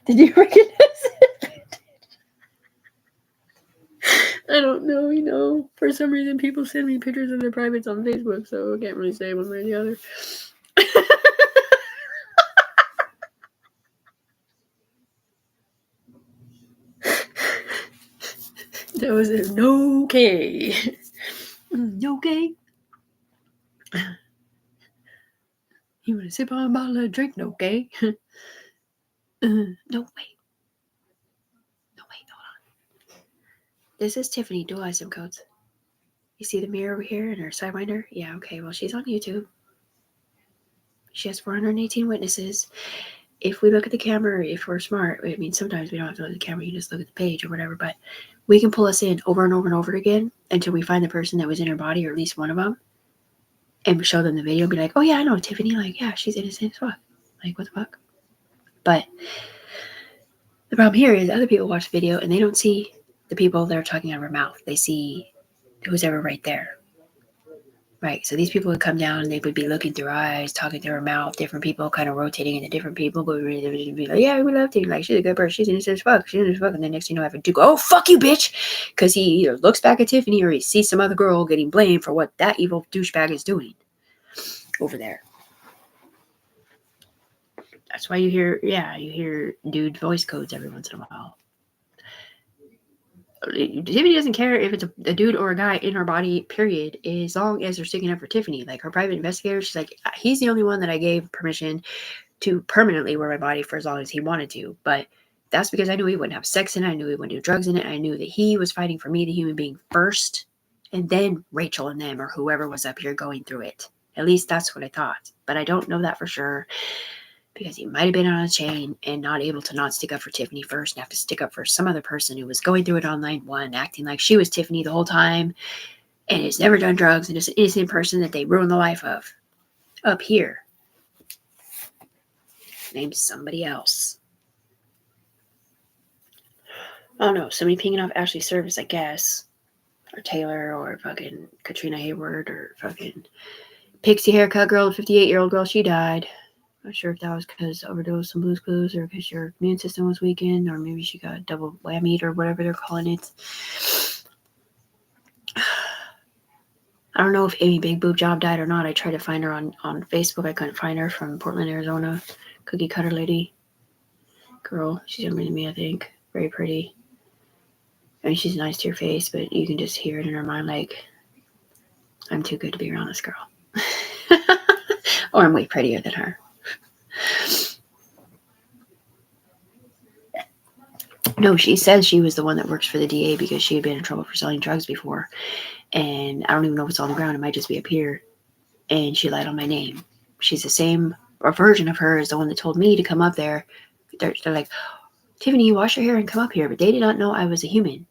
Did you recognize it? I don't know. For some reason, people send me pictures of their privates on Facebook, so I can't really say one way or the other. That was a no K. No K. You want to sip on a bottle of drink? No K. No, wait. Hold on. This is Tiffany, dual ISIM codes. You see the mirror over here and her sidewinder? Yeah, okay. Well, she's on YouTube. She has 418 witnesses. If we look at the camera, if we're smart, I mean, sometimes we don't have to look at the camera. You just look at the page or whatever. But we can pull us in over and over and over again until we find the person that was in her body, or at least one of them, and show them the video and be like, oh, yeah, I know Tiffany. Like, yeah, she's innocent as fuck. Like, what the fuck? But the problem here is other people watch the video and they don't see the people that are talking out of her mouth. They see who's ever right there. Right. So these people would come down and they would be looking through her eyes, talking through her mouth, different people kind of rotating into different people. But they would be like, yeah, we love you. Like, she's a good person. She's innocent as fuck. She's innocent as fuck. And then next thing you know, I have a dude go, oh, fuck you, bitch. Because he either looks back at Tiffany or he sees some other girl getting blamed for what that evil douchebag is doing over there. That's why you hear dude voice codes every once in a while. Tiffany doesn't care if it's a dude or a guy in her body, period, as long as they're sticking up for Tiffany. Like, her private investigator, she's like, he's the only one that I gave permission to permanently wear my body for as long as he wanted to. But that's because I knew he wouldn't have sex in it. I knew he wouldn't do drugs in it. I knew that he was fighting for me, the human being, first, and then Rachel and them or whoever was up here going through it. At least that's what I thought. But I don't know that for sure, because he might have been on a chain and not able to not stick up for Tiffany first and have to stick up for some other person who was going through it on line one, acting like she was Tiffany the whole time and has never done drugs and is an innocent person that they ruined the life of. Up here, named somebody else. I don't know, somebody pinging off Ashley Service, I guess. Or Taylor, or fucking Katrina Hayward, or fucking Pixie haircut girl, 58-year-old girl, she died. Not sure if that was because overdose on Blue's Clues or because your immune system was weakened, or maybe she got double whammied or whatever they're calling it. I don't know if Amy Big Boob Job died or not. I tried to find her on Facebook. I couldn't find her. From Portland, Arizona. Cookie cutter lady. Girl. She's younger than me, I think. Very pretty. I mean, she's nice to your face, but you can just hear it in her mind like, I'm too good to be around this girl. Or I'm way prettier than her. No, she says she was the one that works for the DA because she had been in trouble for selling drugs before. And I don't even know if it's on the ground. It might just be up here. And she lied on my name. She's the same, or version of her is the one that told me to come up there. They're like, Tiffany, you wash your hair and come up here. But they did not know I was a human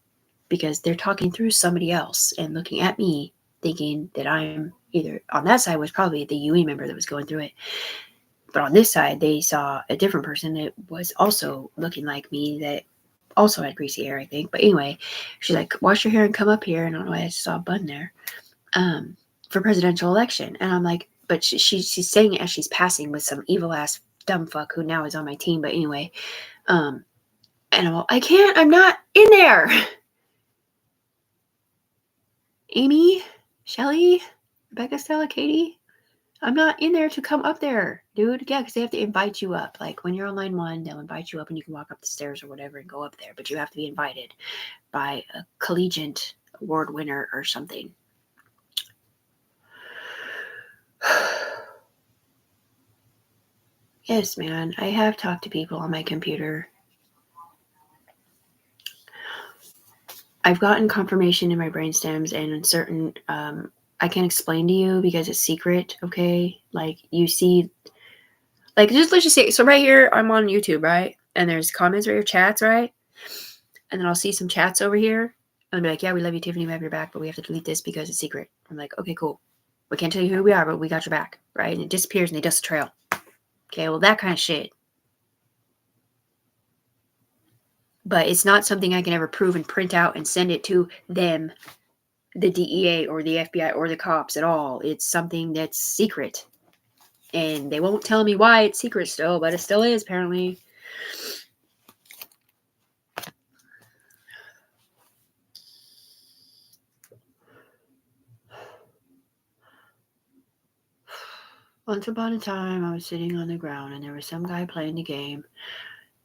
because they're talking through somebody else and looking at me thinking that I'm either, on that side was probably the UE member that was going through it. But on this side, they saw a different person that was also looking like me that also had greasy hair, I think. But anyway, she's like, wash your hair and come up here. And I don't know why I just saw a bun there. For presidential election. And I'm like, but she's saying it as she's passing with some evil ass dumb fuck who now is on my team. But anyway, and I'm all, I can't, I'm not in there. Amy, Shelly, Rebecca, Stella, Katie, I'm not in there to come up there, dude. Yeah, because they have to invite you up. Like when you're on line 1, they'll invite you up and you can walk up the stairs or whatever and go up there. But you have to be invited by a collegiate award winner or something. Yes, man. I have talked to people on my computer. I've gotten confirmation in my brainstems and in certain, I can't explain to you because it's secret, okay? Like, you see, like, let's just say, so right here, I'm on YouTube, right? And there's comments right here, chats, right? And then I'll see some chats over here. And I'll be like, yeah, we love you, Tiffany, we have your back, but we have to delete this because it's secret. I'm like, okay, cool. We can't tell you who we are, but we got your back, right? And it disappears and they dust the trail. Okay, well, that kind of shit. But it's not something I can ever prove and print out and send it to them, the DEA or the FBI or the cops at all. It's something that's secret. And they won't tell me why it's secret still, but it still is, apparently. Once upon a time, I was sitting on the ground, and there was some guy playing the game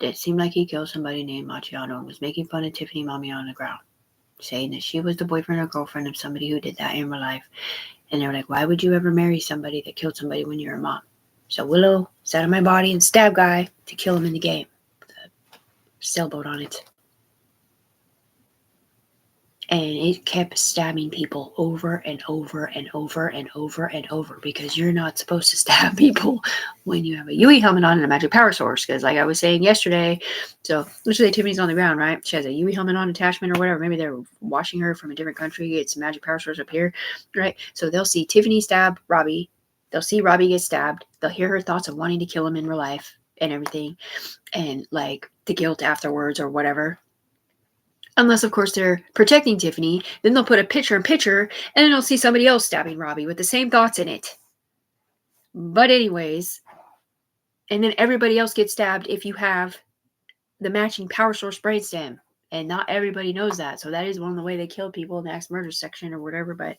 that seemed like he killed somebody named Machiano and was making fun of Tiffany Mommy on the ground, saying that she was the boyfriend or girlfriend of somebody who did that in real life. And they were like, why would you ever marry somebody that killed somebody when you're a mom? So Willow sat on my body and stabbed guy to kill him in the game with a sailboat on it. And it kept stabbing people over and over and over and over and over because you're not supposed to stab people when you have a UE helmet on and a magic power source. Because like I was saying yesterday, so let's say Tiffany's on the ground, right? She has a UE helmet on attachment or whatever. Maybe they're watching her from a different country. It's a magic power source up here, right? So they'll see Tiffany stab Robbie. They'll see Robbie get stabbed. They'll hear her thoughts of wanting to kill him in real life and everything. And like the guilt afterwards or whatever. Unless, of course, they're protecting Tiffany. Then they'll put a picture in picture, and then they'll see somebody else stabbing Robbie with the same thoughts in it. But anyways, and then everybody else gets stabbed if you have the matching power source brainstem. And not everybody knows that. So that is one of the way they kill people in the axe murder section or whatever. But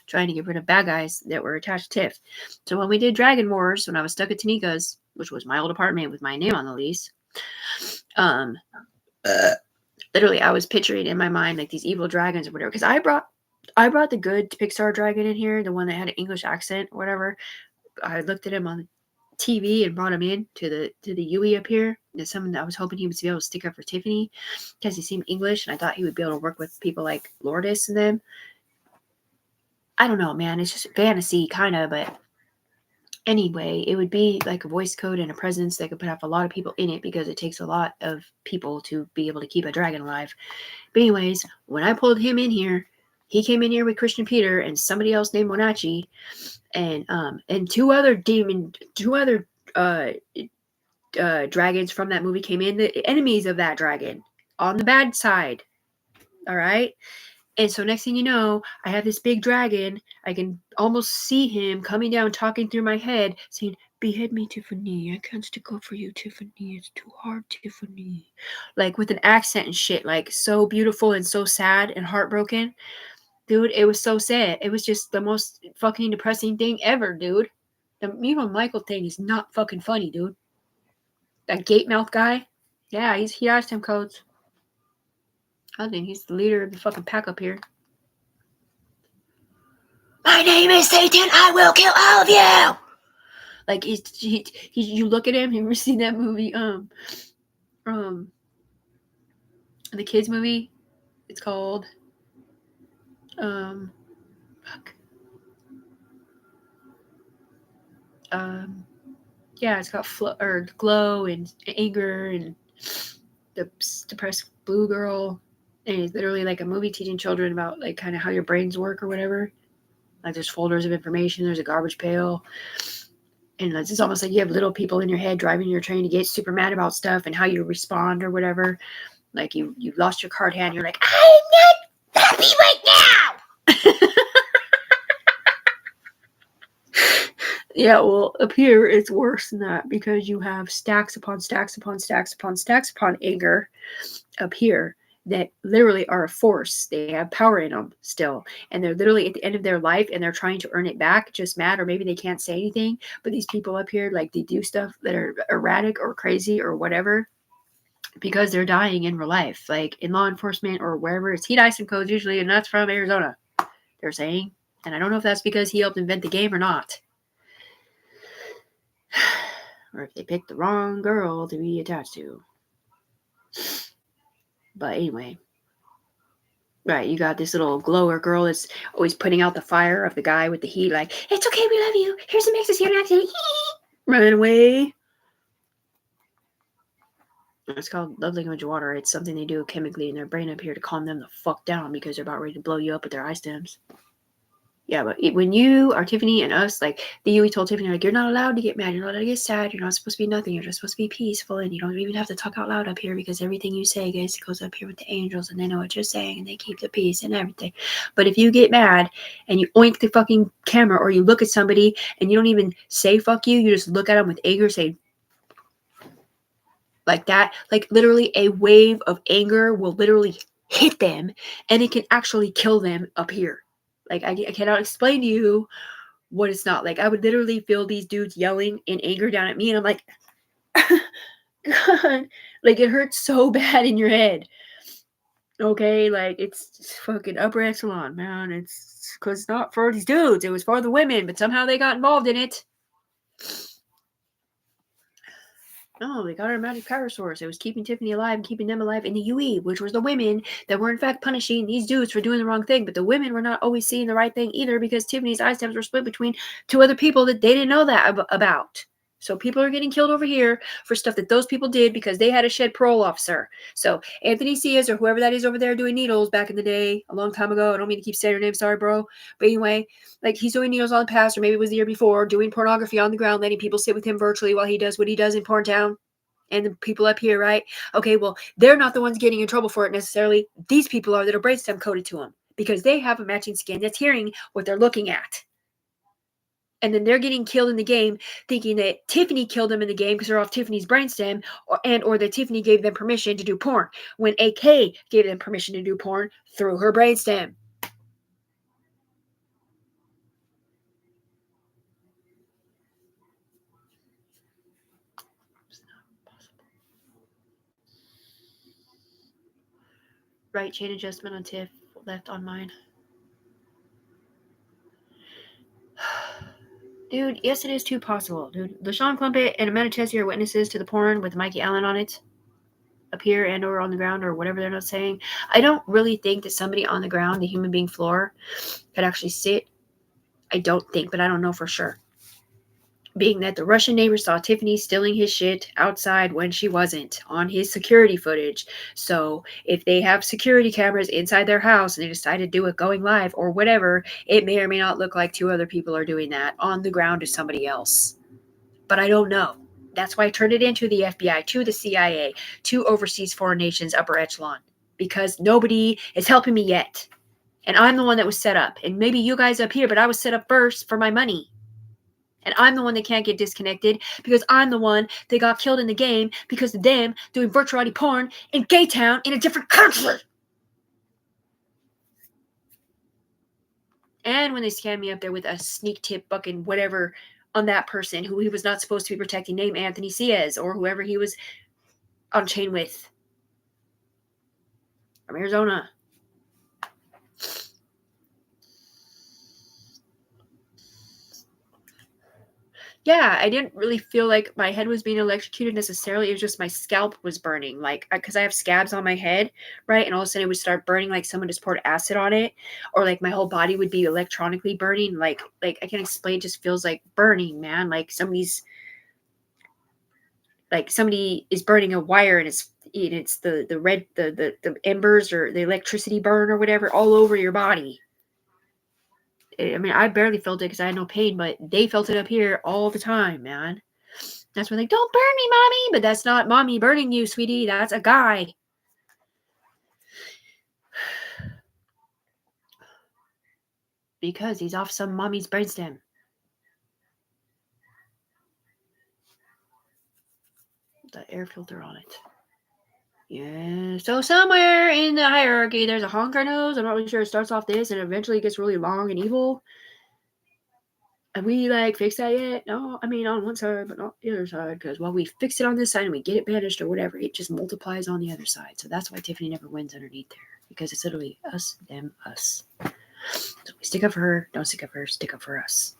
trying to get rid of bad guys that were attached to Tiff. So when we did Dragon Wars, when I was stuck at Tanika's, which was my old apartment with my name on the lease, literally I was picturing in my mind like these evil dragons or whatever, because I brought the good Pixar dragon in here, the one that had an English accent or whatever. I looked at him on TV and brought him in to the UE up here. There's someone that I was hoping he would be able to stick up for Tiffany because he seemed English and I thought he would be able to work with people like Lourdes and them. I don't know, man, it's just fantasy kind of, but anyway, it would be like a voice code and a presence that could have a lot of people in it because it takes a lot of people to be able to keep a dragon alive. But anyways, when I pulled him in here, he came in here with Christian Peter and somebody else named Monachi and two other dragons from that movie came in, the enemies of that dragon on the bad side. All right. And so next thing you know, I have this big dragon. I can almost see him coming down, talking through my head, saying, behead me, Tiffany. I can't stick up for you, Tiffany. It's too hard, Tiffany. Like with an accent and shit, like so beautiful and so sad and heartbroken. Dude, it was so sad. It was just the most fucking depressing thing ever, dude. The Evil Michael thing is not fucking funny, dude. That gate mouth guy, yeah, he asked him codes. I think he's the leader of the fucking pack up here. My name is Satan. I will kill all of you. Like you look at him. You ever seen that movie? The kids movie. It's called fuck. Yeah, it's got glow and anger and the depressed blue girl. And it's literally like a movie teaching children about like kind of how your brains work or whatever. Like there's folders of information. There's a garbage pail. And it's almost like you have little people in your head driving your train to get super mad about stuff and how you respond or whatever. Like you lost your card hand, you're like, I'm not happy right now. Yeah, well, up here it's worse than that because you have stacks upon stacks upon stacks upon stacks upon anger up here that literally are a force. They have power in them still, and they're literally at the end of their life and they're trying to earn it back, just mad, or maybe they can't say anything. But these people up here, like, they do stuff that are erratic or crazy or whatever because they're dying in real life, like in law enforcement or wherever. It's heat, ice, and codes usually, and that's from Arizona, they're saying. And I don't know if that's because he helped invent the game or not. Or if they picked the wrong girl to be attached to. But anyway. Right, you got this little glower girl that's always putting out the fire of the guy with the heat, like, it's okay, we love you. Here's some mixes here, accident. Running away. It's called love language water. It's something they do chemically in their brain up here to calm them the fuck down because they're about ready to blow you up with their eye stems. Yeah, but when you are Tiffany and us, like, the Yui told Tiffany, like, you're not allowed to get mad, you're not allowed to get sad, you're not supposed to be nothing, you're just supposed to be peaceful, and you don't even have to talk out loud up here because everything you say goes up here with the angels, and they know what you're saying, and they keep the peace and everything. But if you get mad and you oink the fucking camera, or you look at somebody and you don't even say fuck you just look at them with anger, say like that, like, literally a wave of anger will literally hit them, and it can actually kill them up here. Like, I cannot explain to you what it's not. Like, I would literally feel these dudes yelling in anger down at me, and I'm like, God, like, it hurts so bad in your head. Okay, like, it's fucking upper echelon, man. It's because it's not for these dudes, it was for the women, but somehow they got involved in it. Oh, they got our magic power source. It was keeping Tiffany alive and keeping them alive in the UE, which was the women that were in fact punishing these dudes for doing the wrong thing. But the women were not always seeing the right thing either because Tiffany's eye stems were split between two other people that they didn't know that about. So people are getting killed over here for stuff that those people did because they had a shed parole officer. So Anthony Ciaz, or whoever that is over there doing needles back in the day, a long time ago. I don't mean to keep saying your name, sorry, bro. But anyway, like, he's doing needles on the past, or maybe it was the year before, doing pornography on the ground, letting people sit with him virtually while he does what he does in Porn Town. And the people up here, right? Okay, well, they're not the ones getting in trouble for it necessarily. These people are that are brainstem coded to them because they have a matching skin that's hearing what they're looking at. And then they're getting killed in the game, thinking that Tiffany killed them in the game because they're off Tiffany's brainstem, or that Tiffany gave them permission to do porn, when AK gave them permission to do porn through her brainstem. It's not possible. Right chain adjustment on Tiff, left on mine. Dude, yes, it is too possible, dude. LaShawn Clumpett and Amanda Chessie are witnesses to the porn with Mikey Allen on it, up here and or on the ground or whatever they're not saying. I don't really think that somebody on the ground, the human being floor, could actually sit. I don't think, but I don't know for sure. Being that the Russian neighbor saw Tiffany stealing his shit outside when she wasn't on his security footage. So if they have security cameras inside their house and they decide to do it going live or whatever, it may or may not look like two other people are doing that on the ground to somebody else. But I don't know. That's why I turned it into the FBI, to the CIA, to overseas foreign nations, upper echelon, because nobody is helping me yet. And I'm the one that was set up. And maybe you guys up here, but I was set up first for my money. And I'm the one that can't get disconnected because I'm the one that got killed in the game because of them doing virtual reality porn in Gaytown in a different country. And when they scanned me up there with a sneak tip fucking whatever on that person who he was not supposed to be protecting, named Anthony Ciaz, or whoever he was on chain with, from Arizona. Yeah, I didn't really feel like my head was being electrocuted necessarily. It was just my scalp was burning, like, because I have scabs on my head, right? And all of a sudden it would start burning like someone just poured acid on it, or like my whole body would be electronically burning. Like I can't explain. It just feels like burning, man. Like somebody is burning a wire, and it's the red the embers or the electricity burn or whatever all over your body. I mean, I barely felt it because I had no pain, but they felt it up here all the time, man. That's when they don't burn me, mommy. But that's not mommy burning you, sweetie. That's a guy. Because he's off some mommy's brainstem. The air filter on it. Yeah. So somewhere in the hierarchy, there's a honker nose. I'm not really sure. It starts off this and eventually gets really long and evil. Have we like fixed that yet? No, I mean on one side, but not the other side. Because while we fix it on this side and we get it banished or whatever, it just multiplies on the other side. So that's why Tiffany never wins underneath there. Because it's literally us, them, us. So we stick up for her, don't stick up for her, stick up for us.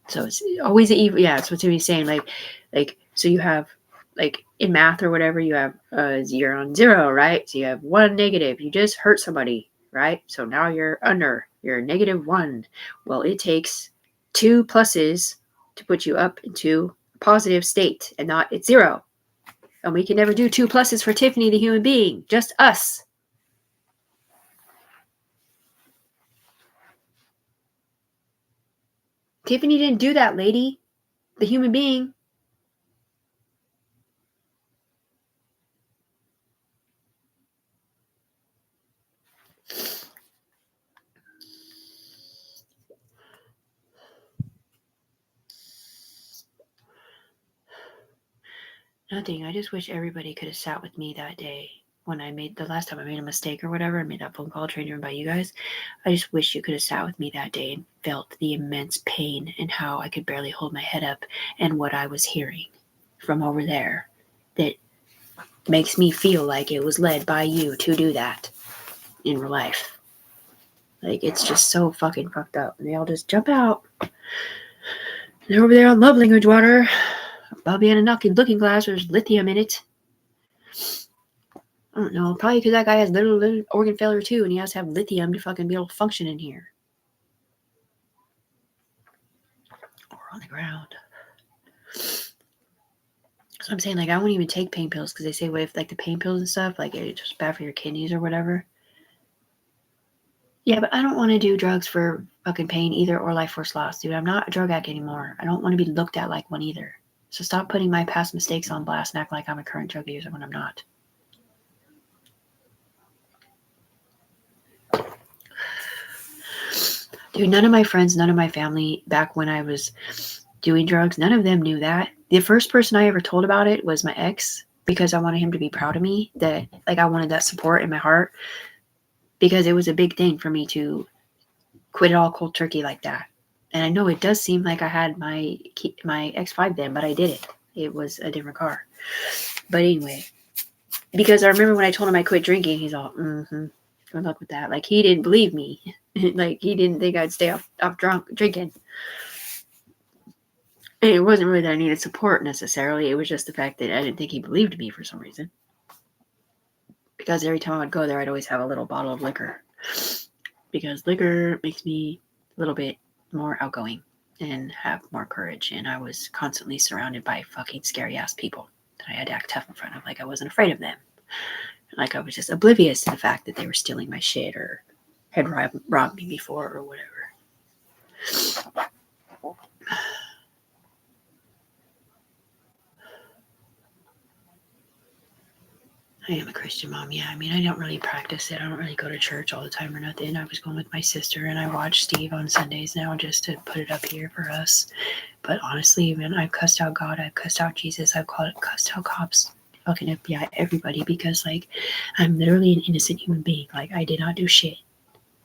So it's always the evil. Yeah, that's what Tiffany's saying. Like so you have like in math or whatever, you have 0 and 0, right? So you have 1 negative. You just hurt somebody, right? So now you're under. You're -1. Well, it takes 2 pluses to put you up into a positive state, and not it's 0. And we can never do 2 pluses for Tiffany, the human being. Just us. Tiffany didn't do that, lady. The human being. Nothing. I just wish everybody could have sat with me that day when I made the last time I made a mistake or whatever. I made that phone call trained by you guys. I just wish you could have sat with me that day and felt the immense pain and how I could barely hold my head up and what I was hearing from over there that makes me feel like it was led by you to do that in real life. Like, it's just so fucking fucked up. And they all just jump out. They're over there on love language water. Bobby Anunnaki looking glass, there's lithium in it. I don't know. Probably because that guy has little organ failure too, and he has to have lithium to fucking be able to function in here. Or on the ground. So I'm saying, like, I won't even take pain pills because they say, well, if like the pain pills and stuff, like it's just bad for your kidneys or whatever. Yeah, but I don't want to do drugs for fucking pain either or life force loss, dude. I'm not a drug addict anymore. I don't want to be looked at like one either. So stop putting my past mistakes on blast and act like I'm a current drug user when I'm not. Dude, none of my friends, none of my family, back when I was doing drugs, none of them knew that. The first person I ever told about it was my ex, because I wanted him to be proud of me, that like I wanted that support in my heart, because it was a big thing for me to quit it all cold turkey like that. And I know it does seem like I had my X5 then, but I didn't. It was a different car. But anyway, because I remember when I told him I quit drinking, he's all, good luck with that. Like, he didn't believe me. Like, he didn't think I'd stay off drinking. And it wasn't really that I needed support necessarily. It was just the fact that I didn't think he believed me for some reason. Because every time I would go there, I'd always have a little bottle of liquor. Because liquor makes me a little bit more outgoing and have more courage. And I was constantly surrounded by fucking scary ass people that I had to act tough in front of. Like, I wasn't afraid of them. Like, I was just oblivious to the fact that they were stealing my shit or had robbed me before or whatever. I am a Christian mom, yeah. I mean, I don't really practice it. I don't really go to church all the time or nothing. I was going with my sister, and I watch Steve on Sundays now just to put it up here for us. But honestly, man, I've cussed out God. I've cussed out Jesus. I've cussed out cops, fucking FBI, everybody, because, like, I'm literally an innocent human being. Like, I did not do shit.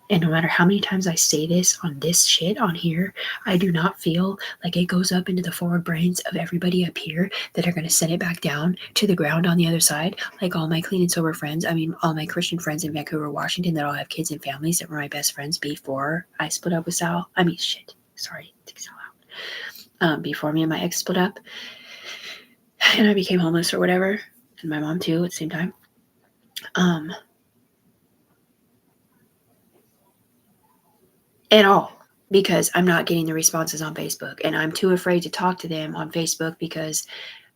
And no matter how many times I say this on this shit on here, I do not feel like it goes up into the forward brains of everybody up here that are going to send it back down to the ground on the other side. Like all my clean and sober friends, I mean, all my Christian friends in Vancouver, Washington, that all have kids and families that were my best friends before I split up with Sal. I mean, shit. Sorry, take Sal out. Before me and my ex split up and I became homeless or whatever, and my mom too at the same time. At all, because I'm not getting the responses on Facebook, and I'm too afraid to talk to them on Facebook because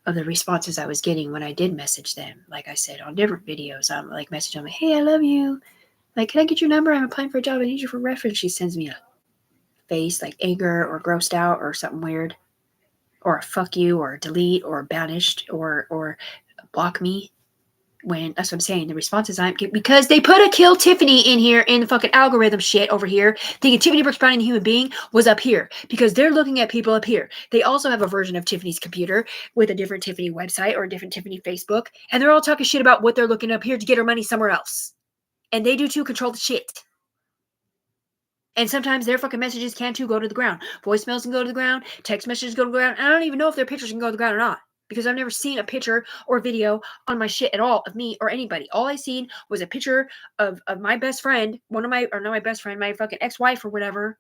of the responses I was getting when I did message them. Like I said, on different videos, I'm like messaging them, hey, I love you. Like, can I get your number? I'm applying for a job. I need you for reference. She sends me a face, like anger or grossed out or something weird, or a fuck you or delete or banished or block me. When that's what I'm saying, the responses I'm getting because they put a kill Tiffany in here in the fucking algorithm shit over here, thinking Tiffany Brooks Brown, the human being, was up here because they're looking at people up here. They also have a version of Tiffany's computer with a different Tiffany website or a different Tiffany Facebook, and they're all talking shit about what they're looking up here to get her money somewhere else. And they do too, control the shit. And sometimes their fucking messages can too go to the ground. Voicemails can go to the ground. Text messages go to the ground. And I don't even know if their pictures can go to the ground or not. Because I've never seen a picture or video on my shit at all of me or anybody. All I seen was a picture of my best friend, not my best friend, my fucking ex-wife or whatever,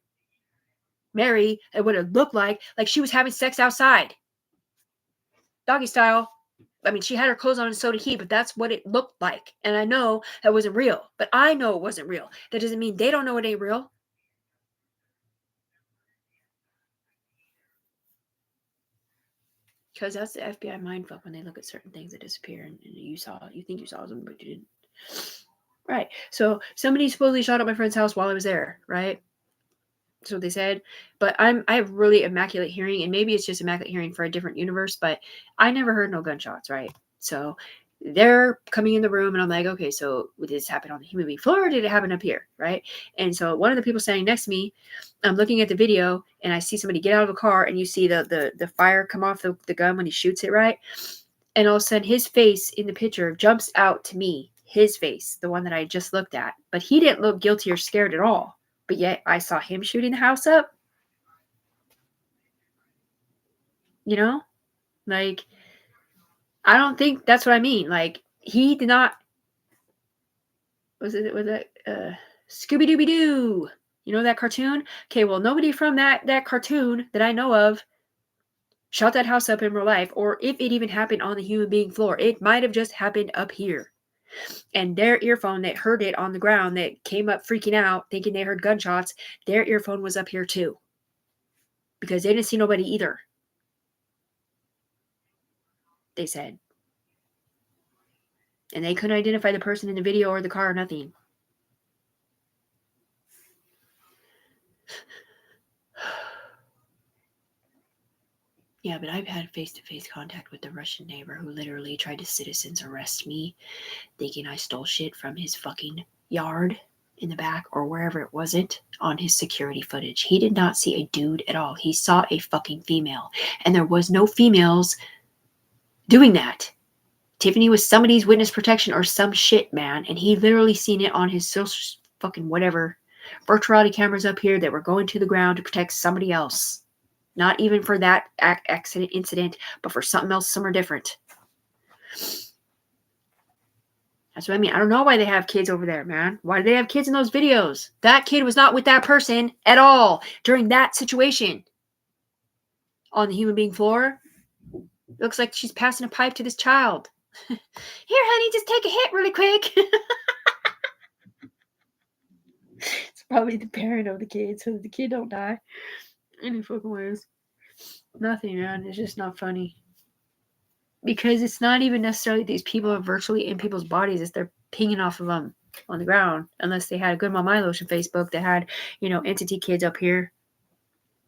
Mary, and what it looked like she was having sex outside. Doggy style. I mean, she had her clothes on and so did he, but that's what it looked like. And I know that wasn't real. But I know it wasn't real. That doesn't mean they don't know it ain't real. Because that's the FBI mindfuck when they look at certain things that disappear and you think you saw them, but you didn't. Right. So somebody supposedly shot up my friend's house while I was there, right? That's what they said. But I have really immaculate hearing, and maybe it's just immaculate hearing for a different universe, but I never heard no gunshots, right? So they're coming in the room and I'm like, okay, so did this happen on the human being floor or did it happen up here, right? And so one of the people standing next to me, I'm looking at the video and I see somebody get out of a car and you see the fire come off the gun when he shoots it, right? And all of a sudden his face in the picture jumps out to me, his face, the one that I just looked at, but he didn't look guilty or scared at all. But yet I saw him shooting the house up. You know, like, I don't think that's what I mean. Like, he did not. Was it Scooby-Dooby-Doo? You know that cartoon? Okay, well, nobody from that cartoon that I know of shot that house up in real life, or if it even happened on the human being floor, it might have just happened up here. And their earphone that heard it on the ground, that came up freaking out, thinking they heard gunshots, their earphone was up here too. Because they didn't see nobody either. They said. And they couldn't identify the person in the video or the car or nothing. Yeah, but I've had face-to-face contact with the Russian neighbor who literally tried to citizens arrest me, thinking I stole shit from his fucking yard in the back or wherever it wasn't on his security footage. He did not see a dude at all. He saw a fucking female. And there was no females doing that. Tiffany was somebody's witness protection or some shit, man. And he literally seen it on his social fucking whatever virtual reality cameras up here that were going to the ground to protect somebody else. Not even for that accident incident, but for something else somewhere different. That's what I mean. I don't know why they have kids over there, man. Why do they have kids in those videos? That kid was not with that person at all during that situation. On the human being floor. Looks like she's passing a pipe to this child. Here, honey, just take a hit really quick. It's probably the parent of the kid so that the kid don't die. Any fucking ways. Nothing, man. It's just not funny. Because it's not even necessarily these people are virtually in people's bodies. It's they're pinging off of them on the ground. Unless they had a Good Mom I Lotion Facebook that had, entity kids up here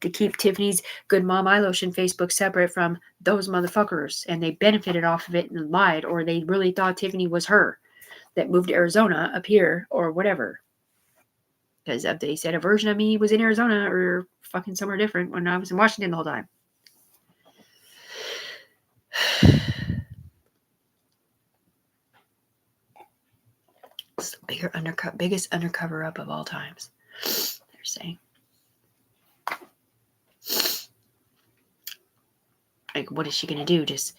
to keep Tiffany's Good Mom I Lotion Facebook separate from those motherfuckers. And they benefited off of it and lied. Or they really thought Tiffany was her that moved to Arizona up here or whatever. Because they said a version of me was in Arizona or fucking somewhere different when I was in Washington the whole time. It's the biggest undercover up of all times. They're saying. Like, what is she going to do? Just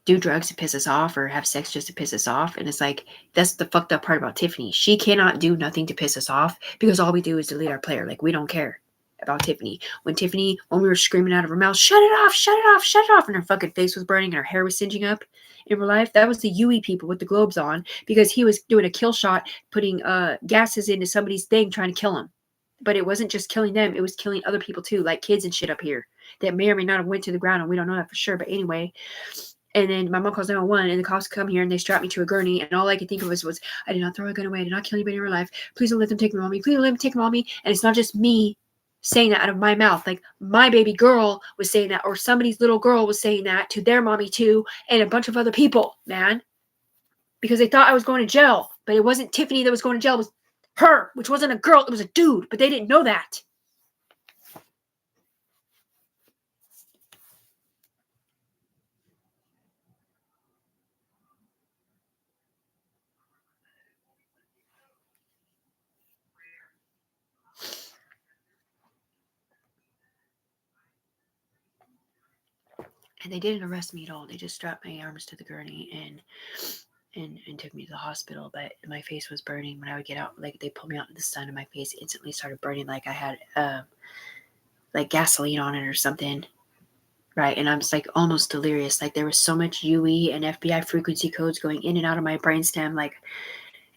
do drugs to piss us off or have sex just to piss us off? And it's like, that's the fucked up part about Tiffany. She cannot do nothing to piss us off because all we do is delete our player. Like, we don't care about Tiffany. When we were screaming out of her mouth, shut it off, shut it off, shut it off, and her fucking face was burning and her hair was singeing up in real life, that was the UE people with the globes on because he was doing a kill shot, putting gases into somebody's thing trying to kill him. But it wasn't just killing them, it was killing other people too, like kids and shit up here that may or may not have went to the ground, and we don't know that for sure. But anyway, and then my mom calls 911 and the cops come here and they strap me to a gurney, and all I could think of was I did not throw a gun away, I did not kill anybody in real life, please don't let them take them on me, please don't let them take them on me. And it's not just me saying that out of my mouth. Like, my baby girl was saying that, or somebody's little girl was saying that to their mommy too, and a bunch of other people, man. Because they thought I was going to jail. But it wasn't Tiffany that was going to jail. It was her, which wasn't a girl. It was a dude. But they didn't know that. And they didn't arrest me at all. They just strapped my arms to the gurney and took me to the hospital. But my face was burning when I would get out. Like, they pulled me out in the sun, and my face instantly started burning, like I had like gasoline on it or something. Right, and I'm just like almost delirious. Like, there was so much UE and FBI frequency codes going in and out of my brainstem. Like,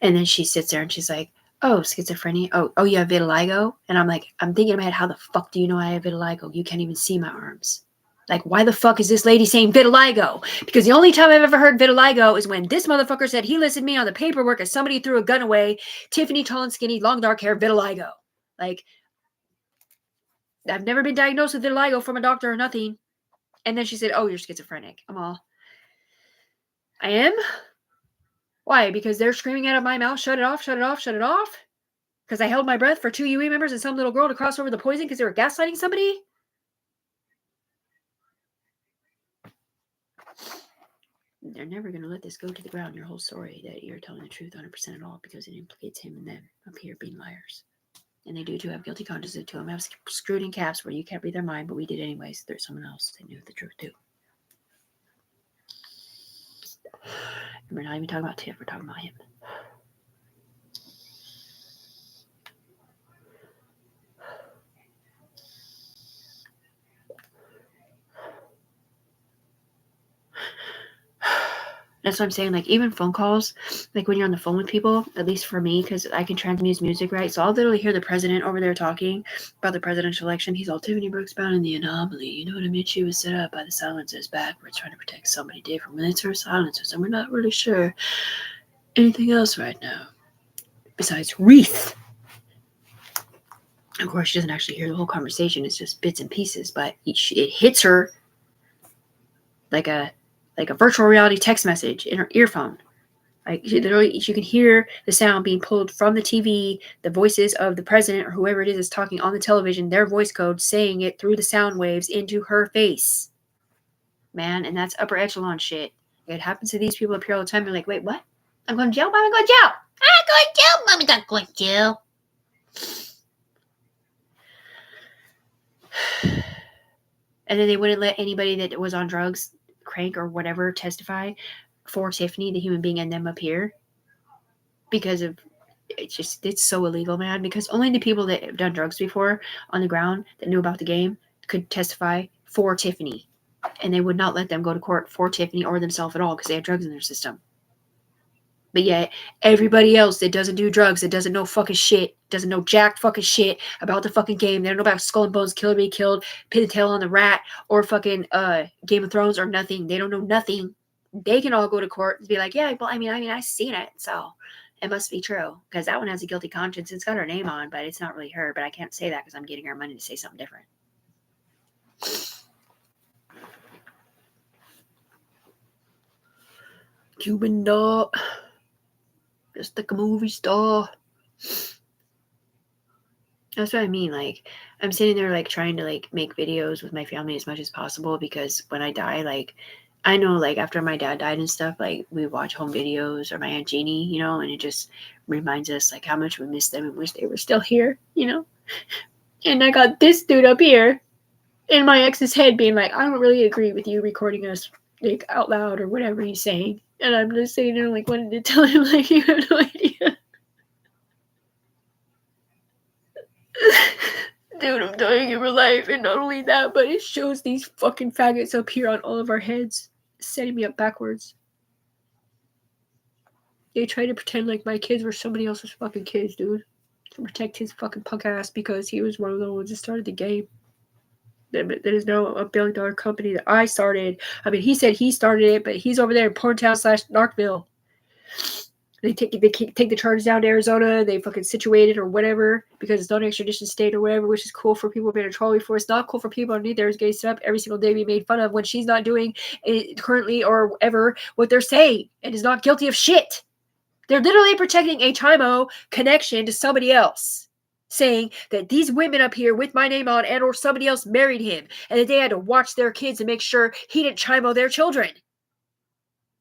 and then she sits there and she's like, "Oh, schizophrenia. Oh, you have vitiligo." And I'm like, I'm thinking in my head, how the fuck do you know I have vitiligo? You can't even see my arms. Like, why the fuck is this lady saying vitiligo? Because the only time I've ever heard vitiligo is when this motherfucker said he listed me on the paperwork as somebody threw a gun away. Tiffany, tall and skinny, long dark hair, vitiligo. Like, I've never been diagnosed with vitiligo from a doctor or nothing. And then she said, "Oh, you're schizophrenic." I'm all, I am? Why? Because they're screaming out of my mouth, "Shut it off, shut it off, shut it off"? Because I held my breath for 2 UE members and some little girl to cross over the poison because they were gaslighting somebody? They're never going to let this go to the ground, your whole story, that you're telling the truth 100% at all, because it implicates him and them up here being liars. And they do too have guilty consciences. Two of them have screwed in caps where you can't read their mind, but we did anyways. There's someone else that knew the truth too. And we're not even talking about Tiff, we're talking about him. That's what I'm saying. Like, even phone calls, like when you're on the phone with people, at least for me, because I can transmute music, right? So I'll literally hear the president over there talking about the presidential election. He's all, "Tiffany Brooks bound in the anomaly. You know what I mean? She was set up by the silencers backwards, trying to protect somebody different. When it's her silencers, and we're not really sure anything else right now besides wreath." Of course, she doesn't actually hear the whole conversation. It's just bits and pieces, but it hits her like a virtual reality text message in her earphone. Like, literally, you can hear the sound being pulled from the TV, the voices of the president or whoever it is talking on the television, their voice code, saying it through the sound waves into her face. Man, and that's upper echelon shit. It happens to these people up here all the time. They're like, "Wait, what? I'm going to jail? Why am I going to jail? I'm going to jail. Mommy's not going to jail." And then they wouldn't let anybody that was on drugs, crank or whatever, testify for Tiffany, the human being, and them up here, because of it's so illegal, man. Because only the people that have done drugs before on the ground that knew about the game could testify for Tiffany, and they would not let them go to court for Tiffany or themselves at all because they had drugs in their system. But yet, everybody else that doesn't do drugs, that doesn't know fucking shit, doesn't know jack fucking shit about the fucking game, they don't know about Skull and Bones, Kill or Be Killed, Pin the Tail on the Rat, or fucking Game of Thrones or nothing. They don't know nothing. They can all go to court and be like, "Yeah, well, I mean, I've seen it, so it must be true." Because that one has a guilty conscience. It's got her name on, but it's not really her. But I can't say that because I'm getting her money to say something different. Cuban dog. Just like a movie star. That's what I mean. Like, I'm sitting there, like, trying to, like, make videos with my family as much as possible, because when I die, like, I know, like, after my dad died and stuff, like, we watch home videos, or my Aunt Jeannie, you know, and it just reminds us, like, how much we miss them and wish they were still here, you know? And I got this dude up here in my ex's head being like, "I don't really agree with you recording us, like, out loud or whatever he's saying." And I'm just sitting there, like, wanting to tell him, like, "You have no idea." Dude, I'm dying in real life. And not only that, but it shows these fucking faggots up here on all of our heads, setting me up backwards. They try to pretend like my kids were somebody else's fucking kids, dude. To protect his fucking punk ass because he was one of the ones that started the game. That is now a $1 billion company that I started. I mean, he said he started it, but he's over there in Porntown /Narkville. They take the charges down to Arizona. They fucking situate it or whatever because it's not an extradition state or whatever, which is cool for people being a troll before. It's not cool for people underneath there who's getting set up every single day being made fun of when she's not doing it currently or ever what they're saying and is not guilty of shit. They're literally protecting a Chimo connection to somebody else, saying that these women up here with my name on and or somebody else married him and that they had to watch their kids and make sure he didn't Chimo their children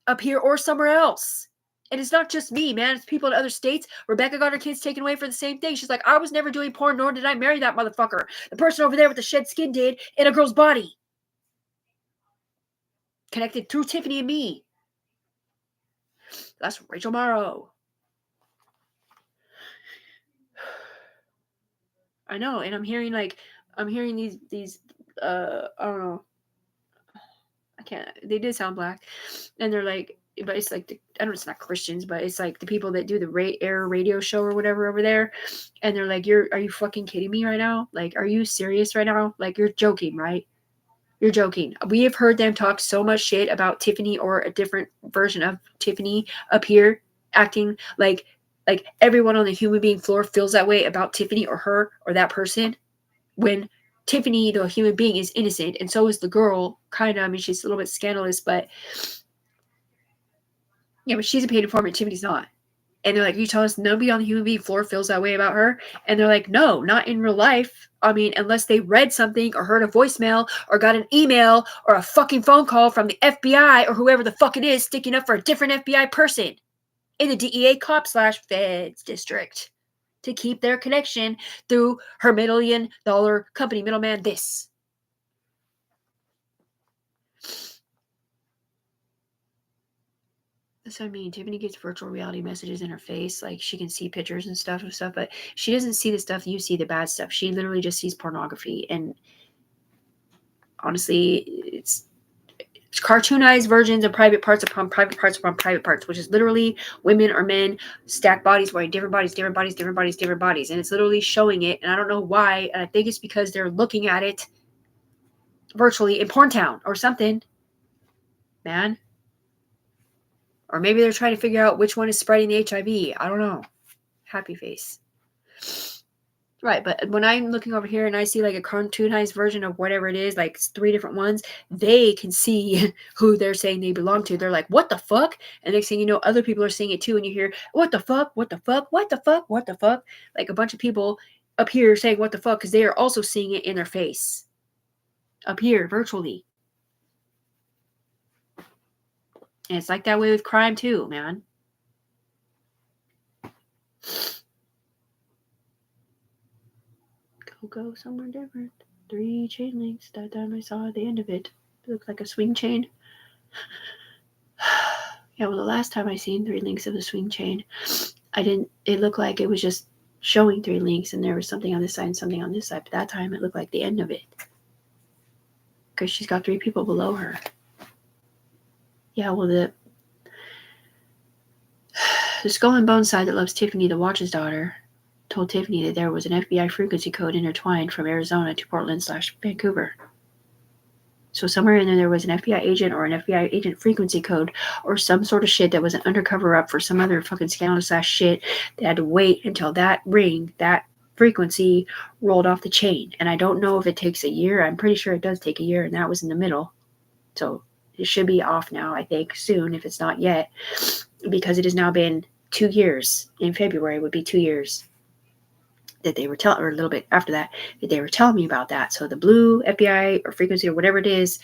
up here or somewhere else. And it's not just me, man. It's people in other states. Rebecca got her kids taken away for the same thing. She's like, I was never doing porn, nor did I marry that motherfucker. The person over there with the shed skin did in a girl's body. Connected through Tiffany and me. That's Rachel Morrow. I know, and I'm hearing these I don't know. I can't. They did sound black, and they're like, but it's like I don't know. It's not Christians, but it's like the people that do the air radio show or whatever over there, and they're like, are you fucking kidding me right now? Like, are you serious right now? Like, you're joking, right? You're joking. We have heard them talk so much shit about Tiffany or a different version of Tiffany up here, acting like everyone on the human being floor feels that way about Tiffany or her or that person, when Tiffany, the human being, is innocent, and so is the girl, kind of. I mean, she's a little bit scandalous, but yeah, but she's a paid informant, Tiffany's not. And they're like, you tell us nobody on the human being floor feels that way about her? And they're like, no, not in real life. I mean, unless they read something or heard a voicemail or got an email or a fucking phone call from the FBI or whoever the fuck it is sticking up for a different FBI person in the DEA cop/feds district to keep their connection through her $1 million company middleman this. That's what I mean. Tiffany gets virtual reality messages in her face. Like, she can see pictures and stuff, but she doesn't see the stuff you see, the bad stuff. She literally just sees pornography. And honestly, it's cartoonized versions of private parts upon private parts upon private parts, which is literally women or men stacked bodies wearing different bodies, different bodies, different bodies, different bodies. And it's literally showing it. And I don't know why. And I think it's because they're looking at it virtually in Porntown or something, man. Or maybe they're trying to figure out which one is spreading the HIV. I don't know. Happy face. Right, but when I'm looking over here and I see like a cartoonized version of whatever it is, like 3 different ones, they can see who they're saying they belong to. They're like, what the fuck? And next thing you know, other people are seeing it too. And you hear, what the fuck? What the fuck? What the fuck? What the fuck? Like a bunch of people up here saying, what the fuck? Because they are also seeing it in their face. Up here, virtually. And it's like that way with crime too, man. Go somewhere different. 3 chain links. That time I saw the end of it. It looked like a swing chain. Yeah, well, the last time I seen 3 links of the swing chain, it looked like it was just showing 3 links and there was something on this side and something on this side. But that time it looked like the end of it. Because she's got 3 people below her. Yeah, well, the Skull and Bones side that loves Tiffany, the Watch's daughter, told Tiffany that there was an FBI frequency code intertwined from Arizona to Portland/Vancouver. So somewhere in there was an FBI agent or an FBI agent frequency code or some sort of shit that was an undercover up for some other fucking scandalous ass shit. They had to wait until that frequency rolled off the chain. And I don't know if it takes a year. I'm pretty sure it does take a year, and that was in the middle. So it should be off now, I think, soon, if it's not yet, because it has now been 2 years. In February would be 2 years that they were telling, or a little bit after that they were telling me about that. So the blue FBI or frequency or whatever it is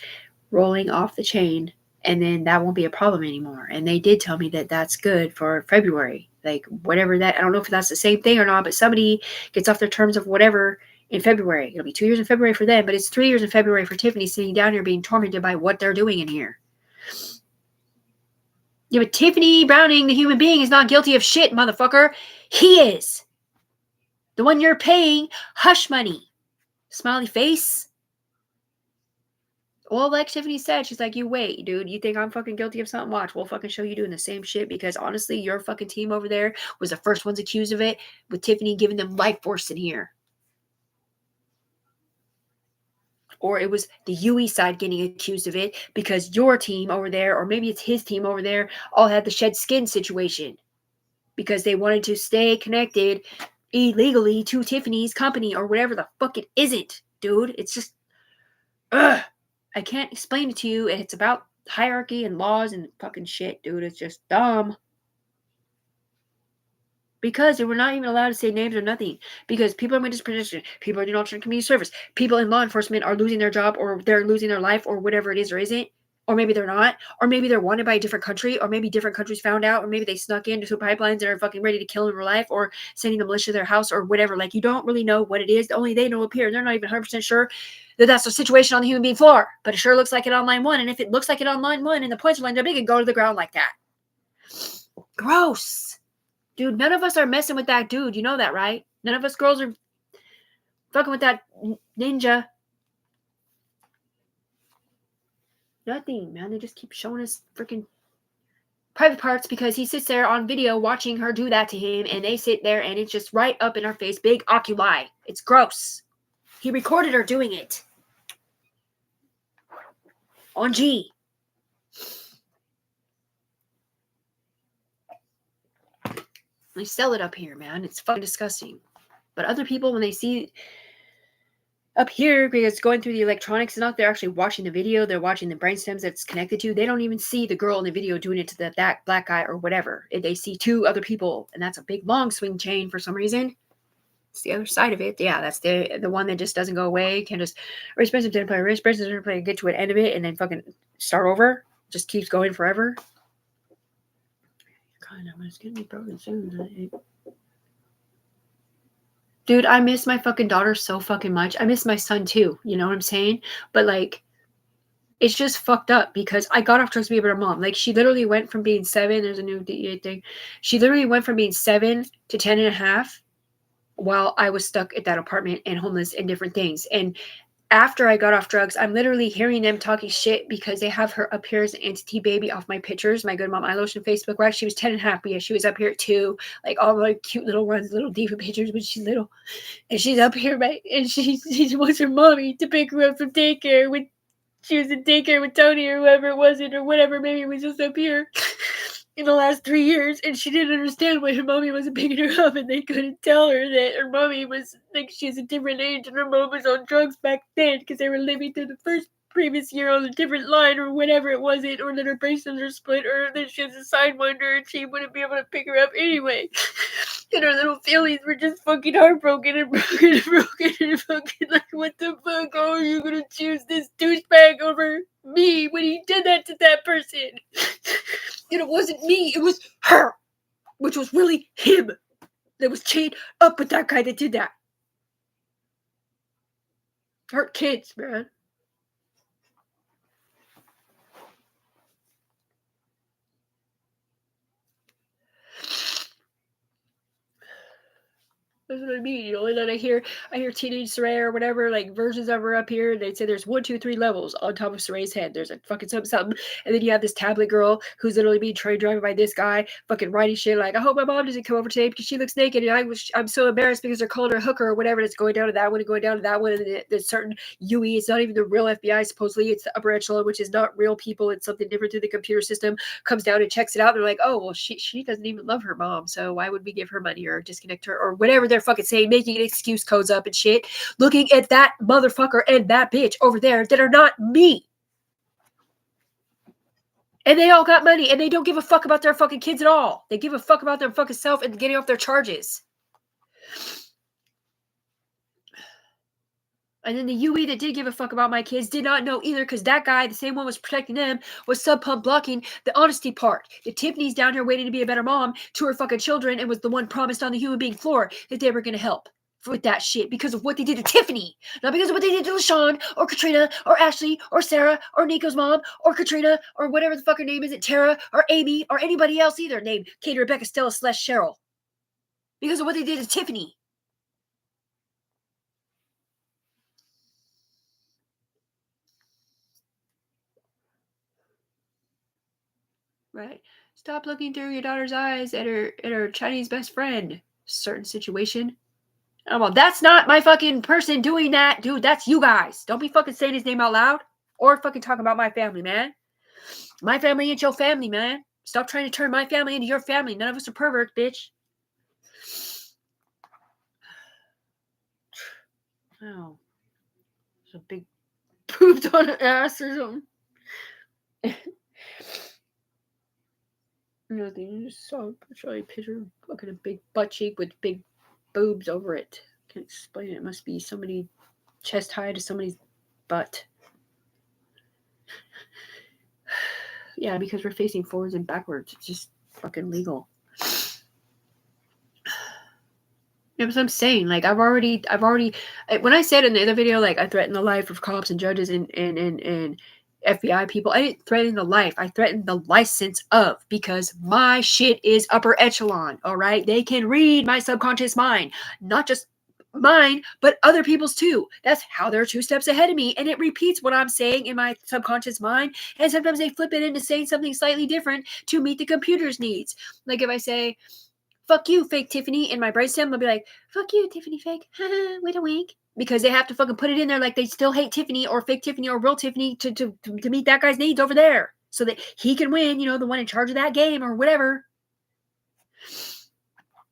rolling off the chain, and then that won't be a problem anymore. And they did tell me that that's good for February, like whatever that, I don't know if that's the same thing or not, but somebody gets off their terms of whatever in February. It'll be 2 years in February for them, but it's 3 years in February for Tiffany sitting down here being tormented by what they're doing in here. Yeah, but Tiffany Browning, the human being, is not guilty of shit, motherfucker. He is. The one you're paying hush money. Smiley face. Well, like Tiffany said, she's like, you wait, dude. You think I'm fucking guilty of something? Watch. We'll fucking show you doing the same shit, because honestly, your fucking team over there was the first ones accused of it, with Tiffany giving them life force in here. Or it was the UE side getting accused of it because your team over there, or maybe it's his team over there, all had the shed skin situation. because they wanted to stay connected illegally to Tiffany's company or whatever the fuck it isn't, dude. It's just, ugh. I can't explain it to you. It's about hierarchy and laws and fucking shit, dude. It's just dumb. Because they were not even allowed to say names or nothing. Because people in witness protection, people in alternate community service, people in law enforcement are losing their job or they're losing their life or whatever it is or isn't. Or maybe they're not. Or maybe they're wanted by a different country. Or maybe different countries found out. Or maybe they snuck into pipelines and are fucking ready to kill them in real life. Or sending the militia to their house or whatever. Like, you don't really know what it is. Only they know up here. They're not even 100% sure that that's the situation on the human being floor. But it sure looks like it on line one. And if it looks like it on line one and the points are lined up, it can go to the ground like that. Gross. Dude, none of us are messing with that dude. You know that, right? None of us girls are fucking with that ninja. Nothing, man. They just keep showing us freaking private parts because he sits there on video watching her do that to him, and they sit there and it's just right up in our face. Big oculi. It's gross. He recorded her doing it. On G. They sell it up here, man. It's fucking disgusting. But other people, when they see up here, because it's going through the electronics and not, they're actually watching the video. They're watching the brainstems that's connected to. They don't even see the girl in the video doing it to that black guy or whatever. They see two other people, and that's a big long swing chain for some reason. It's the other side of it. Yeah, that's the one that just doesn't go away. Can just race person to play, race person to play, get to an end of it, and then fucking start over. Just keeps going forever. Kind of, it's gonna be broken soon. Dude, I miss my fucking daughter so fucking much. I miss my son too. You know what I'm saying? But like, it's just fucked up because I got off drugs to be a better mom. Like, she literally went from being 7. There's a new DEA thing. She literally went from being 7 to 10 and a half while I was stuck at that apartment and homeless and different things. And after I got off drugs, I'm literally hearing them talking shit because they have her up here as an entity baby off my pictures, my Good Mom Eye Lotion Facebook. Right? She was 10 and a half, but yeah, she was up here too. Like, all my cute little ones, little diva pictures when she's little. And she's up here, right? And she wants her mommy to pick her up from daycare when she was in daycare with Tony or whoever it wasn't or whatever. Maybe it was just up here in the last 3 years, and she didn't understand why her mommy wasn't picking her up, and they couldn't tell her that her mommy was, like, she's a different age, and her mom was on drugs back then, because they were living through the previous year on a different line, or whatever it wasn't, or that her bracelets are split, or that she has a sidewinder, and she wouldn't be able to pick her up anyway. And her little feelings were just fucking heartbroken and broken and broken and fucking like, what the fuck? Oh, are you gonna choose this douchebag over me when he did that to that person? And it wasn't me, it was her, which was really him that was chained up with that guy that did that. Hurt kids, man. That's what I mean, you know. And then I hear Teenage Saray or whatever, like, versions of her up here, and they'd say there's 1, 2, 3 levels on top of Saray's head. There's a fucking something, and then you have this tablet girl who's literally being train driven by this guy, fucking writing shit like, I hope my mom doesn't come over today because she looks naked, and I'm so embarrassed because they're calling her a hooker or whatever. That's going down to that one and going down to that one, and there's certain UE. It's not even the real FBI. Supposedly, it's the upper echelon, which is not real people. It's something different through the computer system. Comes down and checks it out. They're like, oh well, she doesn't even love her mom, so why would we give her money or disconnect her or whatever they're fucking saying, making excuse codes up and shit, looking at that motherfucker and that bitch over there that are not me. And they all got money and they don't give a fuck about their fucking kids at all. They give a fuck about their fucking self and getting off their charges. And then the UE that did give a fuck about my kids did not know either, because that guy, the same one was protecting them, was sub-pump blocking the honesty part. That Tiffany's down here waiting to be a better mom to her fucking children and was the one promised on the human being floor that they were going to help with that shit because of what they did to Tiffany. Not because of what they did to LaShawn or Katrina or Ashley or Sarah or Nico's mom or Katrina or whatever the fuck her name is, Tara or Amy or anybody else either named Katie, Rebecca, Stella, Celeste, Cheryl. Because of what they did to Tiffany. Right. Stop looking through your daughter's eyes at her Chinese best friend. Certain situation. Oh, well, that's not my fucking person doing that, dude. That's you guys. Don't be fucking saying his name out loud or fucking talking about my family, man. My family ain't your family, man. Stop trying to turn my family into your family. None of us are perverts, bitch. Oh. There's a big pooped on an ass or something. Nothing. Just saw a picture of fucking a big butt cheek with big boobs over it. Can't explain it. It must be somebody chest high to somebody's butt. Yeah, because we're facing forwards and backwards. It's just fucking legal. Yeah, but I'm saying, like, I've already, when I said in the other video, like, I threatened the life of cops and judges and FBI people, I didn't threaten the life. I threatened the license of, because my shit is upper echelon, all right? They can read my subconscious mind, not just mine, but other people's too. That's how they're 2 steps ahead of me, and it repeats what I'm saying in my subconscious mind, and sometimes they flip it into saying something slightly different to meet the computer's needs. Like if I say, fuck you, fake Tiffany, in my brainstem, they'll be like, fuck you, Tiffany fake, wait a wink. Because they have to fucking put it in there like they still hate Tiffany or fake Tiffany or real Tiffany to meet that guy's needs over there. So that he can win, you know, the one in charge of that game or whatever.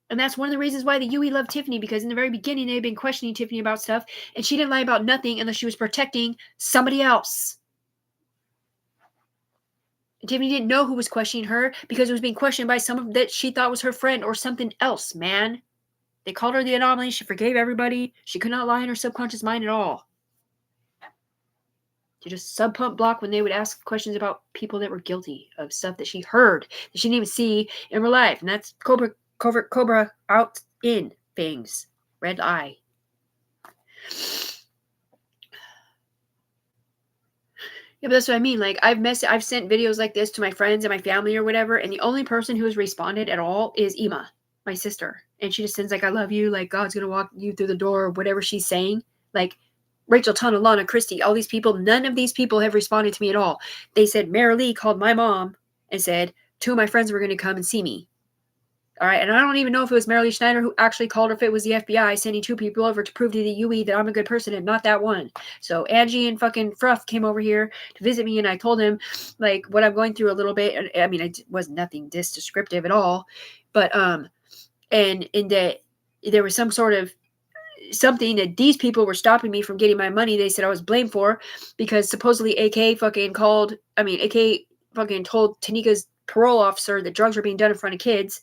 And that's one of the reasons why the UE loved Tiffany, because in the very beginning they had been questioning Tiffany about stuff, and she didn't lie about nothing unless she was protecting somebody else. Tiffany didn't know who was questioning her because it was being questioned by someone that she thought was her friend or something else, man. They called her the anomaly. She forgave everybody. She could not lie in her subconscious mind at all. She just sub-pump block when they would ask questions about people that were guilty of stuff that she heard that she didn't even see in real life. And that's Cobra out in things. Red eye. Yeah, but that's what I mean. Like, I've sent videos like this to my friends and my family or whatever, and the only person who has responded at all is Ima, my sister. And she just sends like, I love you, like God's gonna walk you through the door, or whatever she's saying. Like Rachel Tana, Lana, Christy, all these people, none of these people have responded to me at all. They said Mary Lee called my mom and said 2 of my friends were gonna come and see me. All right, and I don't even know if it was Mary Lee Schneider who actually called or if it was the FBI sending 2 people over to prove to the UE that I'm a good person and not that one. So Angie and fucking Fruff came over here to visit me, and I told him like what I'm going through a little bit. And I mean, it was nothing descriptive at all, but and in that there was some sort of something that these people were stopping me from getting my money. They said I was blamed for because supposedly AK fucking told Tanika's parole officer that drugs were being done in front of kids,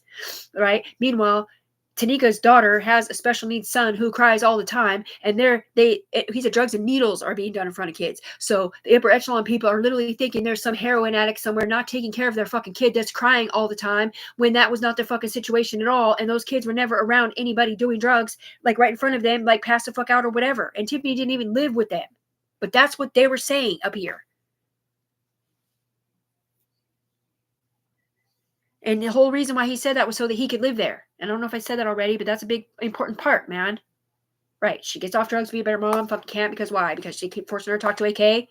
right? Meanwhile, Tanika's daughter has a special needs son who cries all the time, and he said drugs and needles are being done in front of kids. So the upper echelon people are literally thinking there's some heroin addict somewhere not taking care of their fucking kid that's crying all the time, when that was not their fucking situation at all, and those kids were never around anybody doing drugs, like right in front of them, like pass the fuck out or whatever. And Tiffany didn't even live with them. But that's what they were saying up here. And the whole reason why he said that was so that he could live there. And I don't know if I said that already, but that's a big, important part, man. Right. She gets off drugs, be a better mom. Fucking can't, because why? Because she keep forcing her to talk to AK.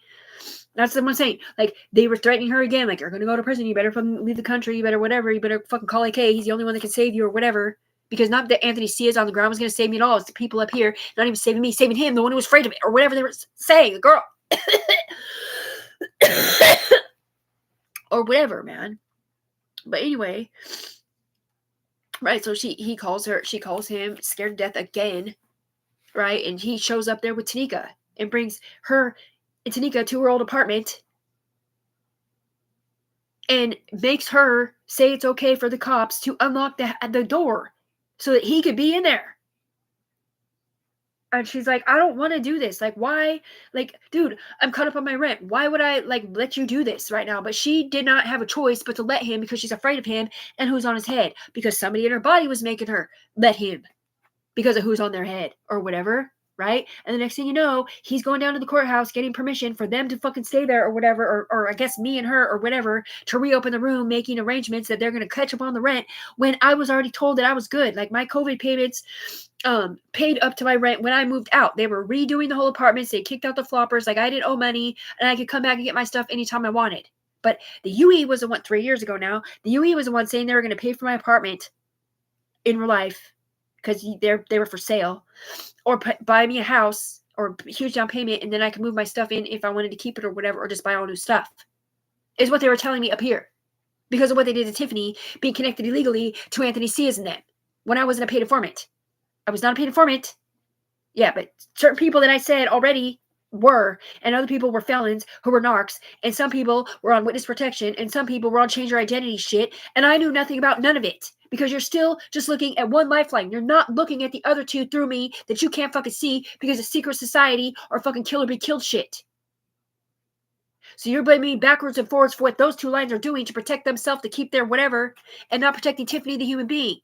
That's what I'm saying. Like, they were threatening her again. Like, you're going to go to prison. You better fucking leave the country. You better whatever. You better fucking call AK. He's the only one that can save you or whatever. Because not that Anthony Cia's on the ground was going to save me at all. It's the people up here not even saving me, saving him, the one who was afraid of it, or whatever they were saying. The girl. Or whatever, man. But anyway, right, so she calls him scared to death again, right? And he shows up there with Tanika and brings her and Tanika to her old apartment and makes her say it's okay for the cops to unlock the door so that he could be in there. And she's like, I don't want to do this. Like, why? Like, dude, I'm caught up on my rent. Why would I, like, let you do this right now? But she did not have a choice but to let him, because she's afraid of him and who's on his head. Because somebody in her body was making her let him because of who's on their head or whatever, right? And the next thing you know, he's going down to the courthouse getting permission for them to fucking stay there or whatever, or I guess me and her or whatever, to reopen the room, making arrangements that they're going to catch up on the rent when I was already told that I was good. Like, my COVID payments paid up to my rent when I moved out. They were redoing the whole apartments. They kicked out the floppers. Like, I didn't owe money and I could come back and get my stuff anytime I wanted. But the UE was the one 3 years ago now. The UE was the one saying they were going to pay for my apartment in real life because they were for sale, or buy me a house or a huge down payment, and then I could move my stuff in if I wanted to keep it or whatever, or just buy all new stuff, is what they were telling me up here. because of what they did to Tiffany being connected illegally to Anthony Ciaz and them when I wasn't a paid informant. I was not a paid informant. Yeah, but certain people that I said already were, and other people were felons who were narcs, and some people were on witness protection, and some people were on change your identity shit, and I knew nothing about none of it. Because you're still just looking at one lifeline. You're not looking at the other two through me that you can't fucking see because of secret society or fucking kill or be killed shit. So you're blaming me backwards and forwards for what those two lines are doing to protect themselves, to keep their whatever, and not protecting Tiffany the human being.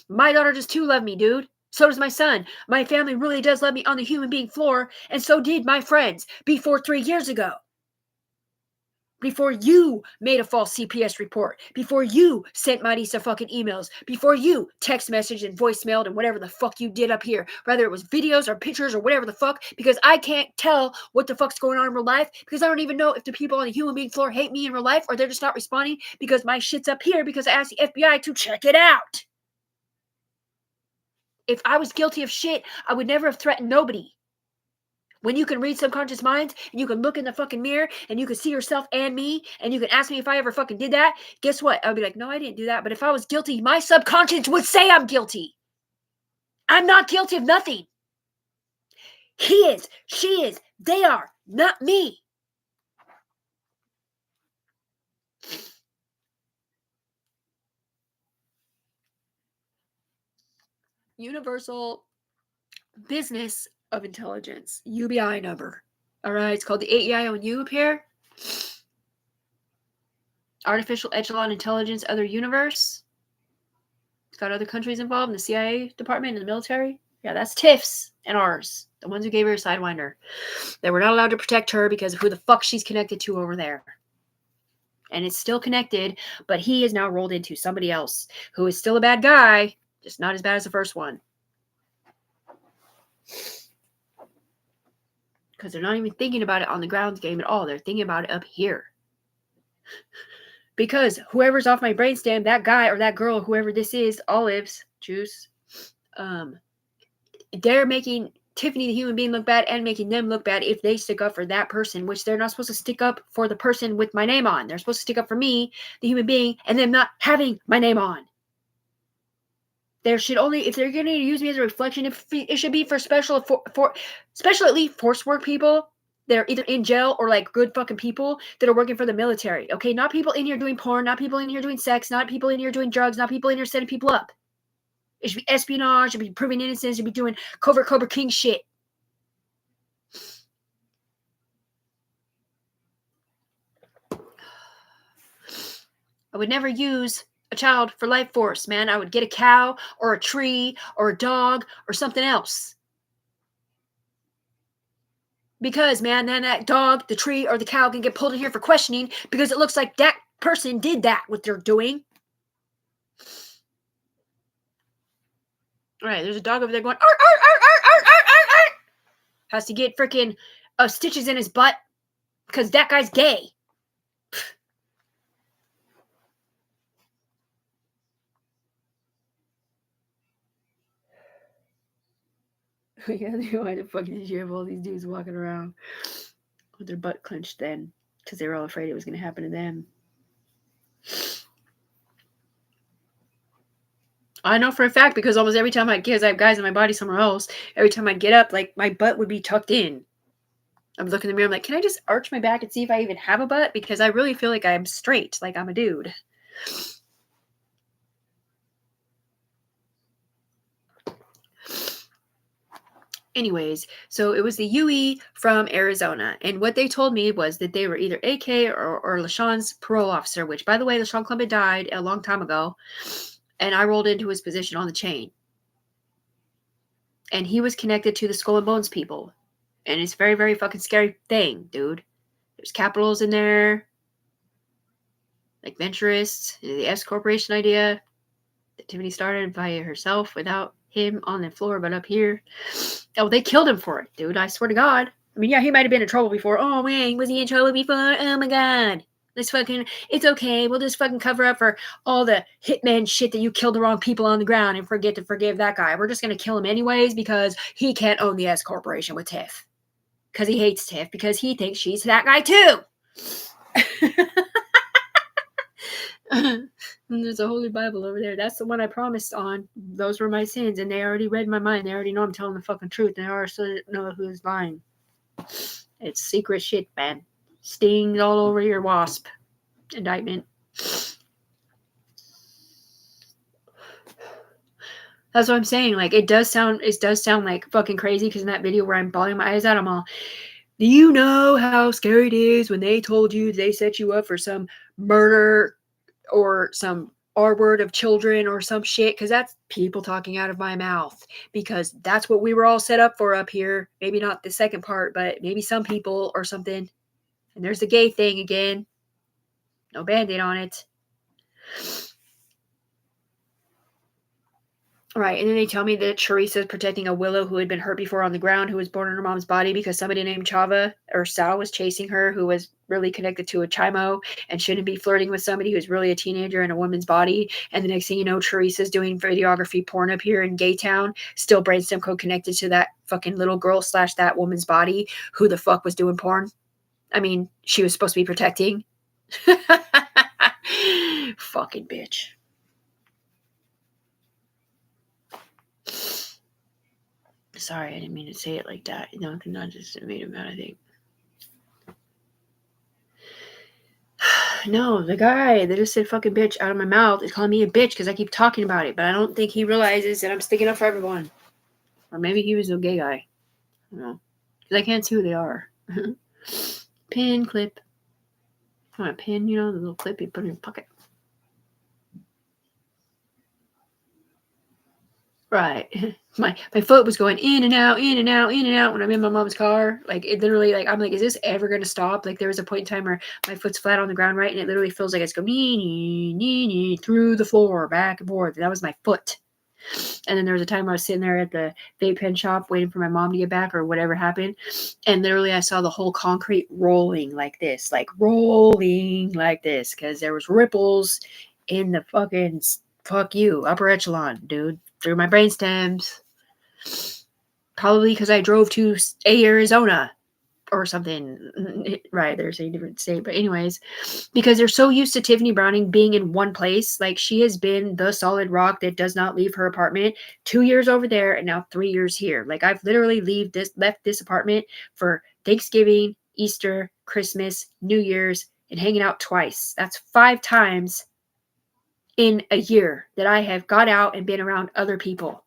My daughter does too love me, dude. So does my son. My family really does love me on the human being floor, and so did my friends before 3 years ago. Before you made a false CPS report, before you sent Marisa fucking emails, before you text messaged and voicemailed and whatever the fuck you did up here, whether it was videos or pictures or whatever the fuck, because I can't tell what the fuck's going on in real life, because I don't even know if the people on the human being floor hate me in real life or they're just not responding because my shit's up here because I asked the FBI to check it out. If I was guilty of shit, I would never have threatened nobody. When you can read subconscious minds, and you can look in the fucking mirror, and you can see yourself and me, and you can ask me if I ever fucking did that, guess what? I would be like, no, I didn't do that. But if I was guilty, my subconscious would say I'm guilty. I'm not guilty of nothing. He is, she is, they are, not me. Universal Business of Intelligence, UBI number. All right, it's called the AEIOU up here. Artificial Echelon Intelligence, Other Universe. It's got other countries involved in the CIA department and the military. Yeah, that's TIF's and ours. The ones who gave her a Sidewinder. They were not allowed to protect her because of who the fuck she's connected to over there. And it's still connected, but he is now rolled into somebody else who is still a bad guy, just not as bad as the first one. Because they're not even thinking about it on the grounds game at all. They're thinking about it up here. Because whoever's off my brainstem, that guy or that girl, whoever this is, olives, juice, they're making Tiffany the human being look bad and making them look bad if they stick up for that person, which they're not supposed to stick up for the person with my name on. They're supposed to stick up for me, the human being, and them not having my name on. There should only, if they're going to use me as a reflection, it should be for special elite force work people that are either in jail or like good fucking people that are working for the military. Okay, not people in here doing porn, not people in here doing sex, not people in here doing drugs, not people in here setting people up. It should be espionage, it should be proving innocence, it should be doing covert Cobra King shit. I would never use a child for life force, man. I would get a cow or a tree or a dog or something else. Because, man, then that dog, the tree, or the cow can get pulled in here for questioning because it looks like that person did that, what they're doing. All right, there's a dog over there going, arr, arr, arr, arr, arr, arr, arr, arr. Has to get freaking stitches in his butt because that guy's gay. Yeah, why the fuck did you have all these dudes walking around with their butt clenched then? Because they were all afraid it was going to happen to them. I know for a fact because almost every time I have guys in my body somewhere else, every time I'd get up, like my butt would be tucked in. I'm looking in the mirror, I'm like, can I just arch my back and see if I even have a butt? Because I really feel like I'm straight, like I'm a dude. Anyways, so it was the UE from Arizona. And what they told me was that they were either AK or LaShawn's parole officer, which, by the way, LaShawn Clement died a long time ago. And I rolled into his position on the chain. And he was connected to the Skull and Bones people. And it's a very, very fucking scary thing, dude. There's capitals in there. Like Venturists, the S Corporation idea that Tiffany started by herself without him on the floor, but up here. Oh, they killed him for it, dude. I swear to God. I mean, yeah, he might have been in trouble before. Oh, man, was he in trouble before? Oh, my God. It's okay. We'll just fucking cover up for all the hitman shit that you killed the wrong people on the ground and forget to forgive that guy. We're just going to kill him anyways because he can't own the S Corporation with Tiff. Because he hates Tiff because he thinks she's that guy too. And there's a Holy Bible over there. That's the one I promised on. Those were my sins, and they already read my mind. They already know I'm telling the fucking truth, and they already know who's lying. It's secret shit, man. Stings all over your wasp indictment. That's what I'm saying. Like, it does sound like fucking crazy, because in that video where I'm bawling my eyes out, I'm all, do you know how scary it is when they told you they set you up for some murder or some R word of children or some shit? Because that's people talking out of my mouth, because that's what we were all set up for up here. Maybe not the second part, but maybe some people or something. And there's the gay thing again. No band-aid on it. Right, and then they tell me that Teresa's protecting a Willow who had been hurt before on the ground, who was born in her mom's body, because somebody named Chava or Sal was chasing her, who was really connected to a Chimo and shouldn't be flirting with somebody who's really a teenager in a woman's body. And the next thing you know, Teresa's doing videography porn up here in Gaytown, still brainstem code connected to that fucking little girl / that woman's body, who the fuck was doing porn. I mean, she was supposed to be protecting. Fucking bitch. Sorry, I didn't mean to say it like that. You know, I just made him mad, I think. No, the guy that just said fucking bitch out of my mouth is calling me a bitch because I keep talking about it, but I don't think he realizes that I'm sticking up for everyone. Or maybe he was a gay guy. I don't know. Because I can't see who they are. Pin clip. You want a pin, you know, the little clip you put in your pocket. Right. My foot was going in and out, in and out, in and out when I'm in my mom's car. Like, it literally, like, I'm like, is this ever going to stop? Like, there was a point in time where my foot's flat on the ground, right? And it literally feels like it's going nee, through the floor, back and forth. And that was my foot. And then there was a time where I was sitting there at the vape pen shop waiting for my mom to get back or whatever happened. And literally I saw the whole concrete rolling like this, because there was ripples in the fucking, fuck you, upper echelon, dude. Through my brain stems. Probably because I drove to Arizona or something. Right, there's a different state. But anyways, because they're so used to Tiffany Browning being in one place. Like, she has been the solid rock that does not leave her apartment. 2 years over there and now 3 years here. Like, I've literally left this apartment for Thanksgiving, Easter, Christmas, New Year's, and hanging out twice. That's 5 times in a year that I have got out and been around other people.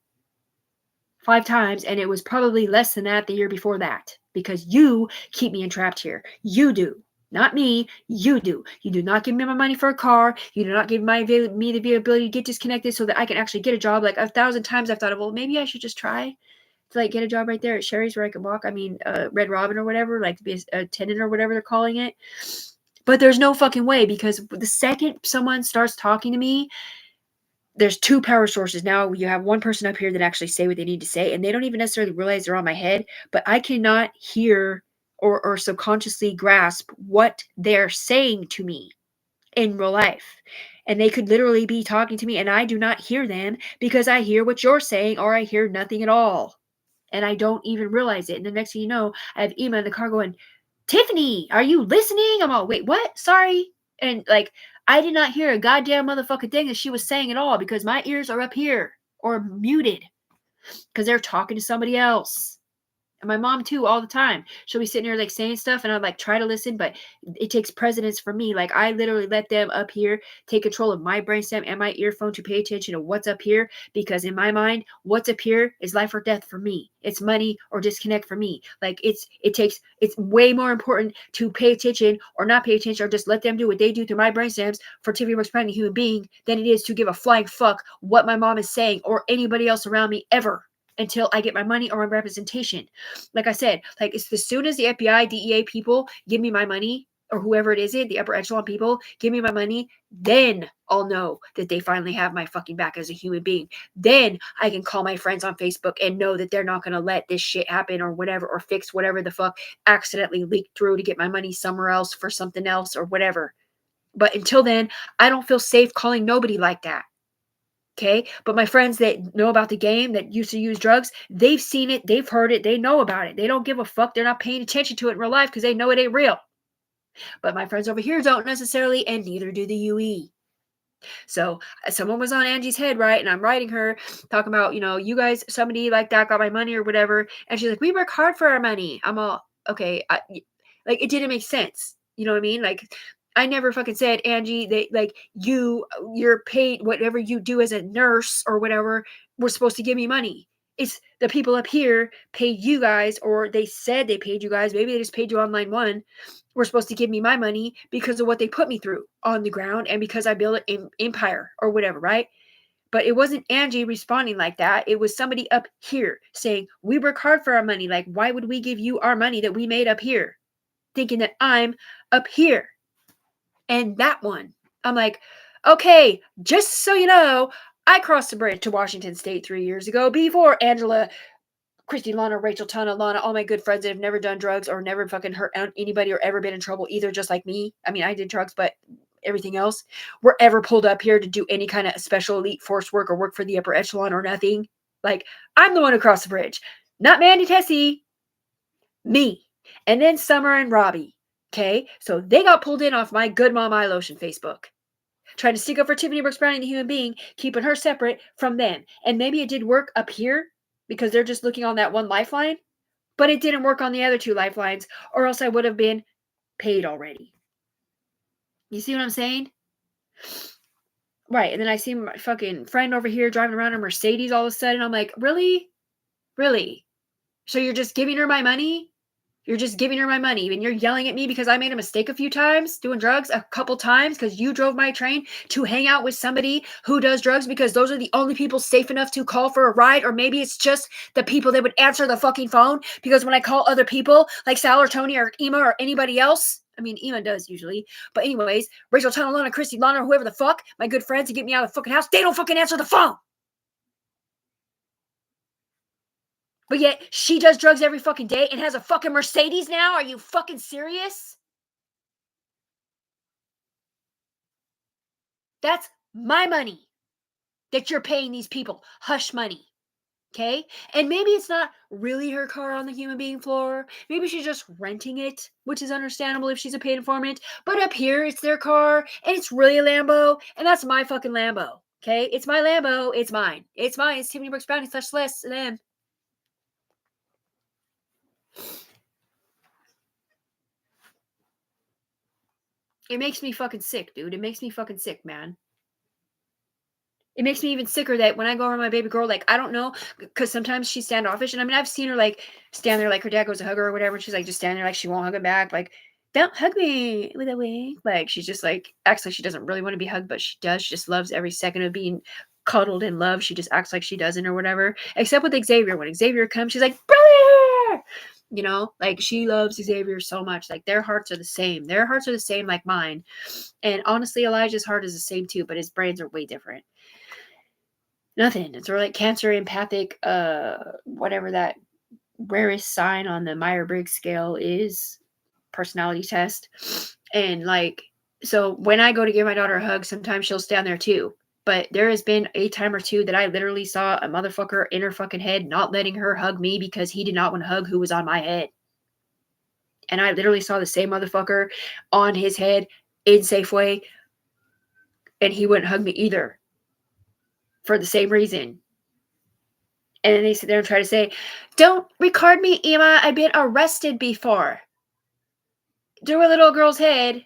5 times, and it was probably less than that the year before that, because you keep me entrapped here. You do. Not me. You do. You do not give me my money for a car. You do not give me the ability to get disconnected so that I can actually get a job. Like, 1,000 times I've thought of, well, maybe I should just try to, like, get a job right there at Sherry's where I can walk. I mean, Red Robin or whatever, like, to be a attendant or whatever they're calling it. But there's no fucking way, because the second someone starts talking to me, there's 2 power sources. Now you have one person up here that actually say what they need to say, and they don't even necessarily realize they're on my head, but I cannot hear or subconsciously grasp what they're saying to me in real life. And they could literally be talking to me and I do not hear them because I hear what you're saying, or I hear nothing at all. And I don't even realize it. And the next thing you know, I have Ema in the car going, Tiffany, are you listening? I'm all, wait, what? Sorry. And like, I did not hear a goddamn motherfucking thing that she was saying at all, because my ears are up here or muted because they're talking to somebody else. And my mom too, all the time. She'll be sitting here like saying stuff and I'd like try to listen, but it takes precedence for me. Like, I literally let them up here take control of my brainstem and my earphone to pay attention to what's up here, because in my mind, what's up here is life or death for me. It's money or disconnect for me. Like, it's way more important to pay attention or not pay attention or just let them do what they do through my brainstems for Tiffany Brooks Browning, human being, than it is to give a flying fuck what my mom is saying or anybody else around me ever, until I get my money or my representation. Like I said, like, it's as soon as the FBI, DEA people give me my money, or whoever it is, the upper echelon people give me my money, then I'll know that they finally have my fucking back as a human being. Then I can call my friends on Facebook and know that they're not going to let this shit happen or whatever, or fix whatever the fuck accidentally leaked through to get my money somewhere else for something else or whatever. But until then, I don't feel safe calling nobody like that. Okay, but my friends that know about the game, that used to use drugs, they've seen it, they've heard it, they know about it. They don't give a fuck. They're not paying attention to it in real life because they know it ain't real. But my friends over here don't necessarily, and neither do the UE. So someone was on Angie's head, right? And I'm writing her, talking about, you guys, somebody like that got my money or whatever. And she's like, we work hard for our money. I'm all, okay. Like, it didn't make sense. You know what I mean? Like, I never fucking said, Angie, they like you're paid whatever you do as a nurse or whatever, we're supposed to give me money. It's the people up here paid you guys, or they said they paid you guys. Maybe they just paid you on line one. Were supposed to give me my money because of what they put me through on the ground and because I built an empire or whatever, right? But it wasn't Angie responding like that. It was somebody up here saying, we work hard for our money. Like, why would we give you our money that we made up here? Thinking that I'm up here. And that one, I'm like, okay, just so you know, I crossed the bridge to Washington State 3 years ago before Angela, Christy, Lana, Rachel, Tana, Lana, all my good friends that have never done drugs or never fucking hurt anybody or ever been in trouble either, just like me. I mean, I did drugs, but everything else were ever pulled up here to do any kind of special elite force work or work for the upper echelon or nothing. Like, I'm the one who crossed the bridge. Not Mandy Tessie. Me. And then Summer and Robbie. Okay? So they got pulled in off my Good Mom Eye Lotion Facebook. Trying to stick up for Tiffany Brooks Browning, the human being, keeping her separate from them. And maybe it did work up here because they're just looking on that one lifeline, but it didn't work on the other two lifelines, or else I would have been paid already. You see what I'm saying? Right. And then I see my fucking friend over here driving around a Mercedes all of a sudden. I'm like, really? Really? So you're just giving her my money? You're just giving her my money and you're yelling at me because I made a mistake a few times doing drugs, a couple times because you drove my train to hang out with somebody who does drugs because those are the only people safe enough to call for a ride. Or maybe it's just the people that would answer the fucking phone, because when I call other people like Sal or Tony or Ema or anybody else, I mean, Ema does usually, but anyways, Rachel, Tana, Lana, Christy, Lana, whoever the fuck, my good friends to get me out of the fucking house, they don't fucking answer the phone. But yet she does drugs every fucking day and has a fucking Mercedes now? Are you fucking serious? That's my money that you're paying these people. Hush money. Okay? And maybe it's not really her car on the human being floor. Maybe she's just renting it, which is understandable if she's a paid informant. But up here, it's their car, and it's really a Lambo, and that's my fucking Lambo. Okay? It's my Lambo. It's mine. It's mine. It's Tiffany Brooks Browning / less them. It makes me fucking sick, dude. It makes me fucking sick, man. It makes me even sicker that when I go around my baby girl, like, I don't know, because sometimes she's standoffish. And I mean, I've seen her, like, stand there, like, her dad goes to hug her or whatever. And she's, like, just standing there, like, she won't hug him back. Like, don't hug me with a wink. Like, she's just, like, acts like she doesn't really want to be hugged, but she does. She just loves every second of being cuddled and loved. She just acts like she doesn't or whatever. Except with Xavier. When Xavier comes, she's like, brother! You know, like, she loves Xavier so much. Like, their hearts are the same. Their hearts are the same like mine. And honestly, Elijah's heart is the same too, but his brains are way different. Nothing. It's sort of like cancer empathic, whatever that rarest sign on the Myers-Briggs scale is, personality test. And like, so when I go to give my daughter a hug, sometimes she'll stand there too. But there has been a time or two that I literally saw a motherfucker in her fucking head not letting her hug me because he did not want to hug who was on my head. And I literally saw the same motherfucker on his head in Safeway, and he wouldn't hug me either for the same reason. And then they sit there and try to say, don't record me, Emma. I've been arrested before. Through a little girl's head.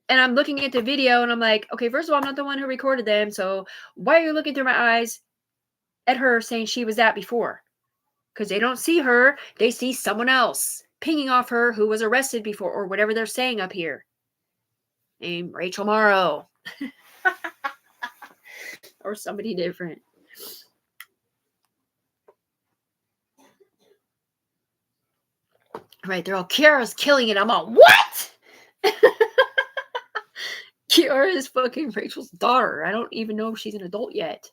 And I'm looking at the video and I'm like, okay, first of all, I'm not the one who recorded them. So why are you looking through my eyes at her saying she was that before? Because they don't see her. They see someone else pinging off her who was arrested before, or whatever they're saying up here. Named Rachel Morrow. Or somebody different. Right, they're all, Kiara's killing it. I'm all, what? Kiara is fucking Rachel's daughter. I don't even know if she's an adult yet.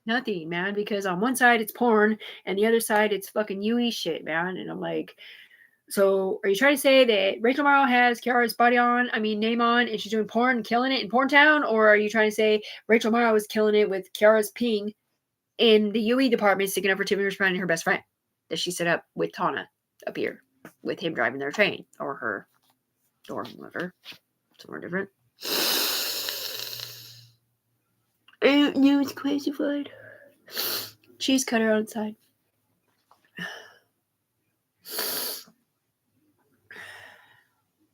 Nothing, man, because on one side it's porn and the other side it's fucking UE shit, man. And I'm like, so are you trying to say that Rachel Morrow has Kiara's name on, and she's doing porn and killing it in Porn Town? Or are you trying to say Rachel Morrow is killing it with Kiara's ping in the UE department, sticking up for Tiffany Brooks Browning, her best friend that she set up with Tana up here with him driving their train, or her, or whatever, somewhere different. No, it's classified. Cheese cutter outside.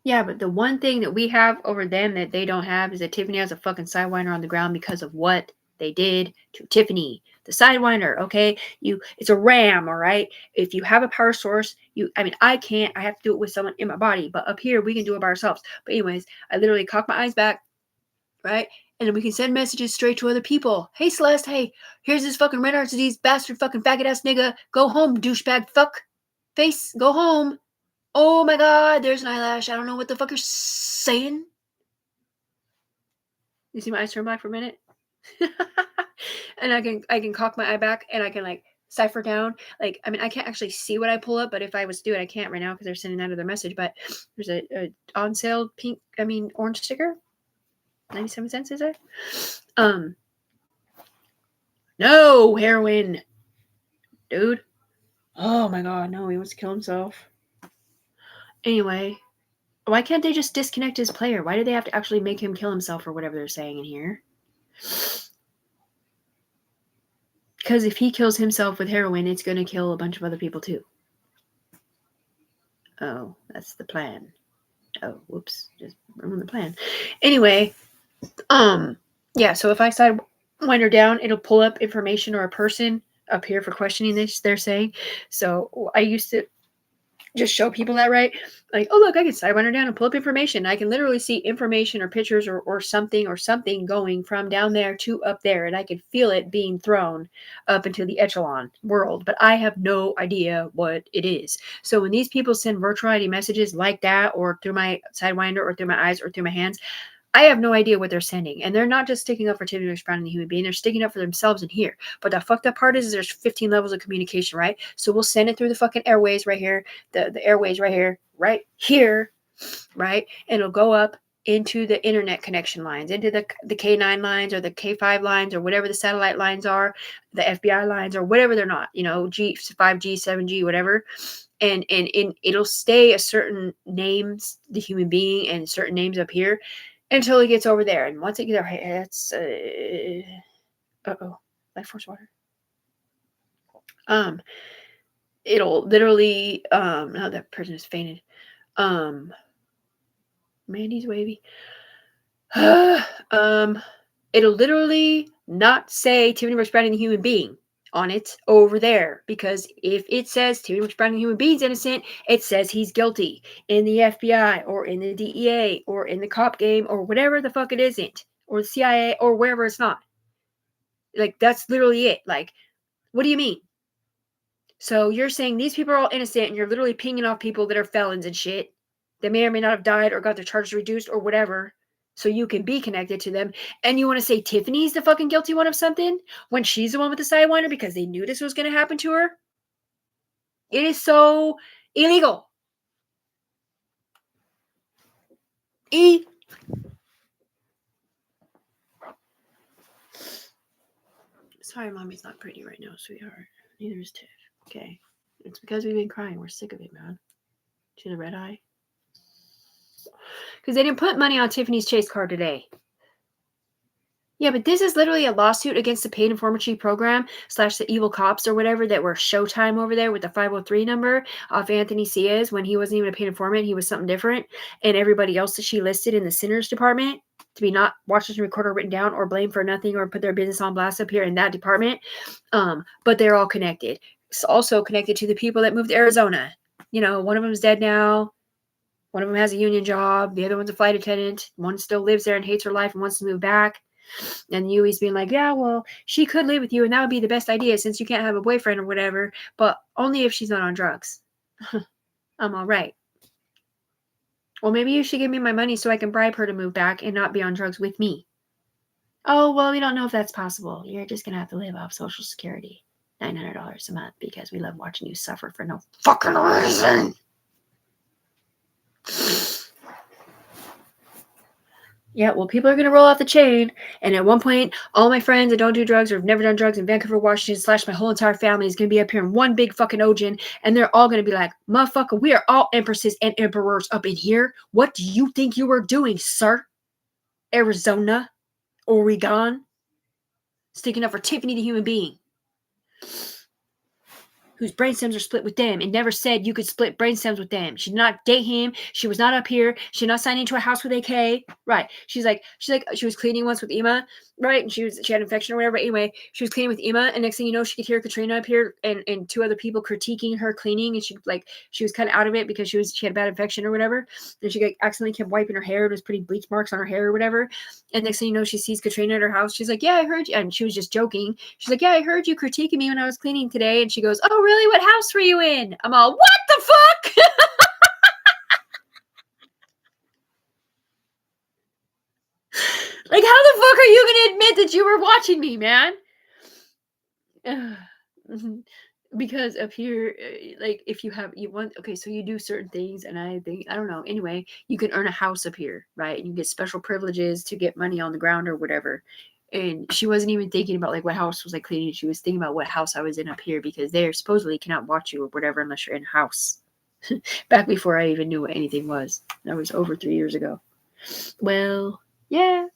Yeah, but the one thing that we have over them that they don't have is that Tiffany has a fucking Sidewinder on the ground because of what they did to Tiffany. The Sidewinder, okay? It's a RAM, all right? If you have a power source, I can't. I have to do it with someone in my body. But up here, we can do it by ourselves. But anyways, I literally cock my eyes back, right? And then we can send messages straight to other people. Hey, Celeste, hey, here's this fucking red heart disease bastard fucking faggot ass nigga. Go home, douchebag fuck face. Go home. Oh my god, there's an eyelash. I don't know what the fuck you're saying. You see my eyes turn black for a minute? And I can cock my eye back and I can like cipher down. Like, I can't actually see what I pull up, but if I was to do it, I can't right now because they're sending out their message. But there's a on sale orange sticker. 97 cents, is it? No heroin. Dude. Oh my god, no, he wants to kill himself. Anyway, why can't they just disconnect his player? Why do they have to actually make him kill himself or whatever they're saying in here? Because if he kills himself with heroin, it's going to kill a bunch of other people too. Oh, that's the plan. Oh, whoops. Just ruined the plan. Anyway, yeah, so if I Sidewinder down, it'll pull up information or a person up here for questioning this, they're saying. So I used to just show people that, right? Like, oh, look, I can Sidewinder down and pull up information. I can literally see information or pictures or something going from down there to up there. And I can feel it being thrown up into the echelon world. But I have no idea what it is. So when these people send virtual ID messages like that, or through my Sidewinder, or through my eyes, or through my hands, I have no idea what they're sending. And they're not just sticking up for Tiffany Rich Brown and the human being. They're sticking up for themselves in here. But the fucked up part is there's 15 levels of communication, right? So we'll send it through the fucking airways right here. The airways right here, right? And it'll go up into the internet connection lines, into the K9 lines or the K5 lines or whatever the satellite lines are, the FBI lines or whatever they're not, 5G, 7G, whatever. And it'll stay a certain names, the human being, and certain names up here, until it gets over there. And once it gets there, it's life force water. It'll literally no, that person is fainted. Mandy's wavy. It'll literally not say Tiffany Brooks Brown and the human being on it over there, because if it says Tiffany Brooks Brown and the human being's innocent, it says he's guilty in the FBI or in the DEA or in the cop game or whatever the fuck it isn't, or the CIA or wherever it's not. Like, that's literally it. Like, what do you mean? So you're saying these people are all innocent and you're literally pinging off people that are felons and shit that may or may not have died or got their charges reduced or whatever, so you can be connected to them. And you want to say Tiffany's the fucking guilty one of something when she's the one with the Sidewinder because they knew this was going to happen to her? It is so illegal. Sorry, Mommy's not pretty right now, sweetheart. Neither is Tiff. Okay. It's because we've been crying. We're sick of it, man. See the red eye? Because they didn't put money on Tiffany's Chase card today. Yeah, but this is literally a lawsuit against the paid information program / the evil cops or whatever that were Showtime over there with the 503 number off Anthony Ciaz when he wasn't even a paid informant. He was something different. And everybody else that she listed in the sinners department to be not watched as recorded or written down or blamed for nothing or put their business on blast up here in that department. But they're all connected. It's also connected to the people that moved to Arizona. One of them's dead now. One of them has a union job. The other one's a flight attendant. One still lives there and hates her life and wants to move back. And Yui's being like, yeah, well, she could live with you and that would be the best idea since you can't have a boyfriend or whatever, but only if she's not on drugs. I'm all right. Well, maybe you should give me my money so I can bribe her to move back and not be on drugs with me. Oh, well, we don't know if that's possible. You're just going to have to live off Social Security. $900 a month because we love watching you suffer for no fucking reason. Yeah, well, people are going to roll off the chain. And at one point, all my friends that don't do drugs or have never done drugs in Vancouver, Washington, / my whole entire family is going to be up here in one big fucking ocean. And they're all going to be like, motherfucker, we are all empresses and emperors up in here. What do you think you were doing, sir? Arizona, Oregon, sticking up for Tiffany the human being, whose brain stems are split with them, and never said you could split brain stems with them. She did not date him. She was not up here. She did not sign into a house with AK. Right. She was cleaning once with Emma, right? And she had an infection or whatever. Anyway, she was cleaning with Emma, and next thing you know, she could hear Katrina up here and two other people critiquing her cleaning, and she was kind of out of it because she had a bad infection or whatever. And she accidentally kept wiping her hair. It was pretty bleach marks on her hair or whatever. And next thing you know, she sees Katrina at her house. She's like, "Yeah, I heard you." And she was just joking. She's like, "Yeah, I heard you critiquing me when I was cleaning today." And she goes, "Oh, really? What house were you in?" I'm all, "What the fuck?" Like, how the fuck are you going to admit that you were watching me, man? Because up here, like, if you want, okay, so you do certain things, and I think, I don't know, anyway, you can earn a house up here, right? And you get special privileges to get money on the ground or whatever. And she wasn't even thinking about, like, what house was I cleaning. She was thinking about what house I was in up here, because they supposedly cannot watch you or whatever unless you're in a house. Back before I even knew what anything was. That was over 3 years ago. Well, yeah.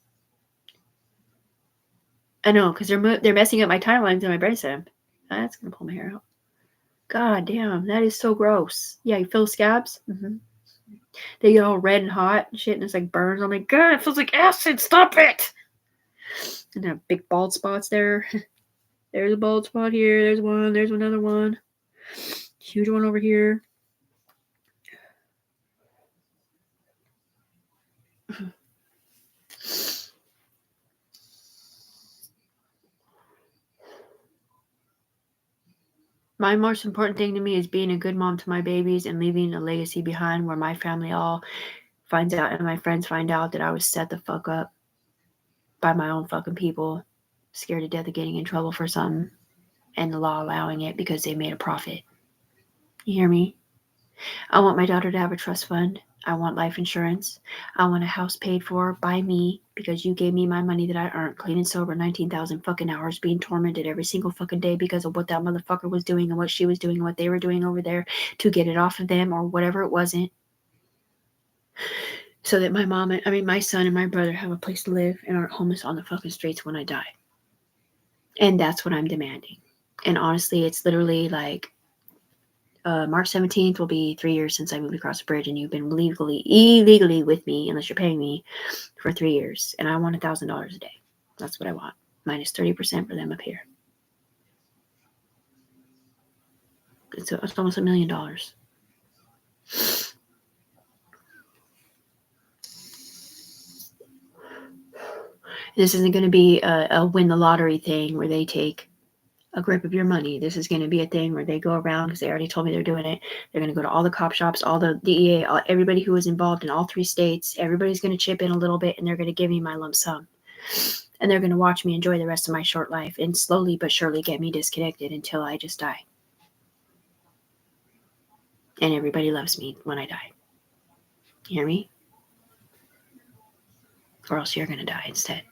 I know, because they're messing up my timelines and my brainstem. That's going to pull my hair out. God damn, that is so gross. Yeah, you feel scabs? Mm-hmm. They get all red and hot and shit, and it's like burns. I'm like, God, it feels like acid. Stop it! And they have big bald spots there. There's a bald spot here. There's one. There's another one. Huge one over here. My most important thing to me is being a good mom to my babies and leaving a legacy behind where my family all finds out and my friends find out that I was set the fuck up by my own fucking people, scared to death of getting in trouble for something, and the law allowing it because they made a profit. You hear me? I want my daughter to have a trust fund. I want life insurance. I want a house paid for by me because you gave me my money that I earned, clean and sober, 19,000 fucking hours, being tormented every single fucking day because of what that motherfucker was doing and what she was doing and what they were doing over there to get it off of them or whatever it wasn't. So that my son and my brother have a place to live and aren't homeless on the fucking streets when I die. And that's what I'm demanding. And honestly, it's literally like March 17th will be 3 years since I moved across the bridge, and you've been illegally with me, unless you're paying me, for 3 years. And I want $1,000 a day. That's what I want. Minus 30% for them up here. It's almost $1 million. This isn't going to be a win the lottery thing where they take a grip of your money. This is going to be a thing where they go around, because they already told me they're doing it. They're going to go to all the cop shops, all the DEA, everybody who was involved in all 3 states. Everybody's going to chip in a little bit, and they're going to give me my lump sum. And they're going to watch me enjoy the rest of my short life and slowly but surely get me disconnected until I just die. And everybody loves me when I die. You hear me? Or else you're going to die instead.